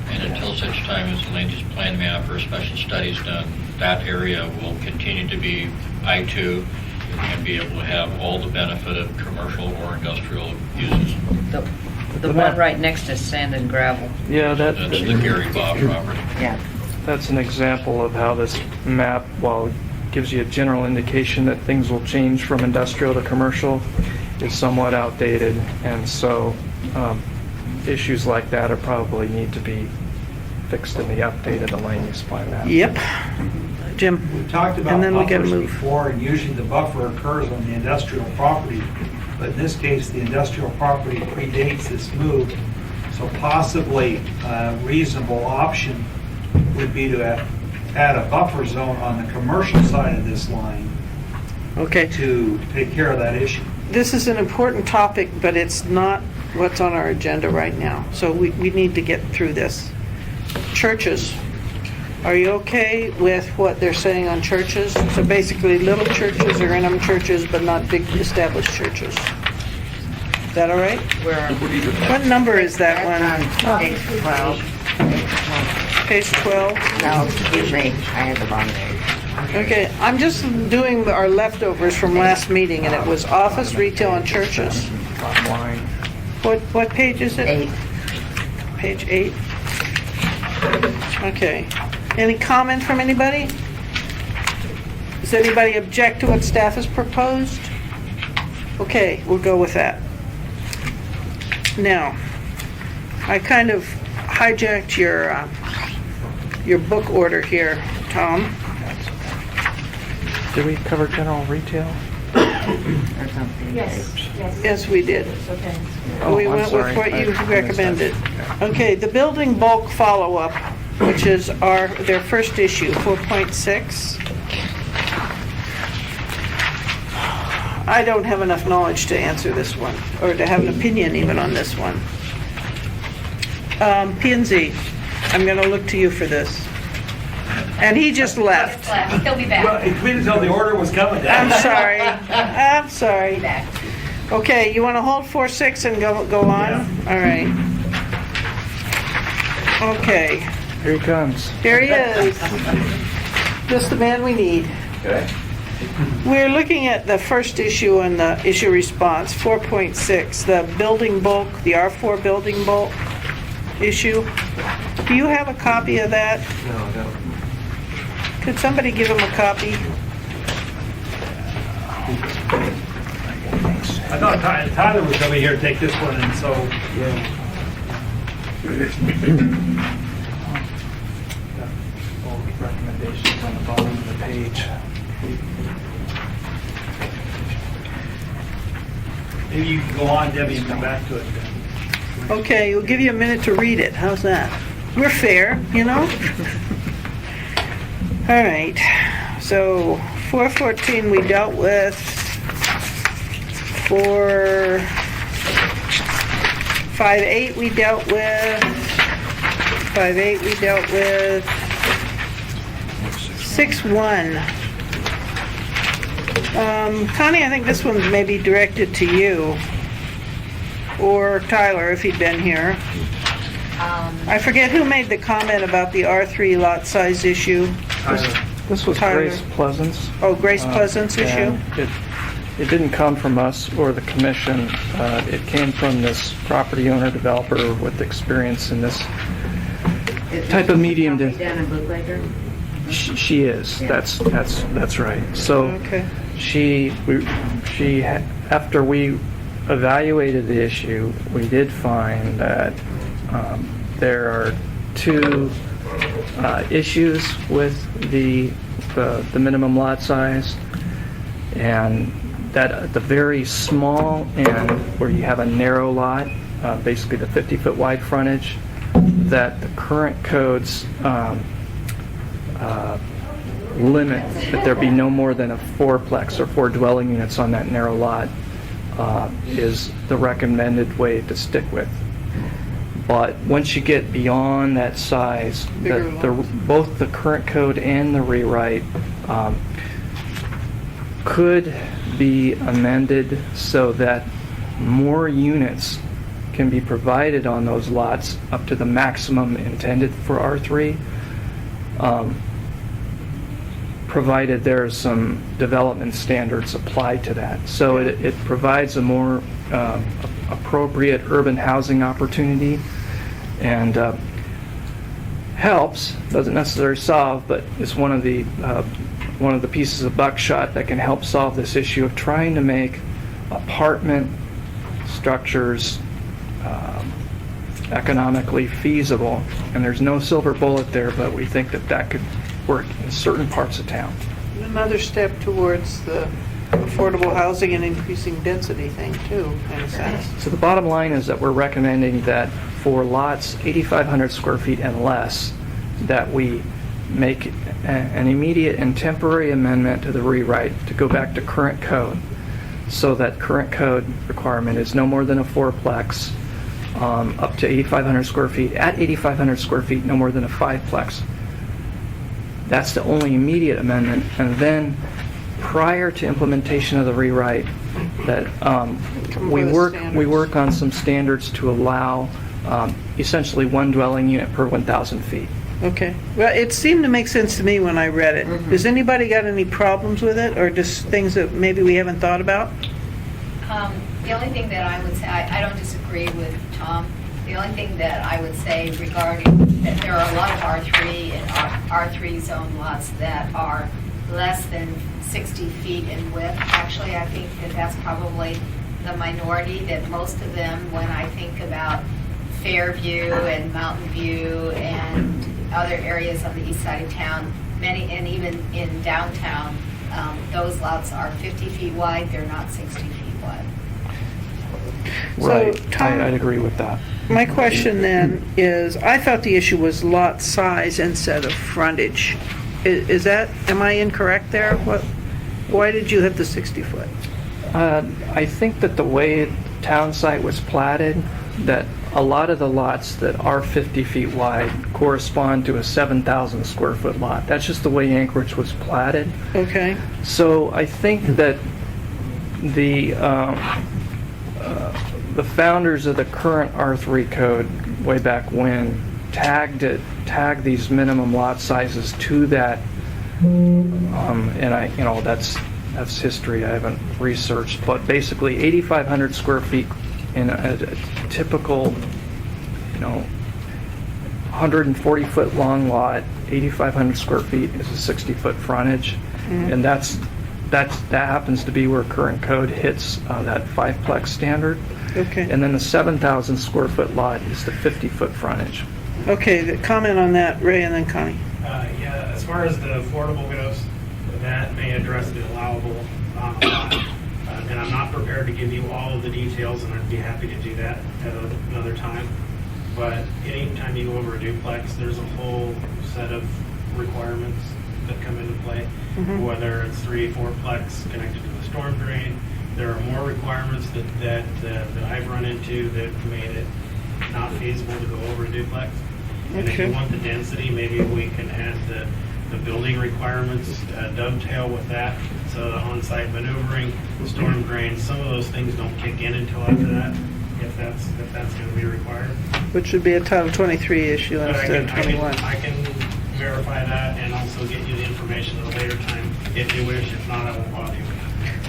[SPEAKER 12] And until such time as the land use plan map or a special study is done, that area will continue to be I-2 and be able to have all the benefit of commercial or industrial uses.
[SPEAKER 4] The one right next to Sand and Gravel.
[SPEAKER 7] Yeah,
[SPEAKER 12] That's the Gary Bob property.
[SPEAKER 13] Yeah.
[SPEAKER 7] That's an example of how this map, while it gives you a general indication that things will change from industrial to commercial, is somewhat outdated, and so issues like that are probably need to be fixed in the update of the land use plan map.
[SPEAKER 1] Yep. Jim?
[SPEAKER 8] We talked about
[SPEAKER 1] And then we gotta
[SPEAKER 8] buffers
[SPEAKER 1] move.
[SPEAKER 8] before, and usually the buffer occurs on the industrial property. But in this case, the industrial property predates this move. So possibly a reasonable option would be to add a buffer zone on the commercial side of this line.
[SPEAKER 1] Okay.
[SPEAKER 8] To take care of that issue.
[SPEAKER 1] This is an important topic, but it's not what's on our agenda right now. So we need to get through this. Churches. Are you okay with what they're saying on churches? So basically, little churches are interim churches, but not big established churches. Is that all right? What number is that one?
[SPEAKER 13] Page 12.
[SPEAKER 1] Page 12?
[SPEAKER 13] No, excuse me, I had the wrong page.
[SPEAKER 1] Okay, I'm just doing our leftovers from last meeting, and it was office, retail, and churches. What page is it?
[SPEAKER 13] 8.
[SPEAKER 1] Page 8. Okay. Any comment from anybody? Does anybody object to what staff has proposed? Okay, we'll go with that. Now, I kind of hijacked your book order here, Tom.
[SPEAKER 7] Did we cover general retail?
[SPEAKER 18] Yes, yes.
[SPEAKER 1] Yes, we did.
[SPEAKER 18] Okay.
[SPEAKER 1] We
[SPEAKER 7] I'm
[SPEAKER 1] went
[SPEAKER 7] sorry.
[SPEAKER 1] with what you
[SPEAKER 7] I missed
[SPEAKER 1] recommended. Okay, the building bulk follow-up, which is their first issue, 4.6. I don't have enough knowledge to answer this one, or to have an opinion even on this one. P&Z, I'm going to look to you for this. And he just left.
[SPEAKER 10] He'll be back.
[SPEAKER 8] Well, we didn't know the order was coming down.
[SPEAKER 1] I'm sorry. Okay, you want to hold 4.6 and go on? All right. Okay,
[SPEAKER 7] Here he comes.
[SPEAKER 1] here he is. Just the man we need.
[SPEAKER 9] Okay.
[SPEAKER 1] We're looking at the first issue and the issue response, 4.6, the building bulk, the R4 building bulk issue. Do you have a copy of that?
[SPEAKER 7] No, I don't.
[SPEAKER 1] Could somebody give him a copy?
[SPEAKER 8] I thought Tyler was coming here to take this one, and so.
[SPEAKER 7] All recommendations on the bottom of the page.
[SPEAKER 8] Maybe you can go on, Debbie, and come back to it then.
[SPEAKER 1] Okay, we'll give you a minute to read it. How's that? We're fair, you know? All right, so 414 we dealt with. 458 we dealt with. 58 we dealt with. 61. Connie, I think this one's maybe directed to you. Or Tyler, if he'd been here. I forget who made the comment about the R3 lot size issue.
[SPEAKER 7] This was
[SPEAKER 1] Tyler.
[SPEAKER 7] Grace Pleasance.
[SPEAKER 1] Oh, Grace Pleasance issue?
[SPEAKER 7] and It didn't come from us or the commission. It came from this property owner developer with experience in this type of medium.
[SPEAKER 13] Down in Blue Laker?
[SPEAKER 7] She is.
[SPEAKER 13] Yeah.
[SPEAKER 7] That's right. So
[SPEAKER 1] Okay.
[SPEAKER 7] she after we evaluated the issue, we did find that there are two issues with the minimum lot size, and that at the very small end where you have a narrow lot, basically the 50-foot wide frontage, that the current codes limit that there be no more than a fourplex or 4 dwelling units on that narrow lot is the recommended way to stick with. But once you get beyond that size, both the current code and the rewrite could be amended so that more units can be provided on those lots up to the maximum intended for R3, provided there's some development standards applied to that. So it provides a more appropriate urban housing opportunity, and helps, doesn't necessarily solve, but it's one of the pieces of buckshot that can help solve this issue of trying to make apartment structures economically feasible. And there's no silver bullet there, but we think that could work in certain parts of town.
[SPEAKER 1] Another step towards the affordable housing and increasing density thing too, in a sense.
[SPEAKER 7] So the bottom line is that we're recommending that for lots 8,500 square feet and less, that we make an immediate and temporary amendment to the rewrite to go back to current code, so that current code requirement is no more than a fourplex, up to 8,500 square feet. At 8,500 square feet, no more than a fiveplex. That's the only immediate amendment. And then prior to implementation of the rewrite, that we work on some standards to allow essentially 1 dwelling unit per 1,000 feet.
[SPEAKER 1] Okay. Well, it seemed to make sense to me when I read it. Has anybody got any problems with it, or just things that maybe we haven't thought about?
[SPEAKER 10] The only thing that I would say, I don't disagree with Tom. The only thing that I would say regarding that there are a lot of R3 and R3 zone lots that are less than 60 feet in width. Actually, I think that that's probably the minority, that most of them, when I think about Fairview and Mountain View and other areas on the east side of town, many, and even in downtown, those lots are 50 feet wide, they're not 60 feet wide.
[SPEAKER 7] Right.
[SPEAKER 1] So, Tom,
[SPEAKER 7] I'd agree with that.
[SPEAKER 1] my question then is, I thought the issue was lot size instead of frontage. Is that, am I incorrect there? Why did you have the 60 foot?
[SPEAKER 7] I think that the way the town site was platted, that a lot of the lots that are 50 feet wide correspond to a 7,000 square foot lot. That's just the way Anchorage was platted.
[SPEAKER 1] Okay.
[SPEAKER 7] So I think that the founders of the current R3 code way back when tagged these minimum lot sizes to that, and that's that's history I haven't researched, but basically 8,500 square feet in a typical, 140-foot long lot, 8,500 square feet is a 60-foot frontage, and that happens to be where current code hits that 5-plex standard.
[SPEAKER 1] Okay.
[SPEAKER 7] And then the 7,000 square foot lot is the 50-foot frontage.
[SPEAKER 1] Okay, the comment on that, Ray, and then Connie.
[SPEAKER 20] Yeah, as far as the affordable goes, that may address the allowable lot. And I'm not prepared to give you all of the details, and I'd be happy to do that at another time. But anytime you go over a duplex, there's a whole set of requirements that come into play. Whether it's 3, 4-plex connected to the storm drain, there are more requirements that I've run into that made it not feasible to go over a duplex. And if you want the density, maybe we can add the building requirements, dovetail with that. So the on-site maneuvering, storm drains, some of those things don't kick in until after that, if that's going to be required.
[SPEAKER 1] Which would be a Title 23 issue
[SPEAKER 20] But
[SPEAKER 1] instead of 21.
[SPEAKER 20] I can verify that and also get you the information at a later time if you wish. If not, I won't bother you.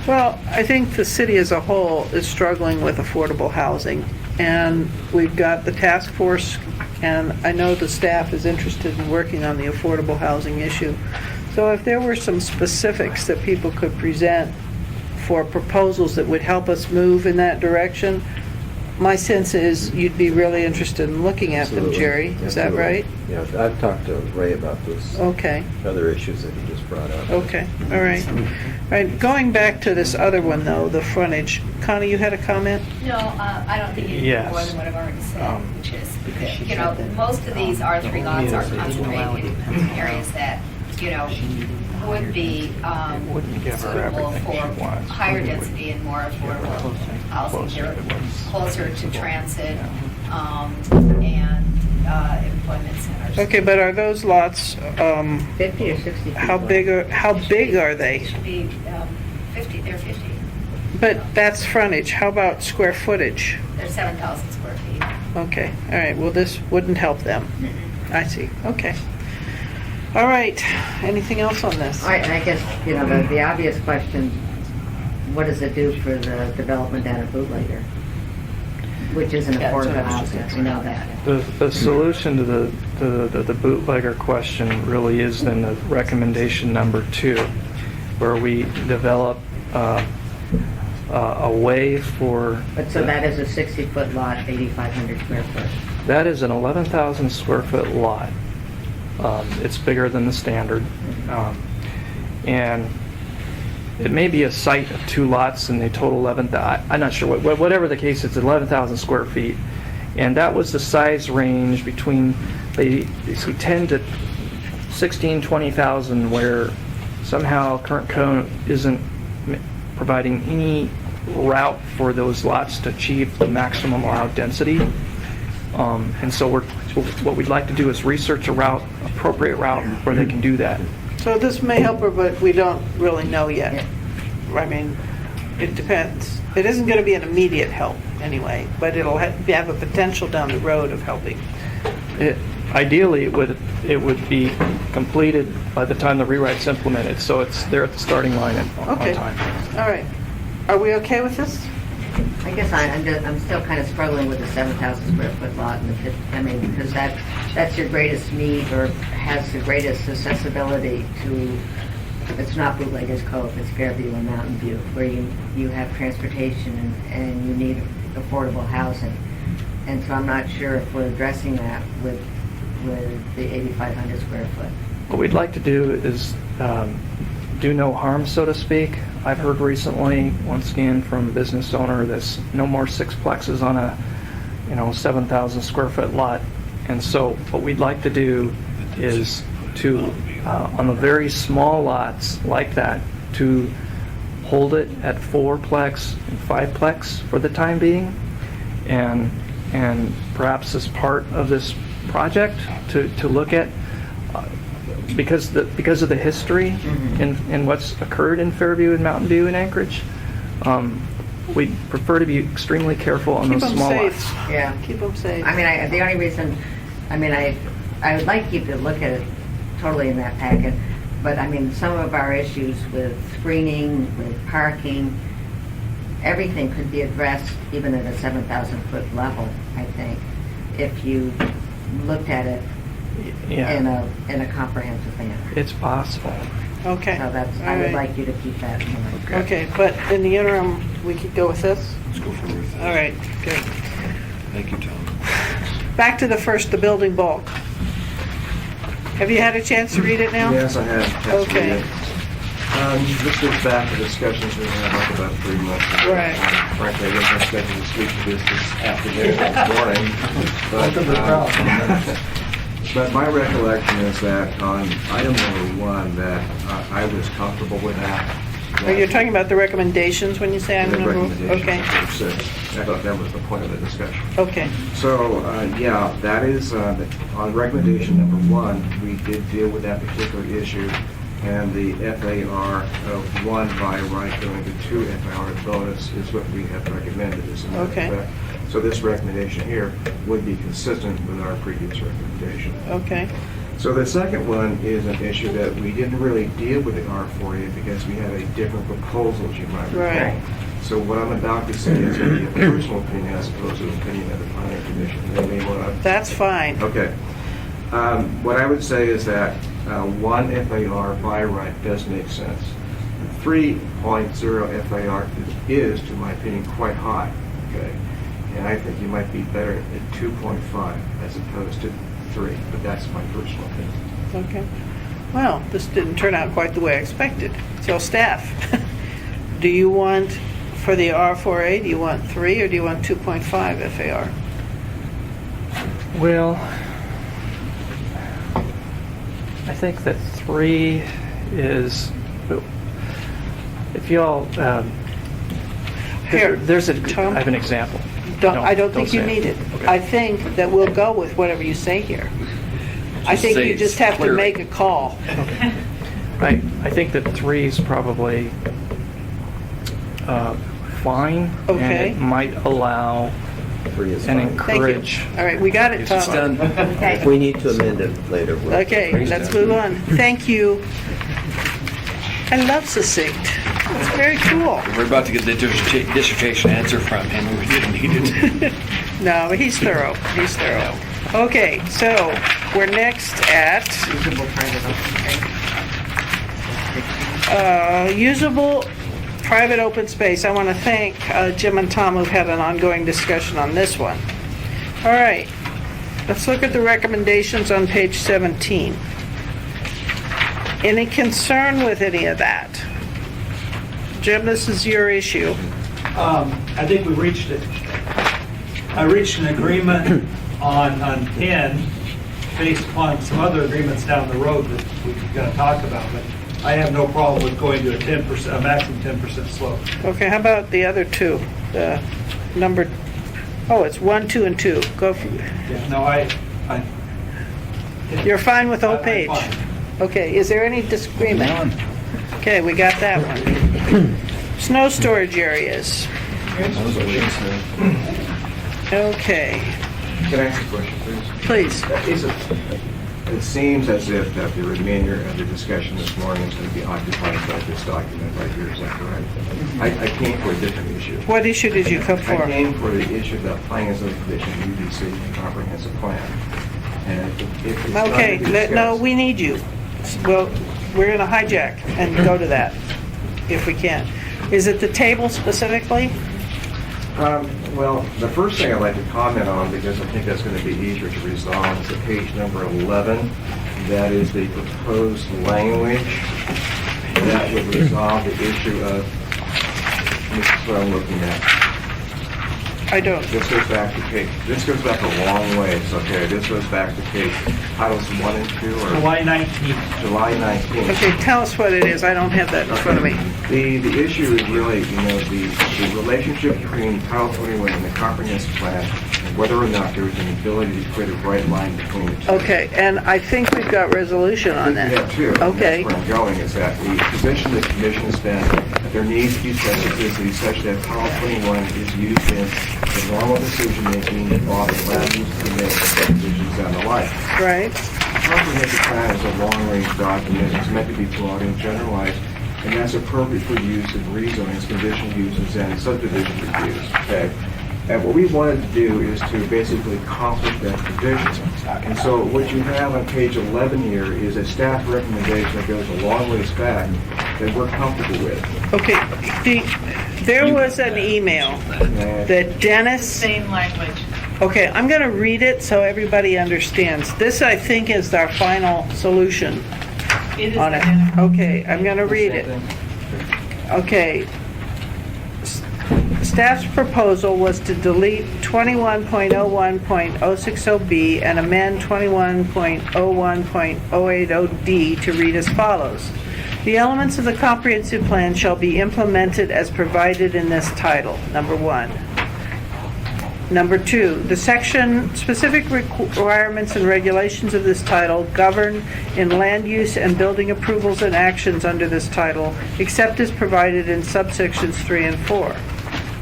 [SPEAKER 1] Well, I think the city as a whole is struggling with affordable housing, and we've got the task force, and I know the staff is interested in working on the affordable housing issue. So if there were some specifics that people could present for proposals that would help us move in that direction, my sense is you'd be really interested in looking at them, Jerry. Is that right?
[SPEAKER 9] Yeah, I've talked to Ray about those
[SPEAKER 1] Okay.
[SPEAKER 9] other issues that he just brought up.
[SPEAKER 1] Okay, all right. All right, going back to this other one, though, the frontage. Connie, you had a comment?
[SPEAKER 10] No, I don't think you need
[SPEAKER 7] Yes.
[SPEAKER 10] more than what I've already said, which is, most of these R3 lots are concentrated in areas that, would be suitable for higher density and more affordable housing. They're closer to transit and employment centers.
[SPEAKER 1] Okay, but are those lots,
[SPEAKER 13] 50 or 60?
[SPEAKER 1] how big are they?
[SPEAKER 10] Should be 50, they're 50.
[SPEAKER 1] But that's frontage. How about square footage?
[SPEAKER 10] They're 7,000 square feet.
[SPEAKER 1] Okay, all right, well, this wouldn't help them. I see, okay. All right, anything else on this?
[SPEAKER 13] I guess, the obvious question, what does it do for the development down at Bootlegger? Which is an affordable housing, we know that.
[SPEAKER 7] The solution to the bootlegger question really is then the recommendation number 2, where we develop a way for...
[SPEAKER 13] But so that is a 60-foot lot, 8,500 square foot.
[SPEAKER 7] That is an 11,000 square foot lot. It's bigger than the standard. And it may be a site of 2 lots and they total 11,000. I'm not sure. Whatever the case, it's 11,000 square feet. And that was the size range between, they see 10 to 16, 20,000, where somehow current code isn't providing any route for those lots to achieve the maximum allowed density. And so what we'd like to do is research a route, appropriate route where they can do that.
[SPEAKER 1] So this may help her, but we don't really know yet. I mean, it depends. It isn't going to be an immediate help anyway, but it'll have a potential down the road of helping.
[SPEAKER 7] Ideally, it would be completed by the time the rewrite's implemented, so it's there at the starting line on time.
[SPEAKER 1] All right. Are we okay with this?
[SPEAKER 13] I guess I'm still kind of struggling with the 7,000 square foot lot and the 50, because that's your greatest need or has the greatest accessibility to, it's not Bootleggers Cove, it's Fairview and Mountain View, where you have transportation and you need affordable housing. And so I'm not sure if we're addressing that with the 8,500 square foot.
[SPEAKER 7] What we'd like to do is do no harm, so to speak. I've heard recently, once again, from a business owner, there's no more 6-plexes on a 7,000 square foot lot. And so what we'd like to do is to, on the very small lots like that, to hold it at 4-plex and 5-plex for the time being. And perhaps as part of this project to look at, because of the history and what's occurred in Fairview and Mountain View and Anchorage, we'd prefer to be extremely careful on those small lots.
[SPEAKER 13] Yeah.
[SPEAKER 1] Keep them safe.
[SPEAKER 13] The only reason, I would like you to look at it totally in that packet, But I mean, some of our issues with screening, with parking, everything could be addressed even at a 7,000-foot level, I think, if you looked at it
[SPEAKER 7] Yeah,
[SPEAKER 13] in a comprehensive manner.
[SPEAKER 7] it's possible.
[SPEAKER 1] Okay.
[SPEAKER 13] So that's, I
[SPEAKER 1] All
[SPEAKER 13] would
[SPEAKER 1] right.
[SPEAKER 13] like you to keep that in mind.
[SPEAKER 1] Okay, but in the interim, we could go with this?
[SPEAKER 2] Let's go for Ruth.
[SPEAKER 1] All right, good.
[SPEAKER 2] Thank you, Tom.
[SPEAKER 1] Back to the building bulk. Have you had a chance to read it now?
[SPEAKER 15] Yes, I have.
[SPEAKER 1] Okay.
[SPEAKER 15] This goes back to discussions we had like about 3 months ago.
[SPEAKER 1] Right.
[SPEAKER 15] Frankly, I wasn't expecting to speak to this afternoon, this morning.
[SPEAKER 3] Welcome to the crowd.
[SPEAKER 15] But my recollection is that on item number 1, that I was comfortable with that.
[SPEAKER 1] Are you talking about the recommendations when you say I'm
[SPEAKER 15] The
[SPEAKER 1] number?
[SPEAKER 15] recommendations
[SPEAKER 1] Okay,
[SPEAKER 15] of 6. I thought that was the point of the discussion.
[SPEAKER 1] okay,
[SPEAKER 15] So, yeah, that is, on recommendation number 1, we did deal with that particular issue, and the FAR of 1 by right going to 2 FAR bonus is what we have recommended as a matter of
[SPEAKER 1] Okay.
[SPEAKER 15] fact. So this recommendation here would be consistent with our previous recommendation.
[SPEAKER 1] okay.
[SPEAKER 15] So the second one is an issue that we didn't really deal with in R40 because we had a different proposal, as you might recall.
[SPEAKER 1] Right.
[SPEAKER 15] So what I'm about to say is going to be a personal opinion as opposed to an opinion of the planning commission. They may want to.
[SPEAKER 1] That's fine.
[SPEAKER 15] Okay. What I would say is that 1 FAR by right does make sense. 3.0 FAR is, to my opinion, quite high. Okay. And I think you might be better at 2.5 as opposed to 3, but that's my personal opinion.
[SPEAKER 1] Okay. Well, this didn't turn out quite the way I expected. So staff, do you want, for the R4A, do you want 3 or do you want 2.5 FAR?
[SPEAKER 7] Well, I think that 3 is, if y'all,
[SPEAKER 1] Here,
[SPEAKER 7] there's a,
[SPEAKER 1] Tom?
[SPEAKER 7] I have an example.
[SPEAKER 1] I don't think you
[SPEAKER 7] say
[SPEAKER 1] need it.
[SPEAKER 7] Okay.
[SPEAKER 1] I think that we'll go with whatever you say here. I
[SPEAKER 2] Just
[SPEAKER 1] think
[SPEAKER 2] say
[SPEAKER 1] you
[SPEAKER 2] it's
[SPEAKER 1] just have to
[SPEAKER 2] clear.
[SPEAKER 1] make a call.
[SPEAKER 7] I think that 3 is probably fine.
[SPEAKER 1] Okay.
[SPEAKER 7] And it might allow
[SPEAKER 9] 3 is
[SPEAKER 7] and
[SPEAKER 9] fine.
[SPEAKER 7] encourage.
[SPEAKER 1] All right, we got it,
[SPEAKER 2] It's
[SPEAKER 1] Tom.
[SPEAKER 2] done.
[SPEAKER 9] If we need to amend it later, we'll.
[SPEAKER 1] Okay, let's move on. Thank you. I love succinct. It's very cool.
[SPEAKER 2] We're about to get the dissertation answer from him, and we didn't need it.
[SPEAKER 1] No, but he's thorough. He's thorough. Okay, so we're next at usable private open space. I want to thank Jim and Tom who've had an ongoing discussion on this one. All right, let's look at the recommendations on page 17. Any concern with any of that? Jim, this is your issue.
[SPEAKER 8] I think we reached it. I reached an agreement on 10 based upon some other agreements down the road that we're going to talk about, but I have no problem with going to a maximum 10% slope.
[SPEAKER 1] Okay, how about the other two? The number, oh, it's 1, 2, and 2. Go for it.
[SPEAKER 8] Yeah, no,
[SPEAKER 1] You're fine with the whole
[SPEAKER 8] I'm
[SPEAKER 1] page?
[SPEAKER 8] fine.
[SPEAKER 1] Okay, is there any disagreement? Okay, we got that one. Snow storage areas. Okay,
[SPEAKER 15] Can I ask a question, please?
[SPEAKER 1] please.
[SPEAKER 15] It seems as if that the remainder of the discussion this morning is going to be occupied by this document right here, is that correct? I came for a different issue.
[SPEAKER 1] What issue did you come
[SPEAKER 15] I
[SPEAKER 1] for?
[SPEAKER 15] came for the issue of the planning and zoning commission, UDC, and comprehensive plan. And if it's not
[SPEAKER 1] Okay,
[SPEAKER 15] to be discussed-
[SPEAKER 1] no, we need you. Well, we're going to hijack and go to that, if we can. Is it the table specifically?
[SPEAKER 15] Well, the first thing I'd like to comment on, because I think that's going to be easier to resolve, is at page number 11. That is the proposed language that would resolve the issue of, this is what I'm looking at.
[SPEAKER 1] I don't.
[SPEAKER 15] This goes back to page, this goes back a long ways, okay? This goes back to page, titles 1 and 2, or?
[SPEAKER 8] July 19th.
[SPEAKER 15] July 19th.
[SPEAKER 1] Okay, tell us what it is. I don't have that in front of me.
[SPEAKER 15] The issue is really, the relationship between Title 21 and the comprehensive plan, and whether or not there is an ability to create a bright line between the two.
[SPEAKER 1] Okay, and I think we've got resolution on
[SPEAKER 15] We
[SPEAKER 1] that.
[SPEAKER 15] have two. and
[SPEAKER 1] Okay.
[SPEAKER 15] That's where I'm going, is that the position the commission has been, that there needs to be specificity such that Title 21 is used in the normal decision-making involving land use permits and subdivisions down the line.
[SPEAKER 1] Right.
[SPEAKER 15] comprehensive plan is a long-range document. It's meant to be broad and generalized, and that's appropriate for use in rezonings, conditional uses, and subdivision reviews, okay? And what we wanted to do is to basically accomplish that provision. And so what you have on page 11 here is a staff recommendation that goes a long ways back that we're comfortable with.
[SPEAKER 1] Okay, there was an email that Dennis...
[SPEAKER 4] Same language.
[SPEAKER 1] Okay, I'm going to read it so everybody understands. This, I think, is our final solution
[SPEAKER 4] It is
[SPEAKER 1] on it.
[SPEAKER 4] identical.
[SPEAKER 1] Okay, I'm going to read it. Okay. Staff's proposal was to delete 21.01.060B and amend 21.01.080D to read as follows. The elements of the comprehensive plan shall be implemented as provided in this title, number 1. Number 2, the section specific requirements and regulations of this title govern in land use and building approvals and actions under this title, except as provided in subsections 3 and 4.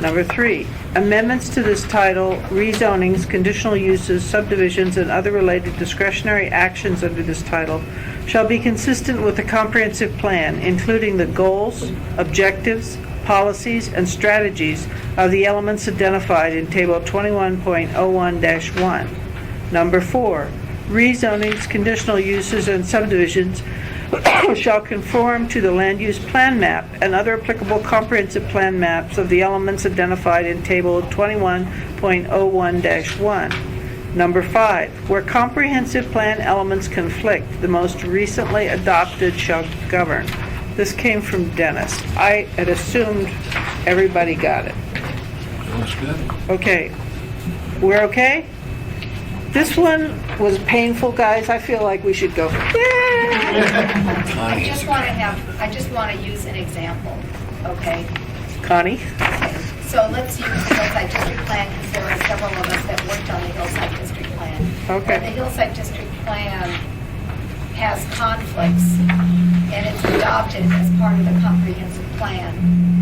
[SPEAKER 1] Number 3, amendments to this title, rezonings, conditional uses, subdivisions, and other related discretionary actions under this title shall be consistent with the comprehensive plan, including the goals, objectives, policies, and strategies of the elements identified in Table 21.01-1. Number 4, rezonings, conditional uses, and subdivisions shall conform to the land use plan map and other applicable comprehensive plan maps of the elements identified in Table 21.01-1. Number 5, where comprehensive plan elements conflict, the most recently adopted shall govern. This came from Dennis. I had assumed everybody got it.
[SPEAKER 2] Looks good.
[SPEAKER 1] Okay. We're okay? This one was painful, guys. I feel like we should go,
[SPEAKER 10] I just want to use an example, okay?
[SPEAKER 1] Connie?
[SPEAKER 10] So let's use the Hillside District Plan, because there are several of us that worked on the Hillside District Plan.
[SPEAKER 1] Okay.
[SPEAKER 10] And the Hillside District Plan has conflicts, and it's adopted as part of the comprehensive plan,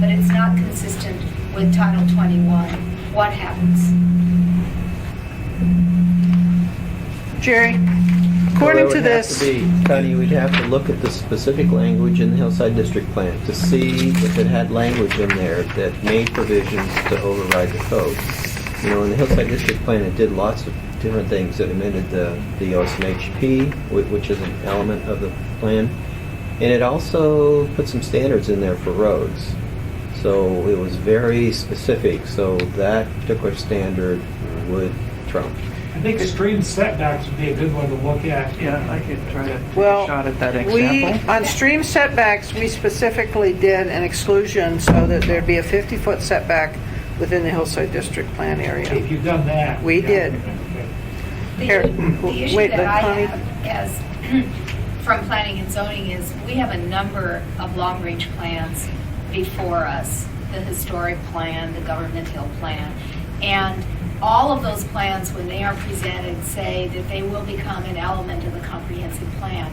[SPEAKER 10] but it's not consistent with Title 21. What happens?
[SPEAKER 1] Jerry, according to this...
[SPEAKER 9] Connie, we'd have to look at the specific language in the Hillside District Plan to see if it had language in there that made provisions to override the code. You know, in the Hillside District Plan, it did lots of different things. It amended the OSMHP, which is an element of the plan, and it also put some standards in there for roads. So it was very specific, so that particular standard would trump.
[SPEAKER 20] I think stream setbacks would be a good one to look at.
[SPEAKER 7] Yeah, I could try to take
[SPEAKER 1] Well,
[SPEAKER 7] a shot at that
[SPEAKER 1] we,
[SPEAKER 7] example.
[SPEAKER 1] on stream setbacks, we specifically did an exclusion so that there'd be a 50-foot setback within the Hillside District Plan area.
[SPEAKER 20] If you've done that.
[SPEAKER 1] We did. Here,
[SPEAKER 10] The issue
[SPEAKER 1] wait,
[SPEAKER 10] that I
[SPEAKER 1] Connie.
[SPEAKER 10] have as from planning and zoning is we have a number of long-range plans before us, the historic plan, the Government Hill plan, and all of those plans, when they are presented, say that they will become an element of the comprehensive plan.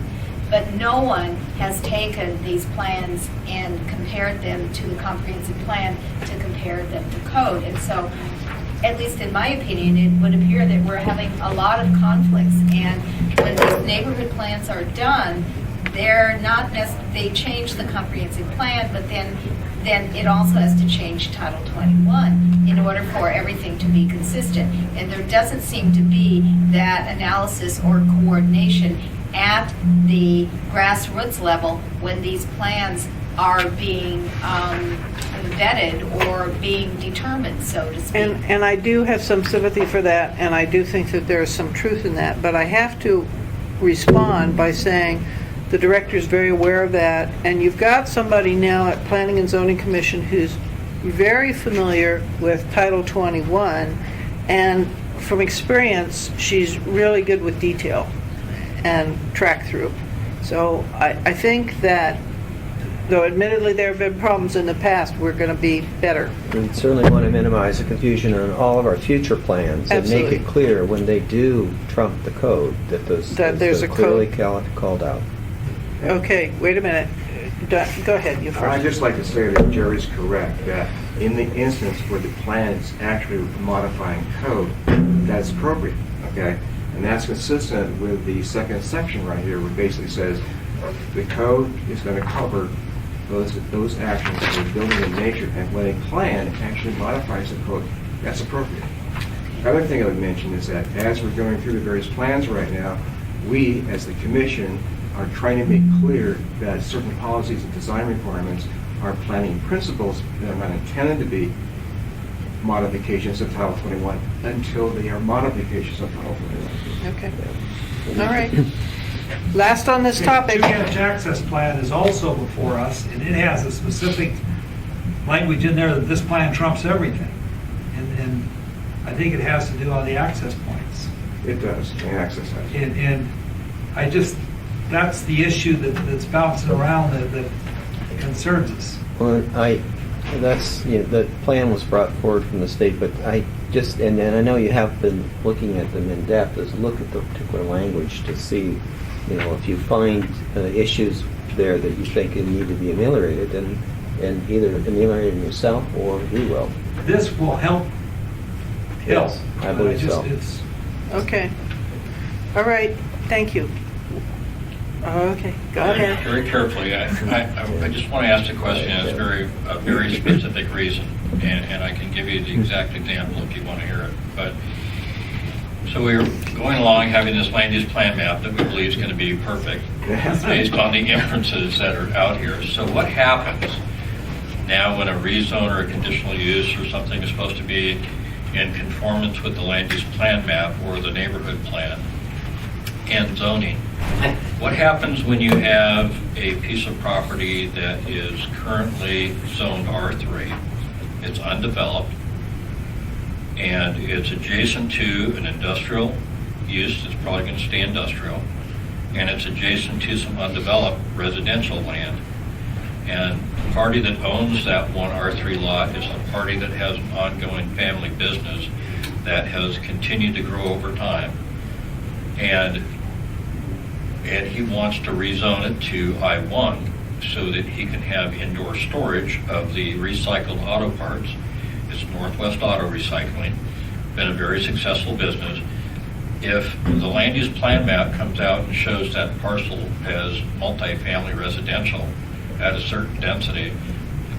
[SPEAKER 10] But no one has taken these plans and compared them to the comprehensive plan to compare them to code. And so, at least in my opinion, it would appear that we're having a lot of conflicts. And when these neighborhood plans are done, they're not they change the comprehensive plan, but then it also has to change Title 21 in order for everything to be consistent. And there doesn't seem to be that analysis or coordination at the grassroots level when these plans are being vetted or being determined, so to speak.
[SPEAKER 1] And I do have some sympathy for that, and I do think that there's some truth in that, but I have to respond by saying the director is very aware of that, and you've got somebody now at Planning and Zoning Commission who's very familiar with Title 21, and from experience, she's really good with detail and track through. So I think that, though admittedly there have been problems in the past, we're going to be better.
[SPEAKER 9] We certainly want to minimize the confusion on all of our future plans and make
[SPEAKER 1] Absolutely.
[SPEAKER 9] it clear when they do trump the code that those
[SPEAKER 1] That there's a
[SPEAKER 9] clearly
[SPEAKER 1] code.
[SPEAKER 9] called out.
[SPEAKER 1] Okay, wait a minute. Go ahead, you first.
[SPEAKER 15] I'd just like to say that Jerry's correct, that in the instance where the plan is actually modifying code, that's appropriate, okay? And that's consistent with the second section right here, which basically says the code is going to cover those actions that are building in nature, and when a plan actually modifies the code, that's appropriate. The other thing I would mention is that as we're going through the various plans right now, we, as the commission, are trying to make clear that certain policies and design requirements are planning principles that are not intended to be modifications of Title 21 until they are modifications of Title 21.
[SPEAKER 1] Okay. All right. Last on this topic.
[SPEAKER 8] Two-Catch Access Plan is also before us, and it has a specific language in there that this plan trumps everything. And I think it has to do on the access points.
[SPEAKER 15] It does, the access has.
[SPEAKER 8] And I just, that's the issue that's bouncing around that concerns us.
[SPEAKER 9] Well, the plan was brought forward from the state, but I just, and I know you have been looking at them in depth, is look at the particular language to see, if you find issues there that you think need to be ameliorated, and either ameliorate them yourself or we will.
[SPEAKER 8] This will help.
[SPEAKER 9] Yes, I believe so.
[SPEAKER 1] Okay. All right. Thank you. Okay. Go ahead.
[SPEAKER 12] Very carefully, I just want to ask the question as a very specific reason, and I can give you the exact example if you want to hear it. But so we're going along having this land use plan map that we believe is going to be perfect based on the inferences that are out here. So what happens now when a rezone or a conditional use or something is supposed to be in conformance with the land use plan map or the neighborhood plan and zoning? What happens when you have a piece of property that is currently zoned R3? It's undeveloped, and it's adjacent to an industrial use that's probably going to stay industrial, and it's adjacent to some undeveloped residential land. And the party that owns that one R3 lot is a party that has an ongoing family business that has continued to grow over time. And he wants to rezone it to I-1 so that he can have indoor storage of the recycled auto parts. It's Northwest Auto Recycling, been a very successful business. If the land use plan map comes out and shows that parcel as multifamily residential at a certain density,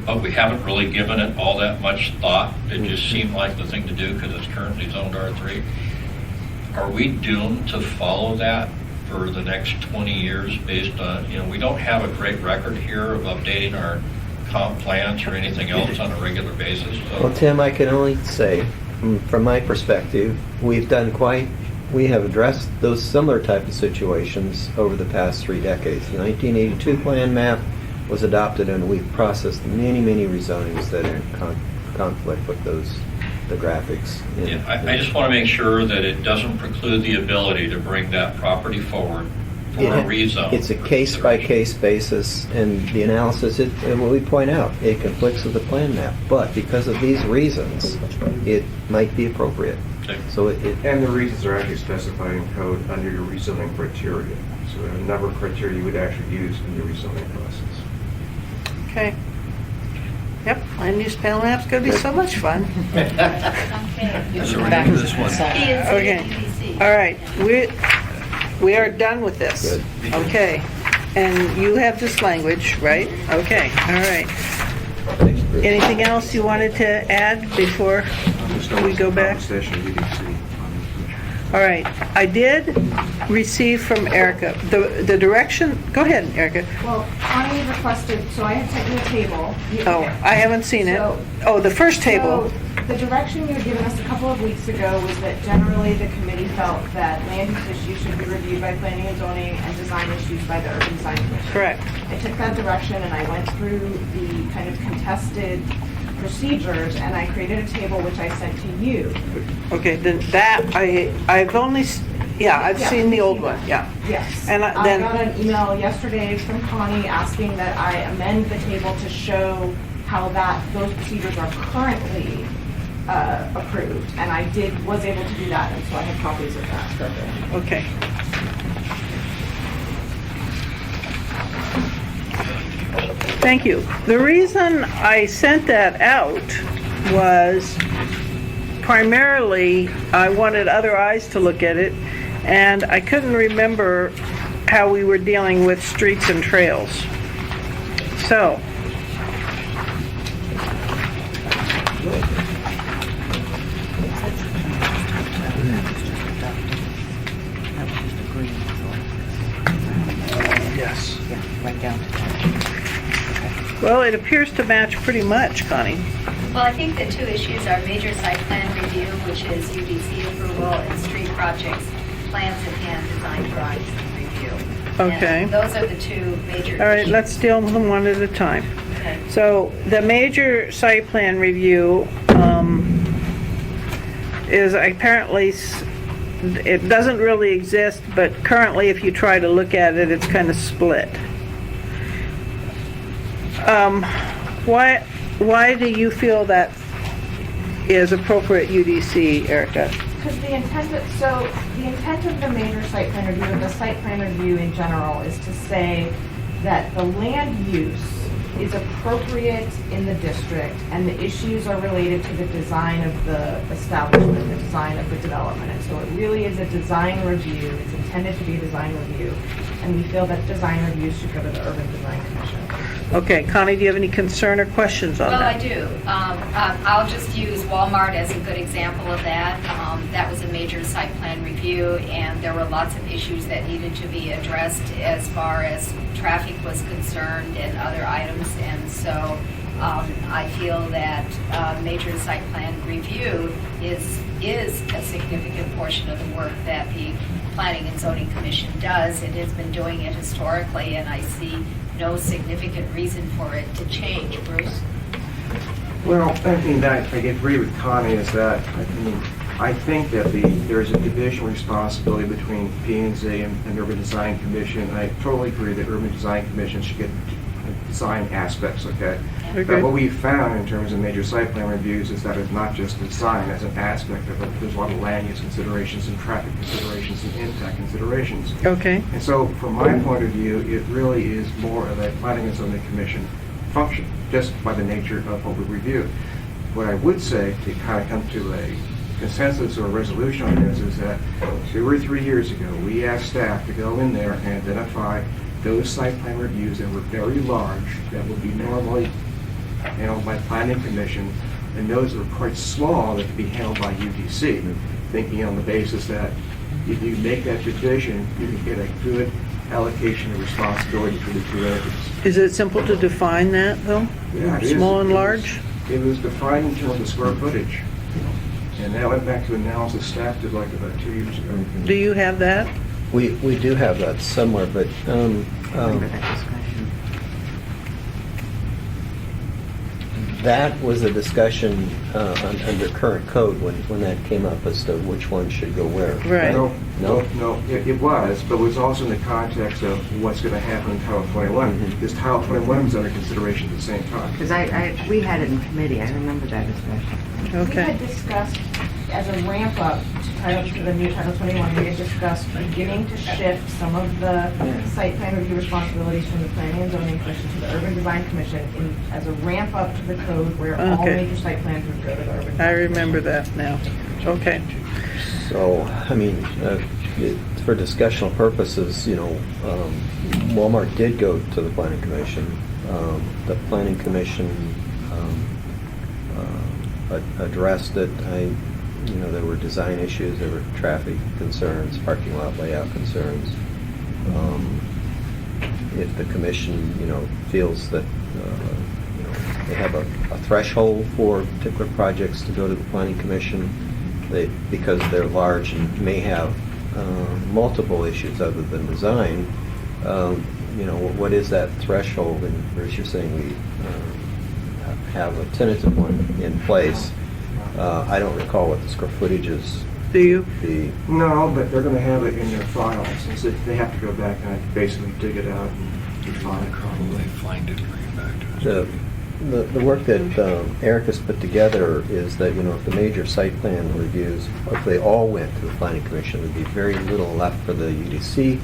[SPEAKER 12] but we haven't really given it all that much thought, it just seemed like the thing to do because it's currently zoned R3, are we doomed to follow that for the next 20 years based on, we don't have a great record here of updating our comp plans or anything else on a regular basis. So.
[SPEAKER 9] Well, Tim, I can only say, from my perspective, we have addressed those similar type of situations over the past 3 decades. The 1982 plan map was adopted, and we've processed many, many rezonings that are in conflict with the graphics.
[SPEAKER 12] I just want to make sure that it doesn't preclude the ability to bring that property forward for a rezone.
[SPEAKER 9] It's a case-by-case basis, and the analysis, what we point out, it conflicts with the plan map. But because of these reasons, it might be appropriate.
[SPEAKER 12] Okay.
[SPEAKER 9] So
[SPEAKER 15] and the reasons are actually specified in code under your rezoning criteria. So there are a number of criteria you would actually use in your rezoning process.
[SPEAKER 1] Okay. Yep, land use panel map's gonna be so much fun.
[SPEAKER 4] Back to this one.
[SPEAKER 1] Okay, all right, we are done with this.
[SPEAKER 9] Good.
[SPEAKER 1] Okay, and you have this language, right? Okay, all right. Anything else you wanted to add before we go back? All right, I did receive from Erica, the direction, go ahead, Erica.
[SPEAKER 18] Well, Connie requested, so I had sent you a table.
[SPEAKER 1] Oh, I haven't seen it. Oh, the first table.
[SPEAKER 18] So the direction you had given us a couple of weeks ago was that generally the committee felt that land use issues should be reviewed by planning and zoning and design issues by the urban design commission.
[SPEAKER 1] Correct.
[SPEAKER 18] I took that direction and I went through the kind of contested procedures and I created a table which I sent to you.
[SPEAKER 1] Okay, then that, I've only, I've seen the old one, yeah.
[SPEAKER 18] Yes.
[SPEAKER 1] And
[SPEAKER 18] I
[SPEAKER 1] then
[SPEAKER 18] got an email yesterday from Connie asking that I amend the table to show how those procedures are currently approved. And I was able to do that, and so I have copies of that.
[SPEAKER 1] Okay. Thank you. The reason I sent that out was primarily I wanted other eyes to look at it, And I couldn't remember how we were dealing with streets and trails. So,
[SPEAKER 7] Yes.
[SPEAKER 1] Yeah, right down. Well, it appears to match pretty much, Connie.
[SPEAKER 10] Well, I think the two issues are major site plan review, which is UDC approval, and street projects, plans in hand, design drawings review.
[SPEAKER 1] Okay.
[SPEAKER 10] And those are the two major
[SPEAKER 1] All right,
[SPEAKER 10] issues.
[SPEAKER 1] let's deal with them one at a time.
[SPEAKER 10] Okay.
[SPEAKER 1] So the major site plan review is apparently, it doesn't really exist, but currently if you try to look at it, it's kind of split. Why do you feel that is appropriate UDC, Erica?
[SPEAKER 18] Because the intent of the major site plan review, or the site plan review in general, is to say that the land use is appropriate in the district and the issues are related to the design of the establishment, the design of the development. And so it really is a design review. It's intended to be a design review. And we feel that design reviews should go to the Urban Design Commission.
[SPEAKER 1] Okay, Connie, do you have any concern or questions on
[SPEAKER 10] Well,
[SPEAKER 1] that?
[SPEAKER 10] I do. I'll just use Walmart as a good example of that. That was a major site plan review, and there were lots of issues that needed to be addressed as far as traffic was concerned and other items. And so I feel that major site plan review is a significant portion of the work that the Planning and Zoning Commission does. It has been doing it historically, and I see no significant reason for it to change. Bruce?
[SPEAKER 15] Well, I mean, that, I agree with Connie, is that, I think that there is a division responsibility between P&Z and Urban Design Commission, and I totally agree that Urban Design Commission should get design aspects, okay? But what we found in terms of major site plan reviews is that it's not just design as an aspect of it. There's a lot of land use considerations and traffic considerations and impact considerations.
[SPEAKER 1] Okay.
[SPEAKER 15] And so from my point of view, it really is more of a Planning and Zoning Commission function, just by the nature of what we review. What I would say, to kind of come to a consensus or a resolution on this, is that 2 or 3 years ago, we asked staff to go in there and identify those site plan reviews that were very large, that would be normally handled by Planning Commission, and those that were quite small that could be handled by UDC, thinking on the basis that if you make that division, you can get a good allocation of responsibility for the two entities.
[SPEAKER 1] Is it simple to define that, though?
[SPEAKER 15] Yeah, it is.
[SPEAKER 1] Small and large?
[SPEAKER 15] It was defined in terms of square footage, and that went back to analysis staff did like about 2 years ago.
[SPEAKER 1] Do you have that?
[SPEAKER 9] We do have that somewhere, but that was a discussion under current code when that came up as to which one should go where.
[SPEAKER 1] Right.
[SPEAKER 15] No, it was, but it was also in the context of what's going to happen in Title 21, because Title 21 was under consideration at the same time.
[SPEAKER 13] Because we had it in committee, I remember that discussion.
[SPEAKER 18] We had discussed, as a ramp up to the new Title 21, we had discussed beginning to shift some of the site plan review responsibilities from the Planning and Zoning Commission to the Urban Design Commission as a ramp up to the code where all
[SPEAKER 1] Okay.
[SPEAKER 18] major site plans would go to the Urban Design
[SPEAKER 1] I remember that now. Okay.
[SPEAKER 9] So, I mean, for discussional purposes, Walmart did go to the Planning Commission. The Planning Commission addressed it. There were design issues, there were traffic concerns, parking lot layout concerns. If the commission, feels that, they have a threshold for particular projects to go to the Planning Commission, because they're large and may have multiple issues other than design, what is that threshold? And Bruce, you're saying we have a tentative one in place. I don't recall what the square footage is.
[SPEAKER 1] Do you?
[SPEAKER 15] No, but they're going to have it in their files, since they have to go back and basically dig it out and define it.
[SPEAKER 2] Probably find it and bring it back to us.
[SPEAKER 9] The work that Eric has put together is that, if the major site plan reviews, if they all went to the Planning Commission, there'd be very little left for the UDC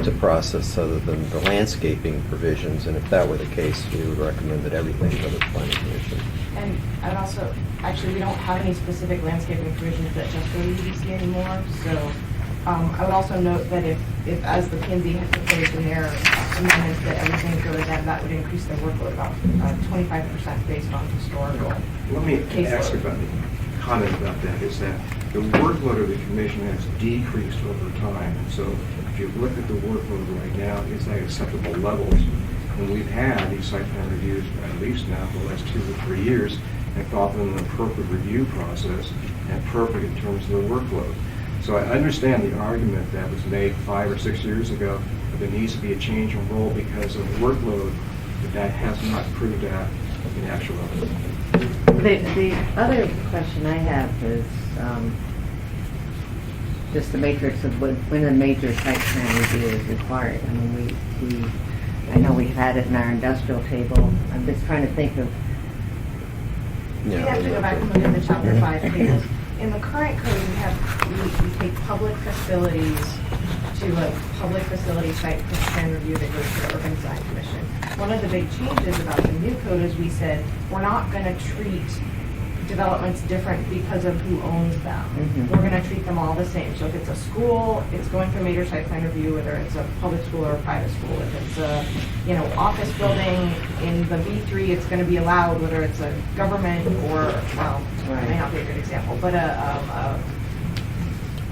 [SPEAKER 9] to process other than the landscaping provisions, and if that were the case, we would recommend that everything go to the Planning Commission.
[SPEAKER 18] And I'd also, actually, we don't have any specific landscaping provisions that just go to UDC anymore, so I would also note that if as the P&Z had proposed in their amendments, that everything go to them, that would increase their workload about 25% based on historical.
[SPEAKER 15] Let me
[SPEAKER 18] caseload.
[SPEAKER 15] ask about the comment about that, is that the workload of the commission has decreased over time. And so if you look at the workload right now, is that acceptable levels? And we've had these site plan reviews at least now for the last 2 or 3 years and thought them an appropriate review process and appropriate in terms of the workload. So I understand the argument that was made 5 or 6 years ago that there needs to be a change in role because of workload, but that has not proved out in actuality.
[SPEAKER 13] The other question I have is just the matrix of when a major site plan review is required. I mean, I know we've had it in our industrial table. I'm just trying to think of.
[SPEAKER 18] You have to go back and look at the chapter 5 tables. In the current code, we take public facilities to a public facility site plan review that goes to the Urban Design Commission. One of the big changes about the new code is we said we're not going to treat developments different because of who owns them. We're going to treat them all the same. So if it's a school, it's going through a major site plan review, whether it's a public school or a private school. If it's a office building in the B3, it's going to be allowed, whether it's a government or, well, it may not be a good example, but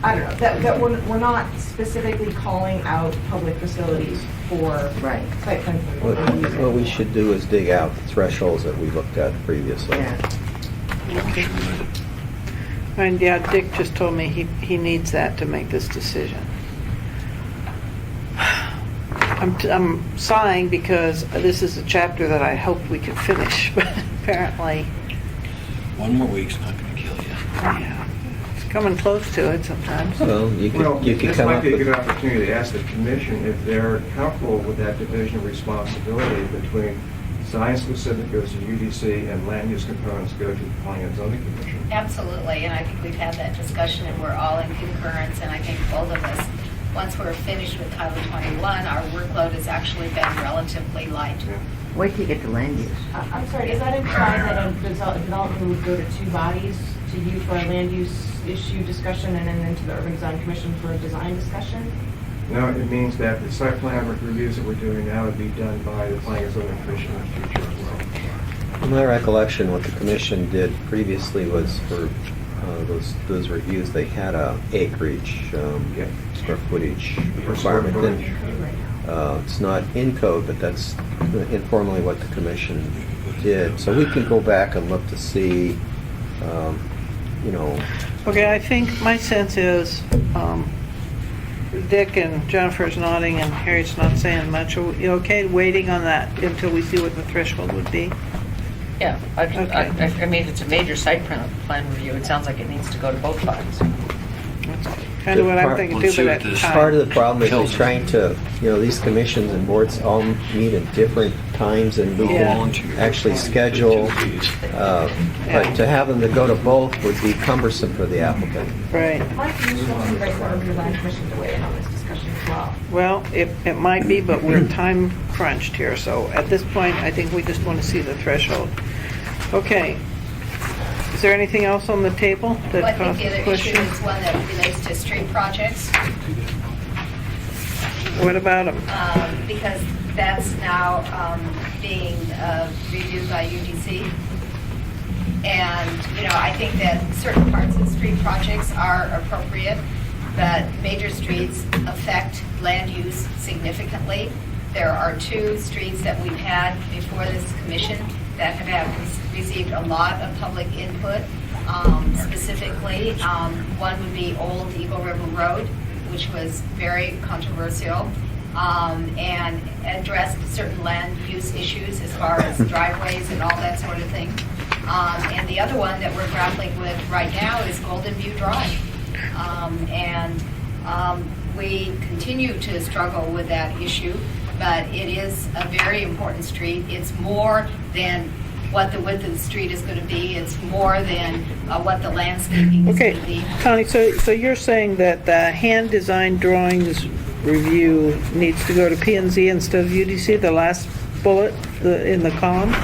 [SPEAKER 18] I don't know, that we're not specifically calling out public facilities for site plan review.
[SPEAKER 9] What we should do is dig out the thresholds that we looked at previously.
[SPEAKER 1] Okay. And yeah, Dick just told me he needs that to make this decision. I'm sighing because this is a chapter that I hoped we could finish, but apparently.
[SPEAKER 2] 1 more week's not going to kill you.
[SPEAKER 1] Yeah, it's coming close to it sometimes.
[SPEAKER 9] Well, you could
[SPEAKER 15] This
[SPEAKER 9] come
[SPEAKER 15] might
[SPEAKER 9] up
[SPEAKER 15] be a
[SPEAKER 9] with.
[SPEAKER 15] good opportunity to ask the commission if they're comfortable with that division of responsibility between design-specific goes to UDC and land-use components go to the Planning and Zoning Commission.
[SPEAKER 10] Absolutely, and I think we've had that discussion, and we're all in concurrence, and I think both of us, once we're finished with Title 21, our workload has actually been relatively light.
[SPEAKER 13] Wait till you get to land use.
[SPEAKER 18] I'm sorry, does that imply that a development would go to 2 bodies, to you for a land use issue discussion and then to the Urban Design Commission for a design discussion?
[SPEAKER 15] No, it means that the site plan reviews that we're doing now would be done by the Planning and Zoning Commission in the future as well.
[SPEAKER 9] In my recollection, what the commission did previously was for those reviews, they had a acreage, square footage requirement. It's not in code, but that's informally what the commission did. So we can go back and look to see,
[SPEAKER 1] Okay, I think my sense is Dick and Jennifer's nodding and Harriet's not saying much. Are you okay waiting on that until we see what the threshold would be?
[SPEAKER 4] Yeah, I mean, if it's a major site plan review, it sounds like it needs to go to both bodies.
[SPEAKER 1] Kind of what I'm thinking too, but at the time.
[SPEAKER 9] Part of the problem is we're trying to, these commissions and boards all meet at different times and we can actually schedule, but to have them to go to both would be cumbersome for the applicant.
[SPEAKER 1] Right.
[SPEAKER 18] It might be useful to invite the Urban Design Commission to weigh in on this discussion as well.
[SPEAKER 1] Well, it might be, but we're time crunched here, so at this point, I think we just want to see the threshold. Okay. Is there anything else on the table that
[SPEAKER 10] Well, I think
[SPEAKER 1] causes
[SPEAKER 10] the other issue
[SPEAKER 1] question?
[SPEAKER 10] is one that relates to street projects,
[SPEAKER 1] What about them?
[SPEAKER 10] because that's now being reviewed by UDC. And, I think that certain parts of street projects are appropriate, but major streets affect land use significantly. There are 2 streets that we've had before this commission that have received a lot of public input. Specifically, one would be Old Eagle River Road, which was very controversial and addressed certain land use issues as far as driveways and all that sort of thing. And the other one that we're grappling with right now is Golden View Drive. We continue to struggle with that issue, but it is a very important street. It's more than what the width of the street is going to be. It's more than what the landscaping is going to be.
[SPEAKER 1] Okay, Connie, so you're saying that the hand-designed drawings review needs to go to P&Z instead of UDC, the last bullet in the column?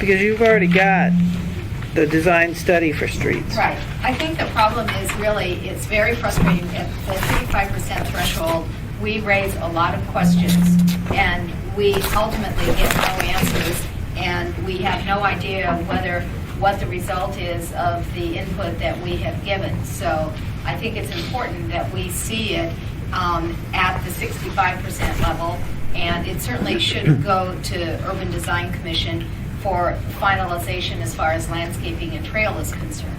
[SPEAKER 1] Because you've already got the design study for streets.
[SPEAKER 10] Right. I think the problem is really, it's very frustrating at the 35% threshold. We raise a lot of questions, and we ultimately get no answers, and we have no idea what the result is of the input that we have given. So I think it's important that we see it at the 65% level, and it certainly should go to Urban Design Commission for finalization as far as landscaping and trail is concerned.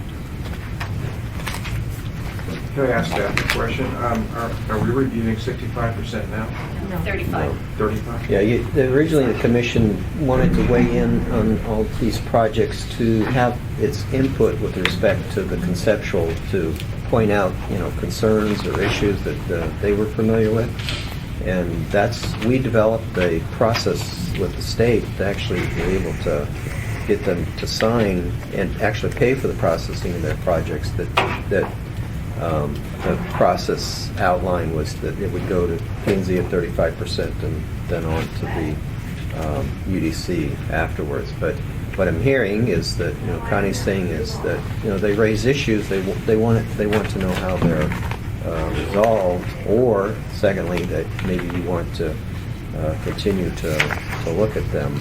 [SPEAKER 15] Can I ask that question? Are we reviewing 65% now?
[SPEAKER 10] 35.
[SPEAKER 15] 35?
[SPEAKER 9] Yeah, originally the commission wanted to weigh in on all these projects to have its input with respect to the conceptual, to point out, concerns or issues that they were familiar with. And we developed a process with the state to actually be able to get them to sign and actually pay for the processing of their projects. The process outline was that it would go to P&Z at 35% and then on to the UDC afterwards. But what I'm hearing is that, Connie's saying is that, they raise issues, they want to know how they're resolved, or secondly, that maybe you want to continue to look at them.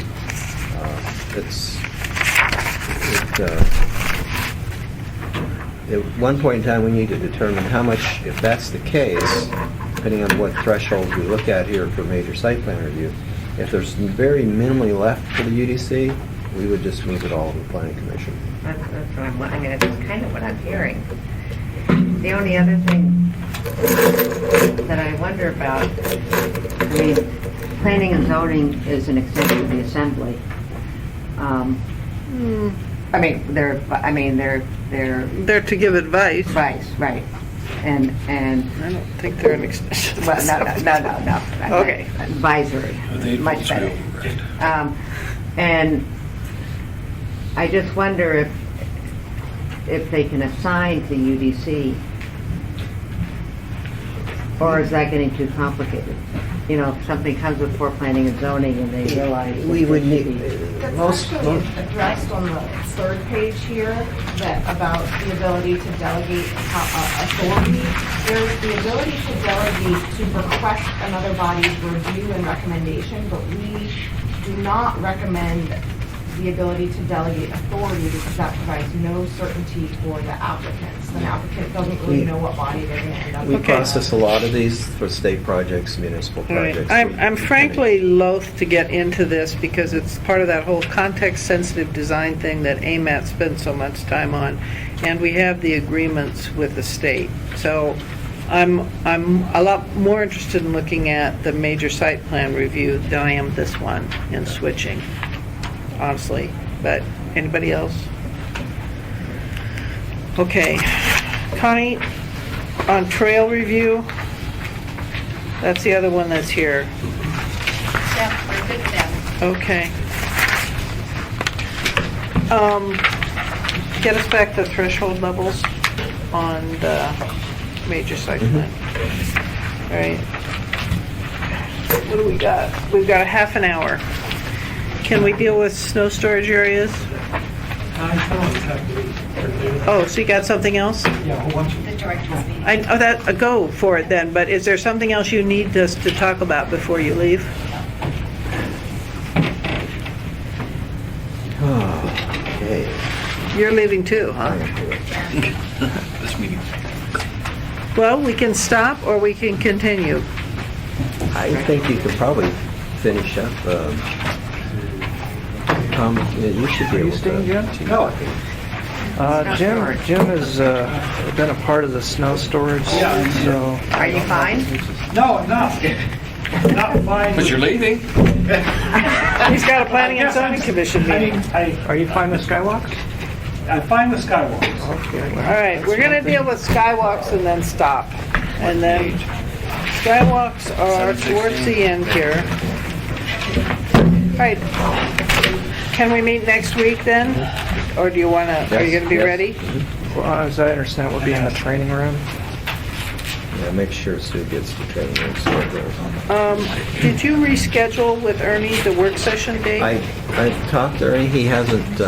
[SPEAKER 9] At one point in time, we need to determine how much, if that's the case, depending on what thresholds we look at here for major site plan review, if there's very minimally left for the UDC, we would just move it all to the planning commission.
[SPEAKER 13] That's what that's kind of what I'm hearing. The only other thing that I wonder about, planning and zoning is an extension of the assembly.
[SPEAKER 1] They're to give advice.
[SPEAKER 13] Advice, right. And
[SPEAKER 1] I don't think they're an extension.
[SPEAKER 13] Well, no.
[SPEAKER 1] Okay.
[SPEAKER 13] Advisory,
[SPEAKER 2] They
[SPEAKER 13] much better.
[SPEAKER 2] right.
[SPEAKER 13] And I just wonder if they can assign to UDC, or is that getting too complicated? If something comes before planning and zoning and they realize.
[SPEAKER 9] We would need,
[SPEAKER 18] That's actually addressed on the third page here, that about the ability to delegate authority. There's the ability to delegate to request another body's review and recommendation, but we do not recommend the ability to delegate authority because that provides no certainty for the applicants. The applicant doesn't really know what body they're going to end up
[SPEAKER 9] we
[SPEAKER 18] with.
[SPEAKER 9] process a lot of these for state projects, municipal
[SPEAKER 1] All right.
[SPEAKER 9] projects.
[SPEAKER 1] I'm frankly loath to get into this because it's part of that whole context-sensitive design thing that AMAT spends so much time on, and we have the agreements with the state. So I'm a lot more interested in looking at the major site plan review than I am this one in switching, honestly. But anybody else? Okay. Connie, on trail review, that's the other one that's here.
[SPEAKER 10] Yeah, we're good with that.
[SPEAKER 1] Okay. Get us back to threshold levels on the major site plan. All right. What do we got? We've got a half an hour. Can we deal with snow storage areas? Oh, so you got something else?
[SPEAKER 8] Yeah, a whole bunch of.
[SPEAKER 10] The director's meeting.
[SPEAKER 1] Go for it then, but is there something else you need us to talk about before you leave?
[SPEAKER 9] Okay.
[SPEAKER 1] You're leaving too, huh?
[SPEAKER 2] This meeting.
[SPEAKER 1] Well, we can stop or we can continue.
[SPEAKER 9] I think you could probably finish up. Tom, you should be able to.
[SPEAKER 7] staying, Jim?
[SPEAKER 8] No.
[SPEAKER 7] Jim has been a part of the snow storage, so.
[SPEAKER 13] Are you fine?
[SPEAKER 8] No, I'm not. Not fine.
[SPEAKER 2] But you're leaving.
[SPEAKER 1] He's got a planning and zoning commission meeting.
[SPEAKER 7] Are you fine with skywalks?
[SPEAKER 8] I'm fine with skywalks.
[SPEAKER 7] Okay.
[SPEAKER 1] All right, we're going to deal with skywalks and then stop. And then skywalks are towards the end here. All right. Can we meet next week then? Or do you want to, are you going to be ready?
[SPEAKER 7] Well, as I understand, we'll be in the training room.
[SPEAKER 9] Yeah, make sure Sue gets the training room schedule.
[SPEAKER 1] Did you reschedule with Ernie the work session date?
[SPEAKER 9] I talked to Ernie, he hasn't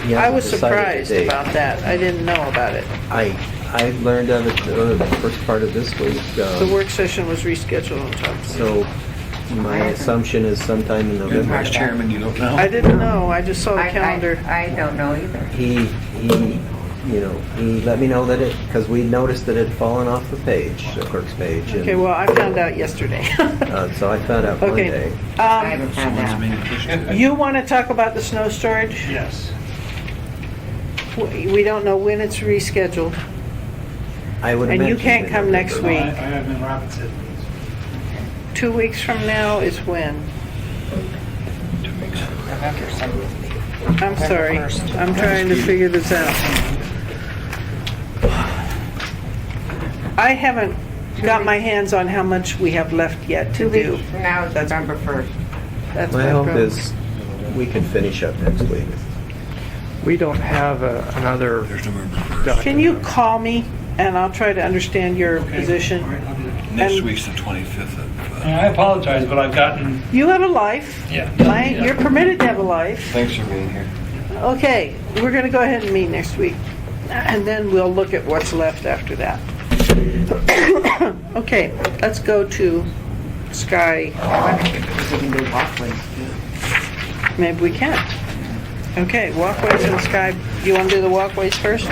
[SPEAKER 9] He
[SPEAKER 1] I
[SPEAKER 9] hasn't
[SPEAKER 1] was
[SPEAKER 9] decided the
[SPEAKER 1] surprised
[SPEAKER 9] date.
[SPEAKER 1] about that. I didn't know about it.
[SPEAKER 9] I learned of it the first part of this week.
[SPEAKER 1] The work session was rescheduled on top.
[SPEAKER 9] So my assumption is sometime in November.
[SPEAKER 2] Vice Chairman, you don't know?
[SPEAKER 1] I didn't know. I just saw the calendar.
[SPEAKER 13] I don't know either.
[SPEAKER 9] He let me know that because we noticed that it had fallen off the page, the clerk's page. and,
[SPEAKER 1] Okay, well, I found out yesterday.
[SPEAKER 9] So I found out
[SPEAKER 1] Okay.
[SPEAKER 9] Monday.
[SPEAKER 13] I haven't found out.
[SPEAKER 1] You want to talk about the snow storage?
[SPEAKER 8] Yes.
[SPEAKER 1] We don't know when it's rescheduled.
[SPEAKER 9] I would
[SPEAKER 1] And you
[SPEAKER 9] imagine
[SPEAKER 1] can't
[SPEAKER 9] in
[SPEAKER 1] come next
[SPEAKER 9] November.
[SPEAKER 1] week.
[SPEAKER 8] I have been Robinson.
[SPEAKER 1] 2 weeks from now is when?
[SPEAKER 4] November 7th.
[SPEAKER 1] I'm sorry.
[SPEAKER 4] November 1st.
[SPEAKER 1] I'm trying to figure this out. I haven't got my hands on how much we have left yet to
[SPEAKER 13] 2
[SPEAKER 1] do.
[SPEAKER 13] weeks from now is November 1st.
[SPEAKER 1] That's
[SPEAKER 9] My
[SPEAKER 1] my
[SPEAKER 9] hope
[SPEAKER 1] problem.
[SPEAKER 9] is we can finish up next week.
[SPEAKER 7] We don't have another document.
[SPEAKER 1] Can you call me and I'll try to understand your position?
[SPEAKER 2] Next
[SPEAKER 1] And-
[SPEAKER 2] week's the 25th of,
[SPEAKER 8] I apologize, but I've gotten,
[SPEAKER 1] You have a life.
[SPEAKER 8] yeah.
[SPEAKER 1] You're permitted to have a life.
[SPEAKER 2] thanks for being here.
[SPEAKER 1] Okay, we're going to go ahead and meet next week. And then we'll look at what's left after that. Okay, let's go to Sky.
[SPEAKER 13] We can do walkways too.
[SPEAKER 1] Maybe we can. Okay, walkways and Sky. You want to do the walkways first?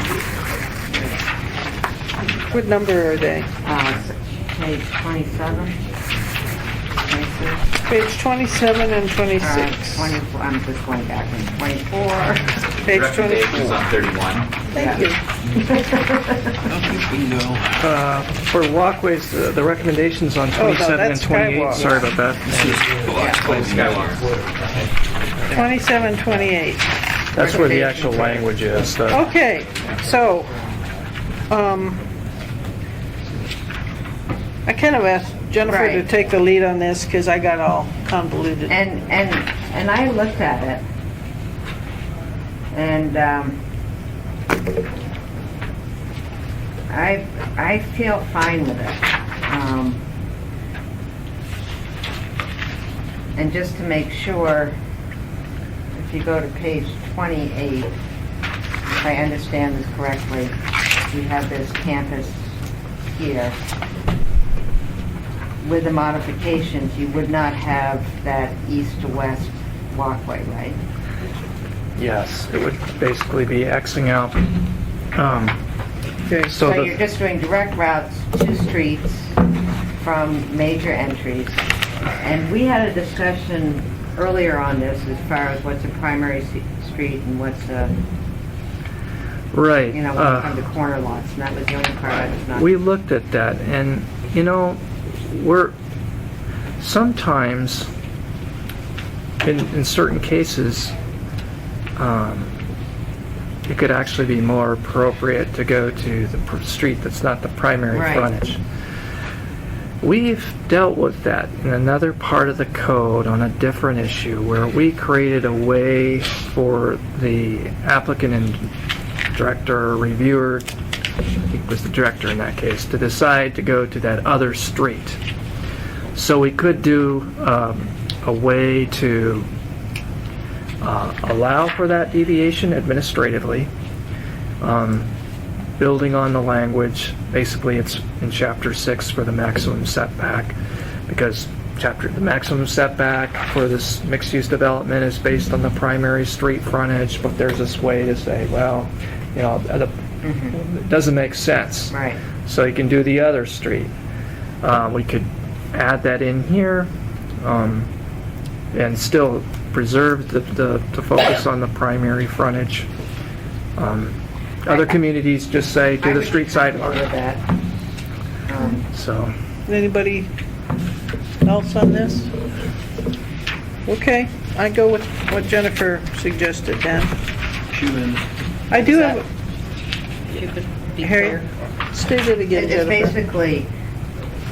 [SPEAKER 1] What number are they?
[SPEAKER 13] Page 27. 26.
[SPEAKER 1] Page 27 and 26.
[SPEAKER 13] 24, I'm just going backwards. 24.
[SPEAKER 1] Page
[SPEAKER 17] Recommendations
[SPEAKER 1] 24.
[SPEAKER 17] on 31.
[SPEAKER 1] Thank you.
[SPEAKER 7] For walkways, the recommendations on
[SPEAKER 1] Oh, no,
[SPEAKER 7] 27 and
[SPEAKER 1] that's
[SPEAKER 7] 28,
[SPEAKER 1] Skywalk.
[SPEAKER 7] sorry about that.
[SPEAKER 17] Skywalk.
[SPEAKER 1] 27, 28.
[SPEAKER 7] That's where the actual language is.
[SPEAKER 1] Okay, so, I kind of asked Jennifer to
[SPEAKER 13] Right.
[SPEAKER 1] take the lead on this because I got all convoluted.
[SPEAKER 13] And I looked at it, and I feel fine with it. And just to make sure, if you go to page 28, if I understand this correctly, you have this campus here. With the modifications, you would not have that east to west walkway, right?
[SPEAKER 7] Yes, it would basically be Xing out.
[SPEAKER 1] Okay,
[SPEAKER 13] So
[SPEAKER 7] the-
[SPEAKER 13] you're just doing direct routes to streets from major entries. And we had a discussion earlier on this as far as what's a primary street and what's a,
[SPEAKER 7] Right.
[SPEAKER 13] when you come to corner lots, and that was the only part I was not.
[SPEAKER 7] We looked at that, and we're sometimes in certain cases it could actually be more appropriate to go to the street that's not the primary
[SPEAKER 13] Right.
[SPEAKER 7] frontage. We've dealt with that in another part of the code on a different issue where we created a way for the applicant and director or reviewer, I think it was the director in that case, to decide to go to that other street. So we could do a way to allow for that deviation administratively, building on the language. Basically, it's in Chapter 6 for the maximum setback, because the maximum setback for this mixed-use development is based on the primary street frontage, but there's this way to say, well, it doesn't make sense.
[SPEAKER 13] Right.
[SPEAKER 7] So you can do the other street. We could add that in here and still preserve the focus on the primary frontage. Other communities just say do the street sidewalk.
[SPEAKER 13] With that.
[SPEAKER 7] So
[SPEAKER 1] Anybody else on this? Okay, I go with what Jennifer suggested then. I do have,
[SPEAKER 4] If you could be
[SPEAKER 1] Harry,
[SPEAKER 4] clear.
[SPEAKER 1] state it again,
[SPEAKER 13] It's
[SPEAKER 1] Jennifer.
[SPEAKER 13] basically,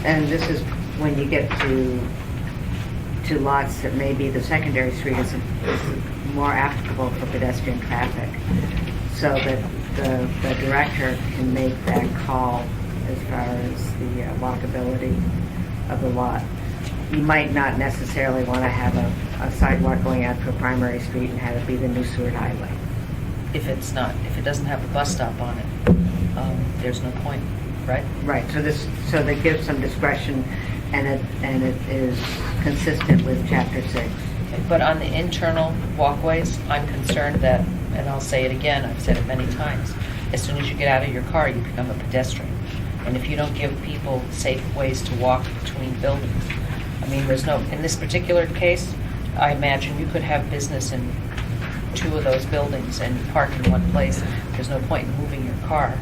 [SPEAKER 13] and this is when you get to lots that maybe the secondary street is more applicable for pedestrian traffic, so that the director can make that call as far as the walkability of the lot. You might not necessarily want to have a sidewalk going out to a primary street and have it be the new Seward Highway.
[SPEAKER 4] if it doesn't have a bus stop on it, there's no point, right?
[SPEAKER 13] Right, so they give some discretion, and it is consistent with Chapter 6.
[SPEAKER 4] But on the internal walkways, I'm concerned that, and I'll say it again, I've said it many times, as soon as you get out of your car, you become a pedestrian. And if you don't give people safe ways to walk between buildings, I mean, in this particular case, I imagine you could have business in 2 of those buildings and park in one place. There's no point in moving your car,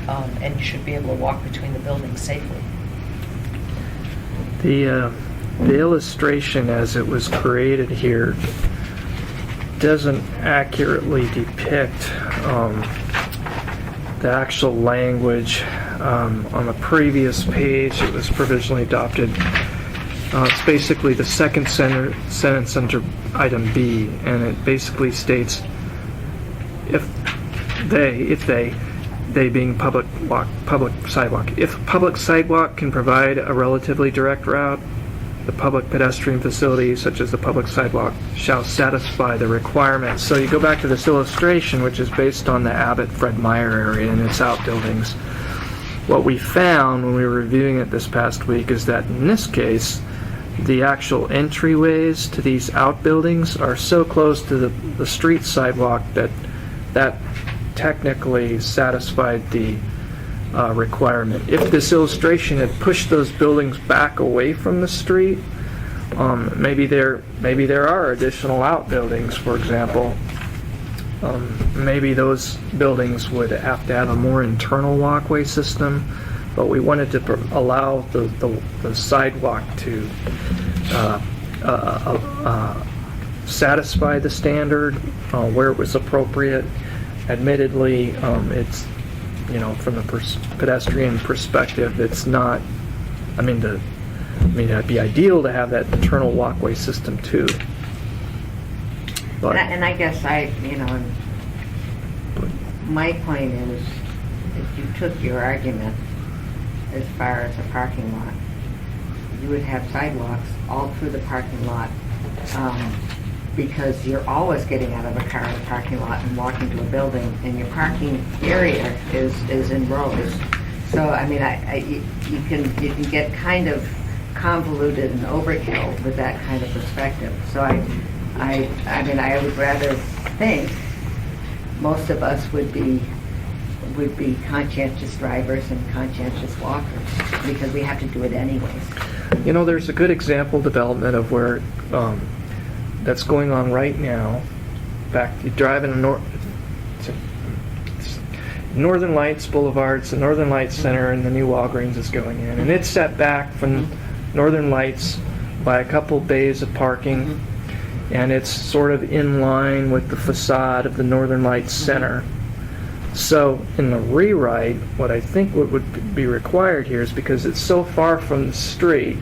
[SPEAKER 4] and you should be able to walk between the buildings safely.
[SPEAKER 7] The illustration as it was created here doesn't accurately depict the actual language. On the previous page, it was provisionally adopted. It's basically the second sentence under item B, and it basically states if they being public sidewalk. If public sidewalk can provide a relatively direct route, the public pedestrian facility, such as the public sidewalk, shall satisfy the requirements. So you go back to this illustration, which is based on the Abbott Fred Meyer area and its outbuildings. What we found when we were reviewing it this past week is that in this case, the actual entryways to these outbuildings are so close to the street sidewalk that technically satisfied the requirement. If this illustration had pushed those buildings back away from the street, maybe there are additional outbuildings, for example. Maybe those buildings would have to have a more internal walkway system, but we wanted to allow the sidewalk to satisfy the standard where it was appropriate. Admittedly, it's, from the pedestrian perspective, it's not, it'd be ideal to have that internal walkway system too. But,
[SPEAKER 13] And I guess my point is, if you took your argument as far as a parking lot, you would have sidewalks all through the parking lot, because you're always getting out of a car in the parking lot and walking to a building, and your parking area is in rows. So, you can get kind of convoluted and overkill with that kind of perspective. So I would rather think most of us would be conscientious drivers and conscientious walkers, because we have to do it anyways.
[SPEAKER 7] There's a good example development of where that's going on right now. In fact, you drive in Northern Lights Boulevard, it's the Northern Lights Center, and the new Walgreens is going in, and it's set back from Northern Lights by a couple bays of parking, and it's sort of in line with the facade of the Northern Lights Center. So in the rewrite, what I think would be required here is, because it's so far from the street,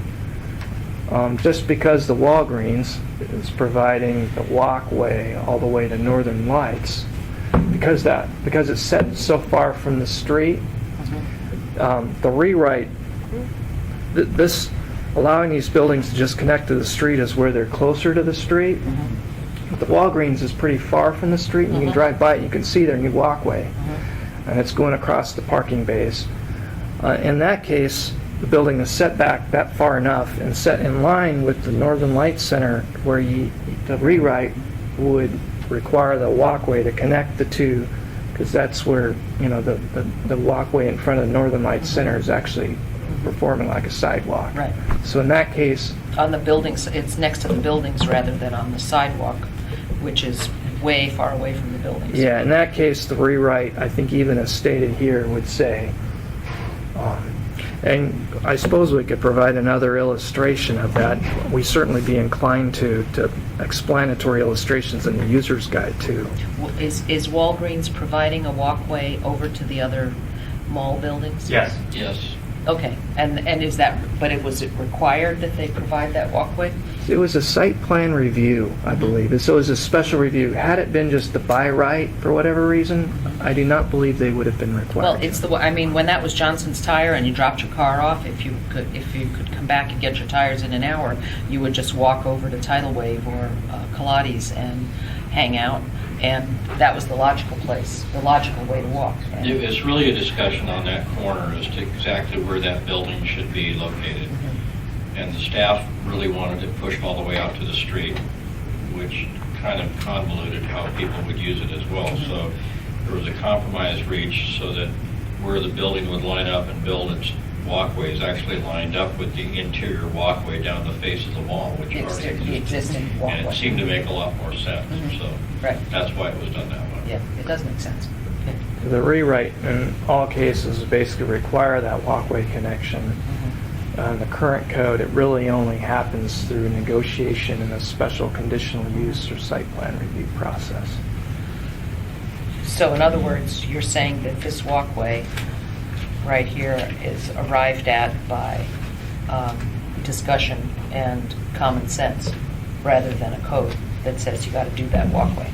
[SPEAKER 7] just because the Walgreens is providing the walkway all the way to Northern Lights, because it's set so far from the street, the rewrite, this allowing these buildings to just connect to the street is where they're closer to the street. But the Walgreens is pretty far from the street, and you can drive by it, you can see their new walkway, and it's going across the parking bays. In that case, the building is set back that far enough and set in line with the Northern Lights Center, where the rewrite would require the walkway to connect the two, because that's where the walkway in front of the Northern Lights Center is actually performing like a sidewalk.
[SPEAKER 4] Right.
[SPEAKER 7] So in that case,
[SPEAKER 4] On the buildings, it's next to the buildings rather than on the sidewalk, which is way far away from the buildings.
[SPEAKER 7] yeah, in that case, the rewrite, I think even as stated here, would say, and I suppose we could provide another illustration of that. We certainly be inclined to explanatory illustrations in the user's guide too.
[SPEAKER 4] Is Walgreens providing a walkway over to the other mall buildings?
[SPEAKER 12] Yes.
[SPEAKER 4] Okay, and is that, but was it required that they provide that walkway?
[SPEAKER 7] It was a site plan review, I believe. So it was a special review. Had it been just the by right for whatever reason, I do not believe they would have been required.
[SPEAKER 4] Well, it's when that was Johnson's Tire and you dropped your car off, if you could come back and get your tires in an hour, you would just walk over to Tidal Wave or Pilates and hang out, and that was the logical place, the logical way to walk. And-
[SPEAKER 12] It's really a discussion on that corner as to exactly where that building should be located. And the staff really wanted it pushed all the way out to the street, which kind of convoluted how people would use it as well. So there was a compromise reached so that where the building would line up and build its walkways actually lined up with the interior walkway down the face of the mall, which already
[SPEAKER 4] The existing
[SPEAKER 12] And
[SPEAKER 4] walkway.
[SPEAKER 12] it seemed to make a lot more sense, so
[SPEAKER 4] Right.
[SPEAKER 12] that's why it was done that way.
[SPEAKER 4] Yeah, it does make sense.
[SPEAKER 7] The rewrite in all cases basically require that walkway connection. On the current code, it really only happens through negotiation in a special conditional use or site plan review process.
[SPEAKER 4] So in other words, you're saying that this walkway right here is arrived at by discussion and common sense, rather than a code that says you got to do that walkway.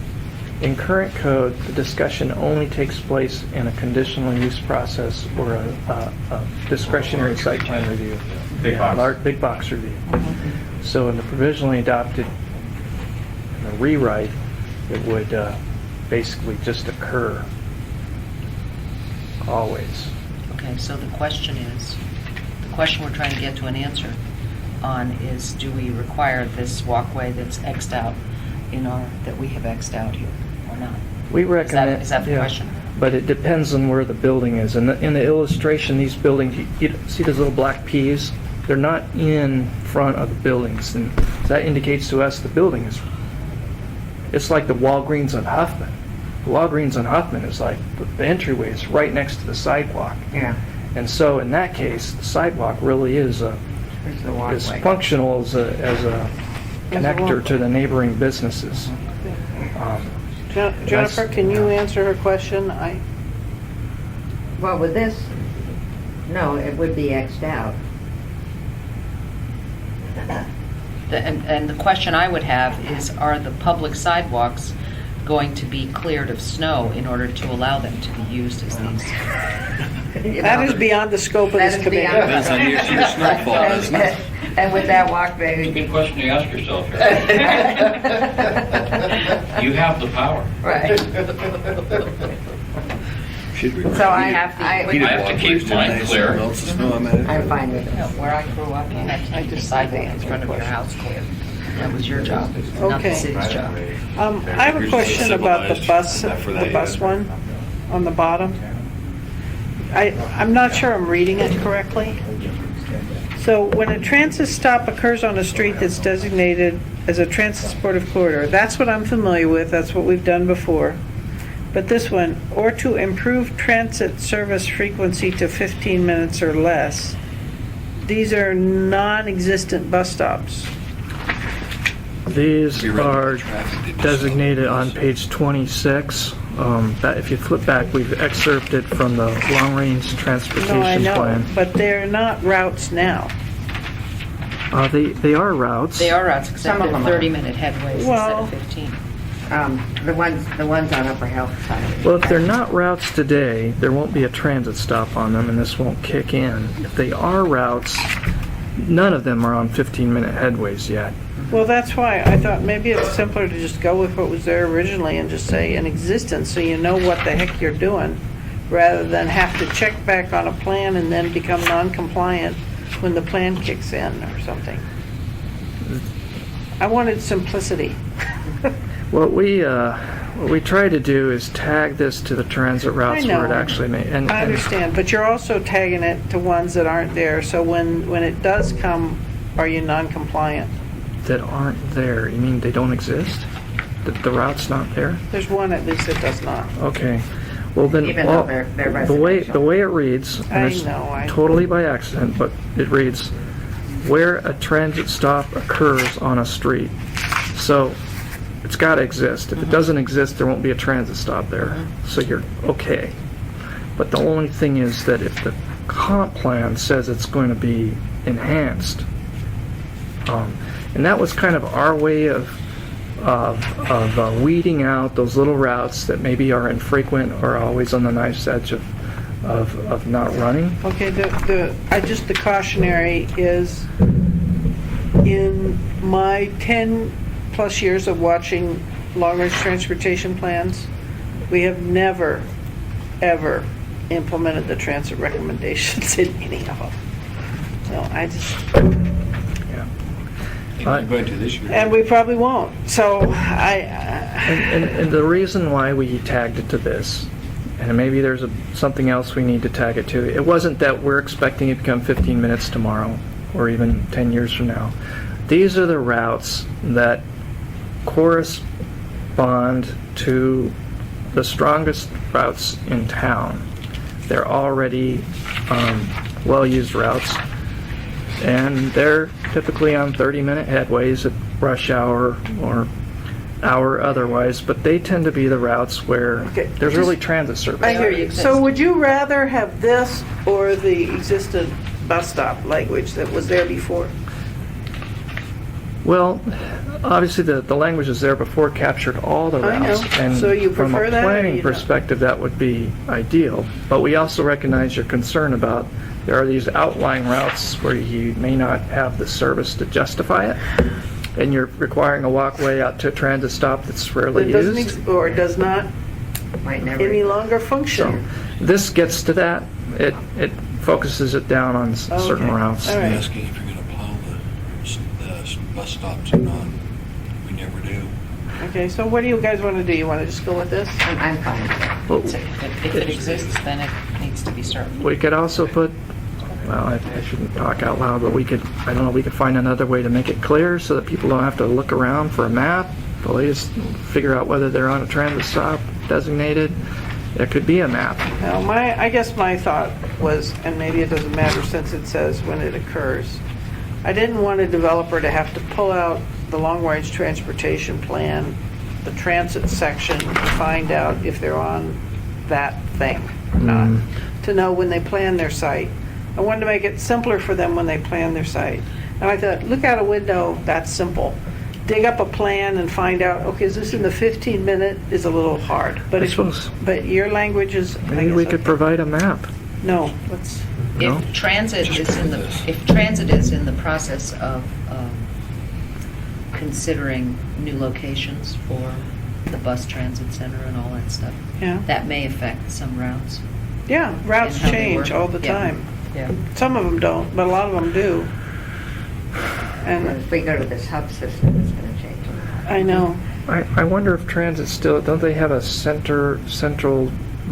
[SPEAKER 7] In current code, the discussion only takes place in a conditional use process or a discretionary site plan review.
[SPEAKER 15] Big box.
[SPEAKER 7] Big box review. So in the provisionally adopted in the rewrite, it would basically just occur always.
[SPEAKER 4] Okay, so the question we're trying to get to an answer on is, do we require this walkway that's X'd out that we have X'd out here, or not?
[SPEAKER 7] We recommend.
[SPEAKER 4] Is that the
[SPEAKER 7] yeah,
[SPEAKER 4] question?
[SPEAKER 7] But it depends on where the building is. In the illustration, these buildings, you see those little black P's? They're not in front of the buildings, and that indicates to us the building is. It's like the Walgreens on Huffman. The Walgreens on Huffman is like the entryway is right next to the sidewalk.
[SPEAKER 13] Yeah.
[SPEAKER 7] And so in that case, the sidewalk really is functional as a connector to the neighboring businesses.
[SPEAKER 1] Jennifer, can you answer her question?
[SPEAKER 13] Well, with this, no, it would be X'd out.
[SPEAKER 4] And the question I would have is, are the public sidewalks going to be cleared of snow in order to allow them to be used as these?
[SPEAKER 1] That is beyond the scope of this committee.
[SPEAKER 2] Depends on your snowfall, isn't it?
[SPEAKER 13] And with that walkway,
[SPEAKER 12] It's a good question to ask yourself here. You have the power.
[SPEAKER 13] right.
[SPEAKER 2] Should we?
[SPEAKER 13] So I
[SPEAKER 4] have the-
[SPEAKER 12] I have to keep mine clear.
[SPEAKER 13] I'm fine with it.
[SPEAKER 4] Where I grew up, you had to keep the sidewalk in front of your house clear. That was your job, not the
[SPEAKER 1] Okay.
[SPEAKER 4] city's job.
[SPEAKER 1] I have a question about the bus one on the bottom. I'm not sure I'm reading it correctly. So when a transit stop occurs on a street that's designated as a transit supportive corridor, that's what I'm familiar with, that's what we've done before. But this one, or to improve transit service frequency to 15 minutes or less, these are non-existent bus stops.
[SPEAKER 7] These
[SPEAKER 2] Be right
[SPEAKER 7] are
[SPEAKER 2] with the traffic that just
[SPEAKER 7] designated
[SPEAKER 2] slows.
[SPEAKER 7] on page 26. That if you flip back, we've excerpted from the long-range
[SPEAKER 1] No, I
[SPEAKER 7] transportation
[SPEAKER 1] know,
[SPEAKER 7] plan.
[SPEAKER 1] but they're not routes now.
[SPEAKER 7] They are routes.
[SPEAKER 4] They are routes, except
[SPEAKER 13] Some of
[SPEAKER 4] they're
[SPEAKER 13] them are.
[SPEAKER 4] 30-minute headways instead
[SPEAKER 1] Well-
[SPEAKER 4] of 15.
[SPEAKER 13] The ones on Upper Health Side.
[SPEAKER 7] Well, if they're not routes today, there won't be a transit stop on them, and this won't kick in. If they are routes, none of them are on 15-minute headways yet.
[SPEAKER 1] Well, that's why I thought maybe it's simpler to just go with what was there originally and just say in existence, so you know what the heck you're doing, rather than have to check back on a plan and then become non-compliant when the plan kicks in or something. I wanted simplicity.
[SPEAKER 7] What we try to do is tag this to the transit routes
[SPEAKER 1] I know.
[SPEAKER 7] where it actually may. And,
[SPEAKER 1] I understand, but you're also tagging it to ones that aren't there, so when it does come, are you non-compliant?
[SPEAKER 7] that aren't there. You mean they don't exist? The route's not there?
[SPEAKER 1] There's one at least that does not.
[SPEAKER 7] Okay. Well then,
[SPEAKER 13] Even though they're
[SPEAKER 7] the way
[SPEAKER 13] residential.
[SPEAKER 7] it reads, and
[SPEAKER 1] I
[SPEAKER 7] it's
[SPEAKER 1] know,
[SPEAKER 7] totally by accident, but it reads, where a transit stop occurs on a street. So it's got to exist. If it doesn't exist, there won't be a transit stop there. So you're okay. But the only thing is that if the comp plan says it's going to be enhanced, and that was kind of our way of weeding out those little routes that maybe are infrequent or always on the knife's edge of not running.
[SPEAKER 1] Okay, the cautionary is, in my 10 plus years of watching long-range transportation plans, we have never, ever implemented the transit recommendations in any of them. So I just,
[SPEAKER 2] I'm going to this year.
[SPEAKER 1] and we probably won't. So
[SPEAKER 7] And the reason why we tagged it to this, and maybe there's something else we need to tag it to, it wasn't that we're expecting it to become 15 minutes tomorrow or even 10 years from now. These are the routes that correspond to the strongest routes in town. They're already well-used routes, and they're typically on 30-minute headways at rush hour or hour otherwise, but they tend to be the routes where there's really transit service.
[SPEAKER 1] I hear you. So would you rather have this or the existing bus stop language that was there before?
[SPEAKER 7] Well, obviously the language is there before captured all the
[SPEAKER 1] I know.
[SPEAKER 7] routes. And
[SPEAKER 1] So you
[SPEAKER 7] from
[SPEAKER 1] prefer
[SPEAKER 7] a
[SPEAKER 1] that, or
[SPEAKER 7] planning
[SPEAKER 1] you don't?
[SPEAKER 7] perspective, that would be ideal. But we also recognize your concern about there are these outlying routes where you may not have the service to justify it, and you're requiring a walkway out to a transit stop that's rarely
[SPEAKER 1] It doesn't
[SPEAKER 7] used.
[SPEAKER 1] or does not
[SPEAKER 13] Might never.
[SPEAKER 1] any longer function.
[SPEAKER 7] This gets to that. It focuses it down on certain
[SPEAKER 1] Okay.
[SPEAKER 7] routes.
[SPEAKER 1] All right.
[SPEAKER 2] Asking if you're going to plow the bus stops or not. We never do.
[SPEAKER 1] Okay, so what do you guys want to do? You want to just go with this?
[SPEAKER 13] I'm fine with that.
[SPEAKER 7] Well,
[SPEAKER 4] If it exists, then it needs to be started.
[SPEAKER 7] we could also put, well, I shouldn't talk out loud, but we could, I don't know, we could find another way to make it clear so that people don't have to look around for a map. They'll just figure out whether they're on a transit stop designated. There could be a map.
[SPEAKER 1] Now, I guess my thought was, and maybe it doesn't matter since it says when it occurs, I didn't want a developer to have to pull out the long-range transportation plan, the transit section, to find out if they're on that thing or not, to know when they plan their site. I wanted to make it simpler for them when they plan their site. And I thought, look out a window, that's simple. Dig up a plan and find out, okay, is this in the 15-minute is a little hard. But
[SPEAKER 7] I suppose.
[SPEAKER 1] but your language is, I
[SPEAKER 7] Maybe
[SPEAKER 1] guess,
[SPEAKER 7] we could
[SPEAKER 1] okay.
[SPEAKER 7] provide a map.
[SPEAKER 1] No, let's,
[SPEAKER 7] No?
[SPEAKER 4] If transit is in the process of considering new locations for the bus transit center and all that stuff,
[SPEAKER 1] yeah.
[SPEAKER 4] that may affect some routes.
[SPEAKER 1] Yeah, routes
[SPEAKER 4] And how they
[SPEAKER 1] change
[SPEAKER 4] work.
[SPEAKER 1] all the
[SPEAKER 4] Yeah.
[SPEAKER 1] time.
[SPEAKER 4] Yeah.
[SPEAKER 1] Some of them don't, but a lot of them do. And
[SPEAKER 13] If we go to this hub system, it's going to change a lot.
[SPEAKER 1] I know.
[SPEAKER 7] I wonder if transit still, don't they have a central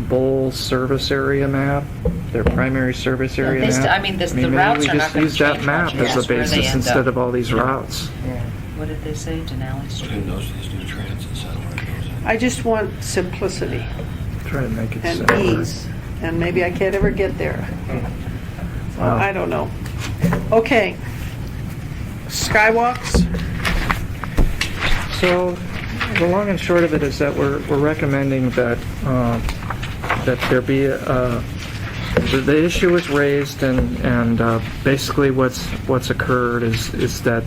[SPEAKER 7] bowl service area map? Their primary service area
[SPEAKER 4] They st-
[SPEAKER 7] map?
[SPEAKER 4] I mean, the
[SPEAKER 7] maybe
[SPEAKER 4] routes
[SPEAKER 7] we
[SPEAKER 4] are not
[SPEAKER 7] just
[SPEAKER 4] gonna
[SPEAKER 7] use that
[SPEAKER 4] change
[SPEAKER 7] map
[SPEAKER 4] much.
[SPEAKER 7] as
[SPEAKER 4] That's
[SPEAKER 7] a
[SPEAKER 4] where they
[SPEAKER 7] basis
[SPEAKER 4] end
[SPEAKER 7] instead
[SPEAKER 4] up.
[SPEAKER 7] of all these routes.
[SPEAKER 4] What did they say, Denali Street?
[SPEAKER 2] Who knows these new transit satellite goes in?
[SPEAKER 1] I just want simplicity
[SPEAKER 7] Try to make it
[SPEAKER 1] and
[SPEAKER 7] simpler.
[SPEAKER 1] ease, and maybe I can't ever get there. So,
[SPEAKER 7] Wow.
[SPEAKER 1] I don't know. Okay. Skywalks?
[SPEAKER 7] So, the long and short of it is that we're recommending that that there be the issue was raised, and basically what's occurred is that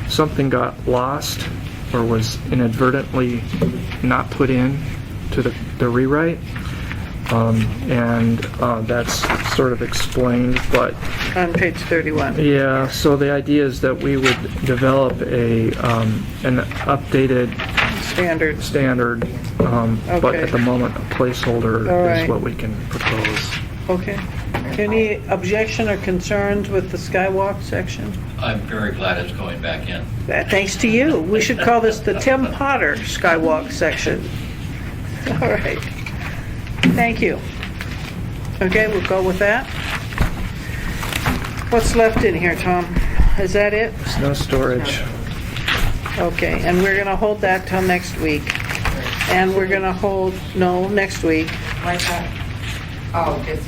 [SPEAKER 7] something got lost or was inadvertently not put in to the rewrite, and that's sort of explained, but
[SPEAKER 1] On page 31.
[SPEAKER 7] yeah, so the idea is that we would develop an updated
[SPEAKER 1] Standard.
[SPEAKER 7] but
[SPEAKER 1] Okay.
[SPEAKER 7] at the moment, a placeholder
[SPEAKER 1] All
[SPEAKER 7] is
[SPEAKER 1] right.
[SPEAKER 7] what we can propose.
[SPEAKER 1] Okay. Any objection or concerns with the Skywalk section?
[SPEAKER 12] I'm very glad it's going back in.
[SPEAKER 1] Thanks to you. We should call this the Tim Potter Skywalk section. All right. Thank you. Okay, we'll go with that. What's left in here, Tom? Is that it?
[SPEAKER 7] Snow storage.
[SPEAKER 1] Okay, and we're gonna hold that till next week. And we're gonna hold, no, next week.
[SPEAKER 6] Why's that? Oh, just,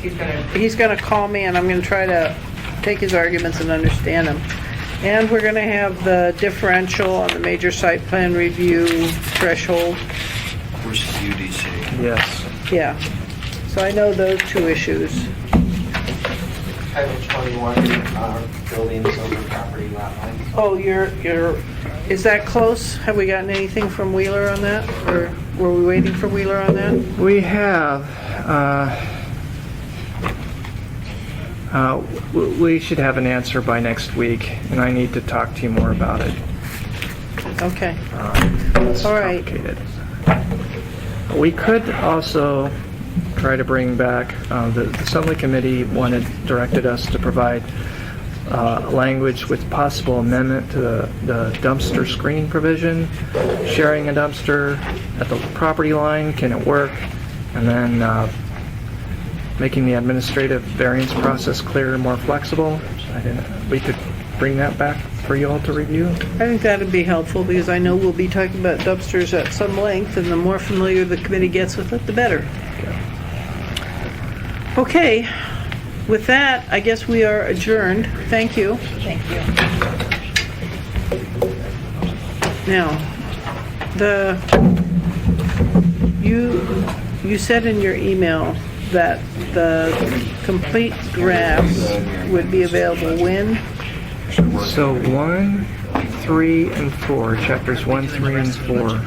[SPEAKER 1] He's gonna call me and I'm gonna try to take his arguments and understand them. And we're gonna have the differential on the major site plan review threshold.
[SPEAKER 2] Versus UDC.
[SPEAKER 7] Yes.
[SPEAKER 1] Yeah. So I know those two issues.
[SPEAKER 14] Title 21, buildings over property lot lines.
[SPEAKER 1] Oh, is that close? Have we gotten anything from Wheeler on that? Or were we waiting for Wheeler on that?
[SPEAKER 7] We have. We should have an answer by next week, and I need to talk to you more about it.
[SPEAKER 1] Okay.
[SPEAKER 7] It's
[SPEAKER 1] All right.
[SPEAKER 7] complicated. We could also try to bring back, the Assembly Committee directed us to provide language with possible amendment to the dumpster screening provision. Sharing a dumpster at the property line, can it work? And then making the administrative variance process clearer and more flexible. We could bring that back for you all to review.
[SPEAKER 1] I think that'd be helpful because I know we'll be talking about dumpsters at some length, and the more familiar the committee gets with it, the better. Okay, with that, I guess we are adjourned. Thank you.
[SPEAKER 4] Thank you.
[SPEAKER 1] Now, you said in your email that the complete draft would be available when?
[SPEAKER 7] So 1, 3, and 4, chapters 1, 3, and 4,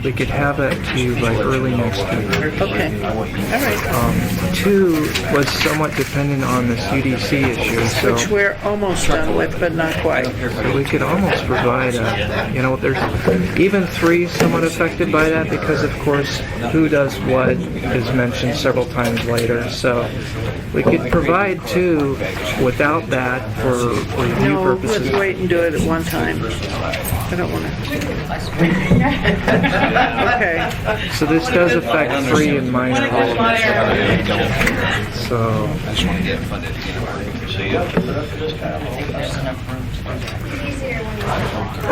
[SPEAKER 7] we could have that to you by early next week.
[SPEAKER 1] Okay, all right.
[SPEAKER 7] 2 was somewhat dependent on this UDC issue, so...
[SPEAKER 1] Which we're almost done with, but not quite.
[SPEAKER 7] So we could almost provide there's even 3 is somewhat affected by that because, of course, who does what is mentioned several times later. So we could provide 2 without that for review
[SPEAKER 1] No,
[SPEAKER 7] purposes.
[SPEAKER 1] let's wait and do it at one time. I don't want to. Okay.
[SPEAKER 7] So this does affect 3 and minor elements. So
[SPEAKER 2] I just want to get funded to get it working. So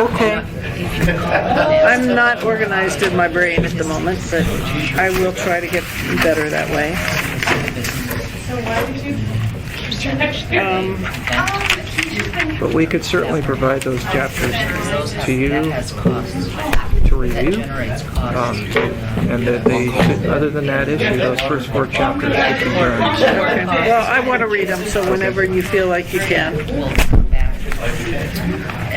[SPEAKER 1] Okay. I'm not organized in my brain at the moment, but I will try to get better that way.
[SPEAKER 18] So why would you?
[SPEAKER 7] but we could certainly provide those chapters to you
[SPEAKER 4] That has costs.
[SPEAKER 7] to review.
[SPEAKER 4] That generates costs.
[SPEAKER 7] And that they should, other than that issue, those first 4 chapters should be burned.
[SPEAKER 1] Okay. Well, I want to read them, so whenever you feel like you can.
[SPEAKER 4] We'll come back.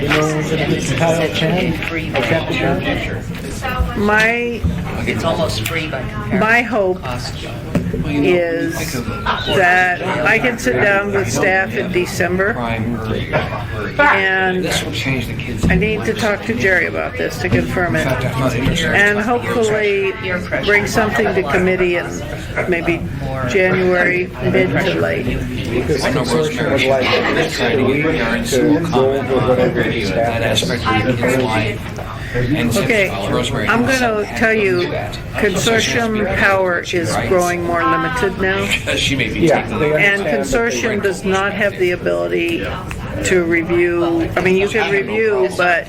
[SPEAKER 4] And this is essentially free by comparison. It's almost free by comparison.
[SPEAKER 1] My hope is that I can sit down with staff in December, and I need to talk to Jerry about this to confirm it, and hopefully bring something to committee in maybe January, mid to late.
[SPEAKER 2] I know Rosemary is trying to get parents to comment on that aspect of the kid's life. And
[SPEAKER 1] Okay,
[SPEAKER 2] Rosemary
[SPEAKER 1] I'm
[SPEAKER 2] has
[SPEAKER 1] going to tell you, consortium power is growing more limited now.
[SPEAKER 2] She may be taking
[SPEAKER 1] And consortium does not have the ability to review, I mean, you can review, but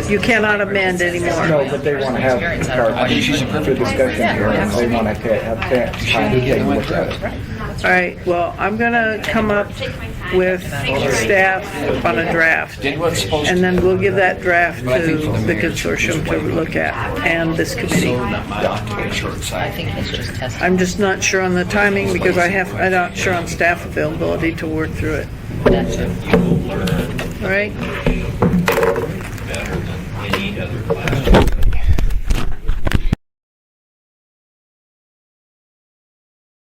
[SPEAKER 1] you cannot amend anymore.
[SPEAKER 17] No, but they want to have the discussion here, and they want to have that time to take a look at it.
[SPEAKER 1] All right, well, I'm going to come up with staff on a draft, and then we'll give that draft to the consortium to look at, and this committee.
[SPEAKER 4] I think it's just testing.
[SPEAKER 1] I'm just not sure on the timing, because I'm not sure on staff availability to work through it.
[SPEAKER 4] That's it.
[SPEAKER 1] All right?
[SPEAKER 12] better than any other class.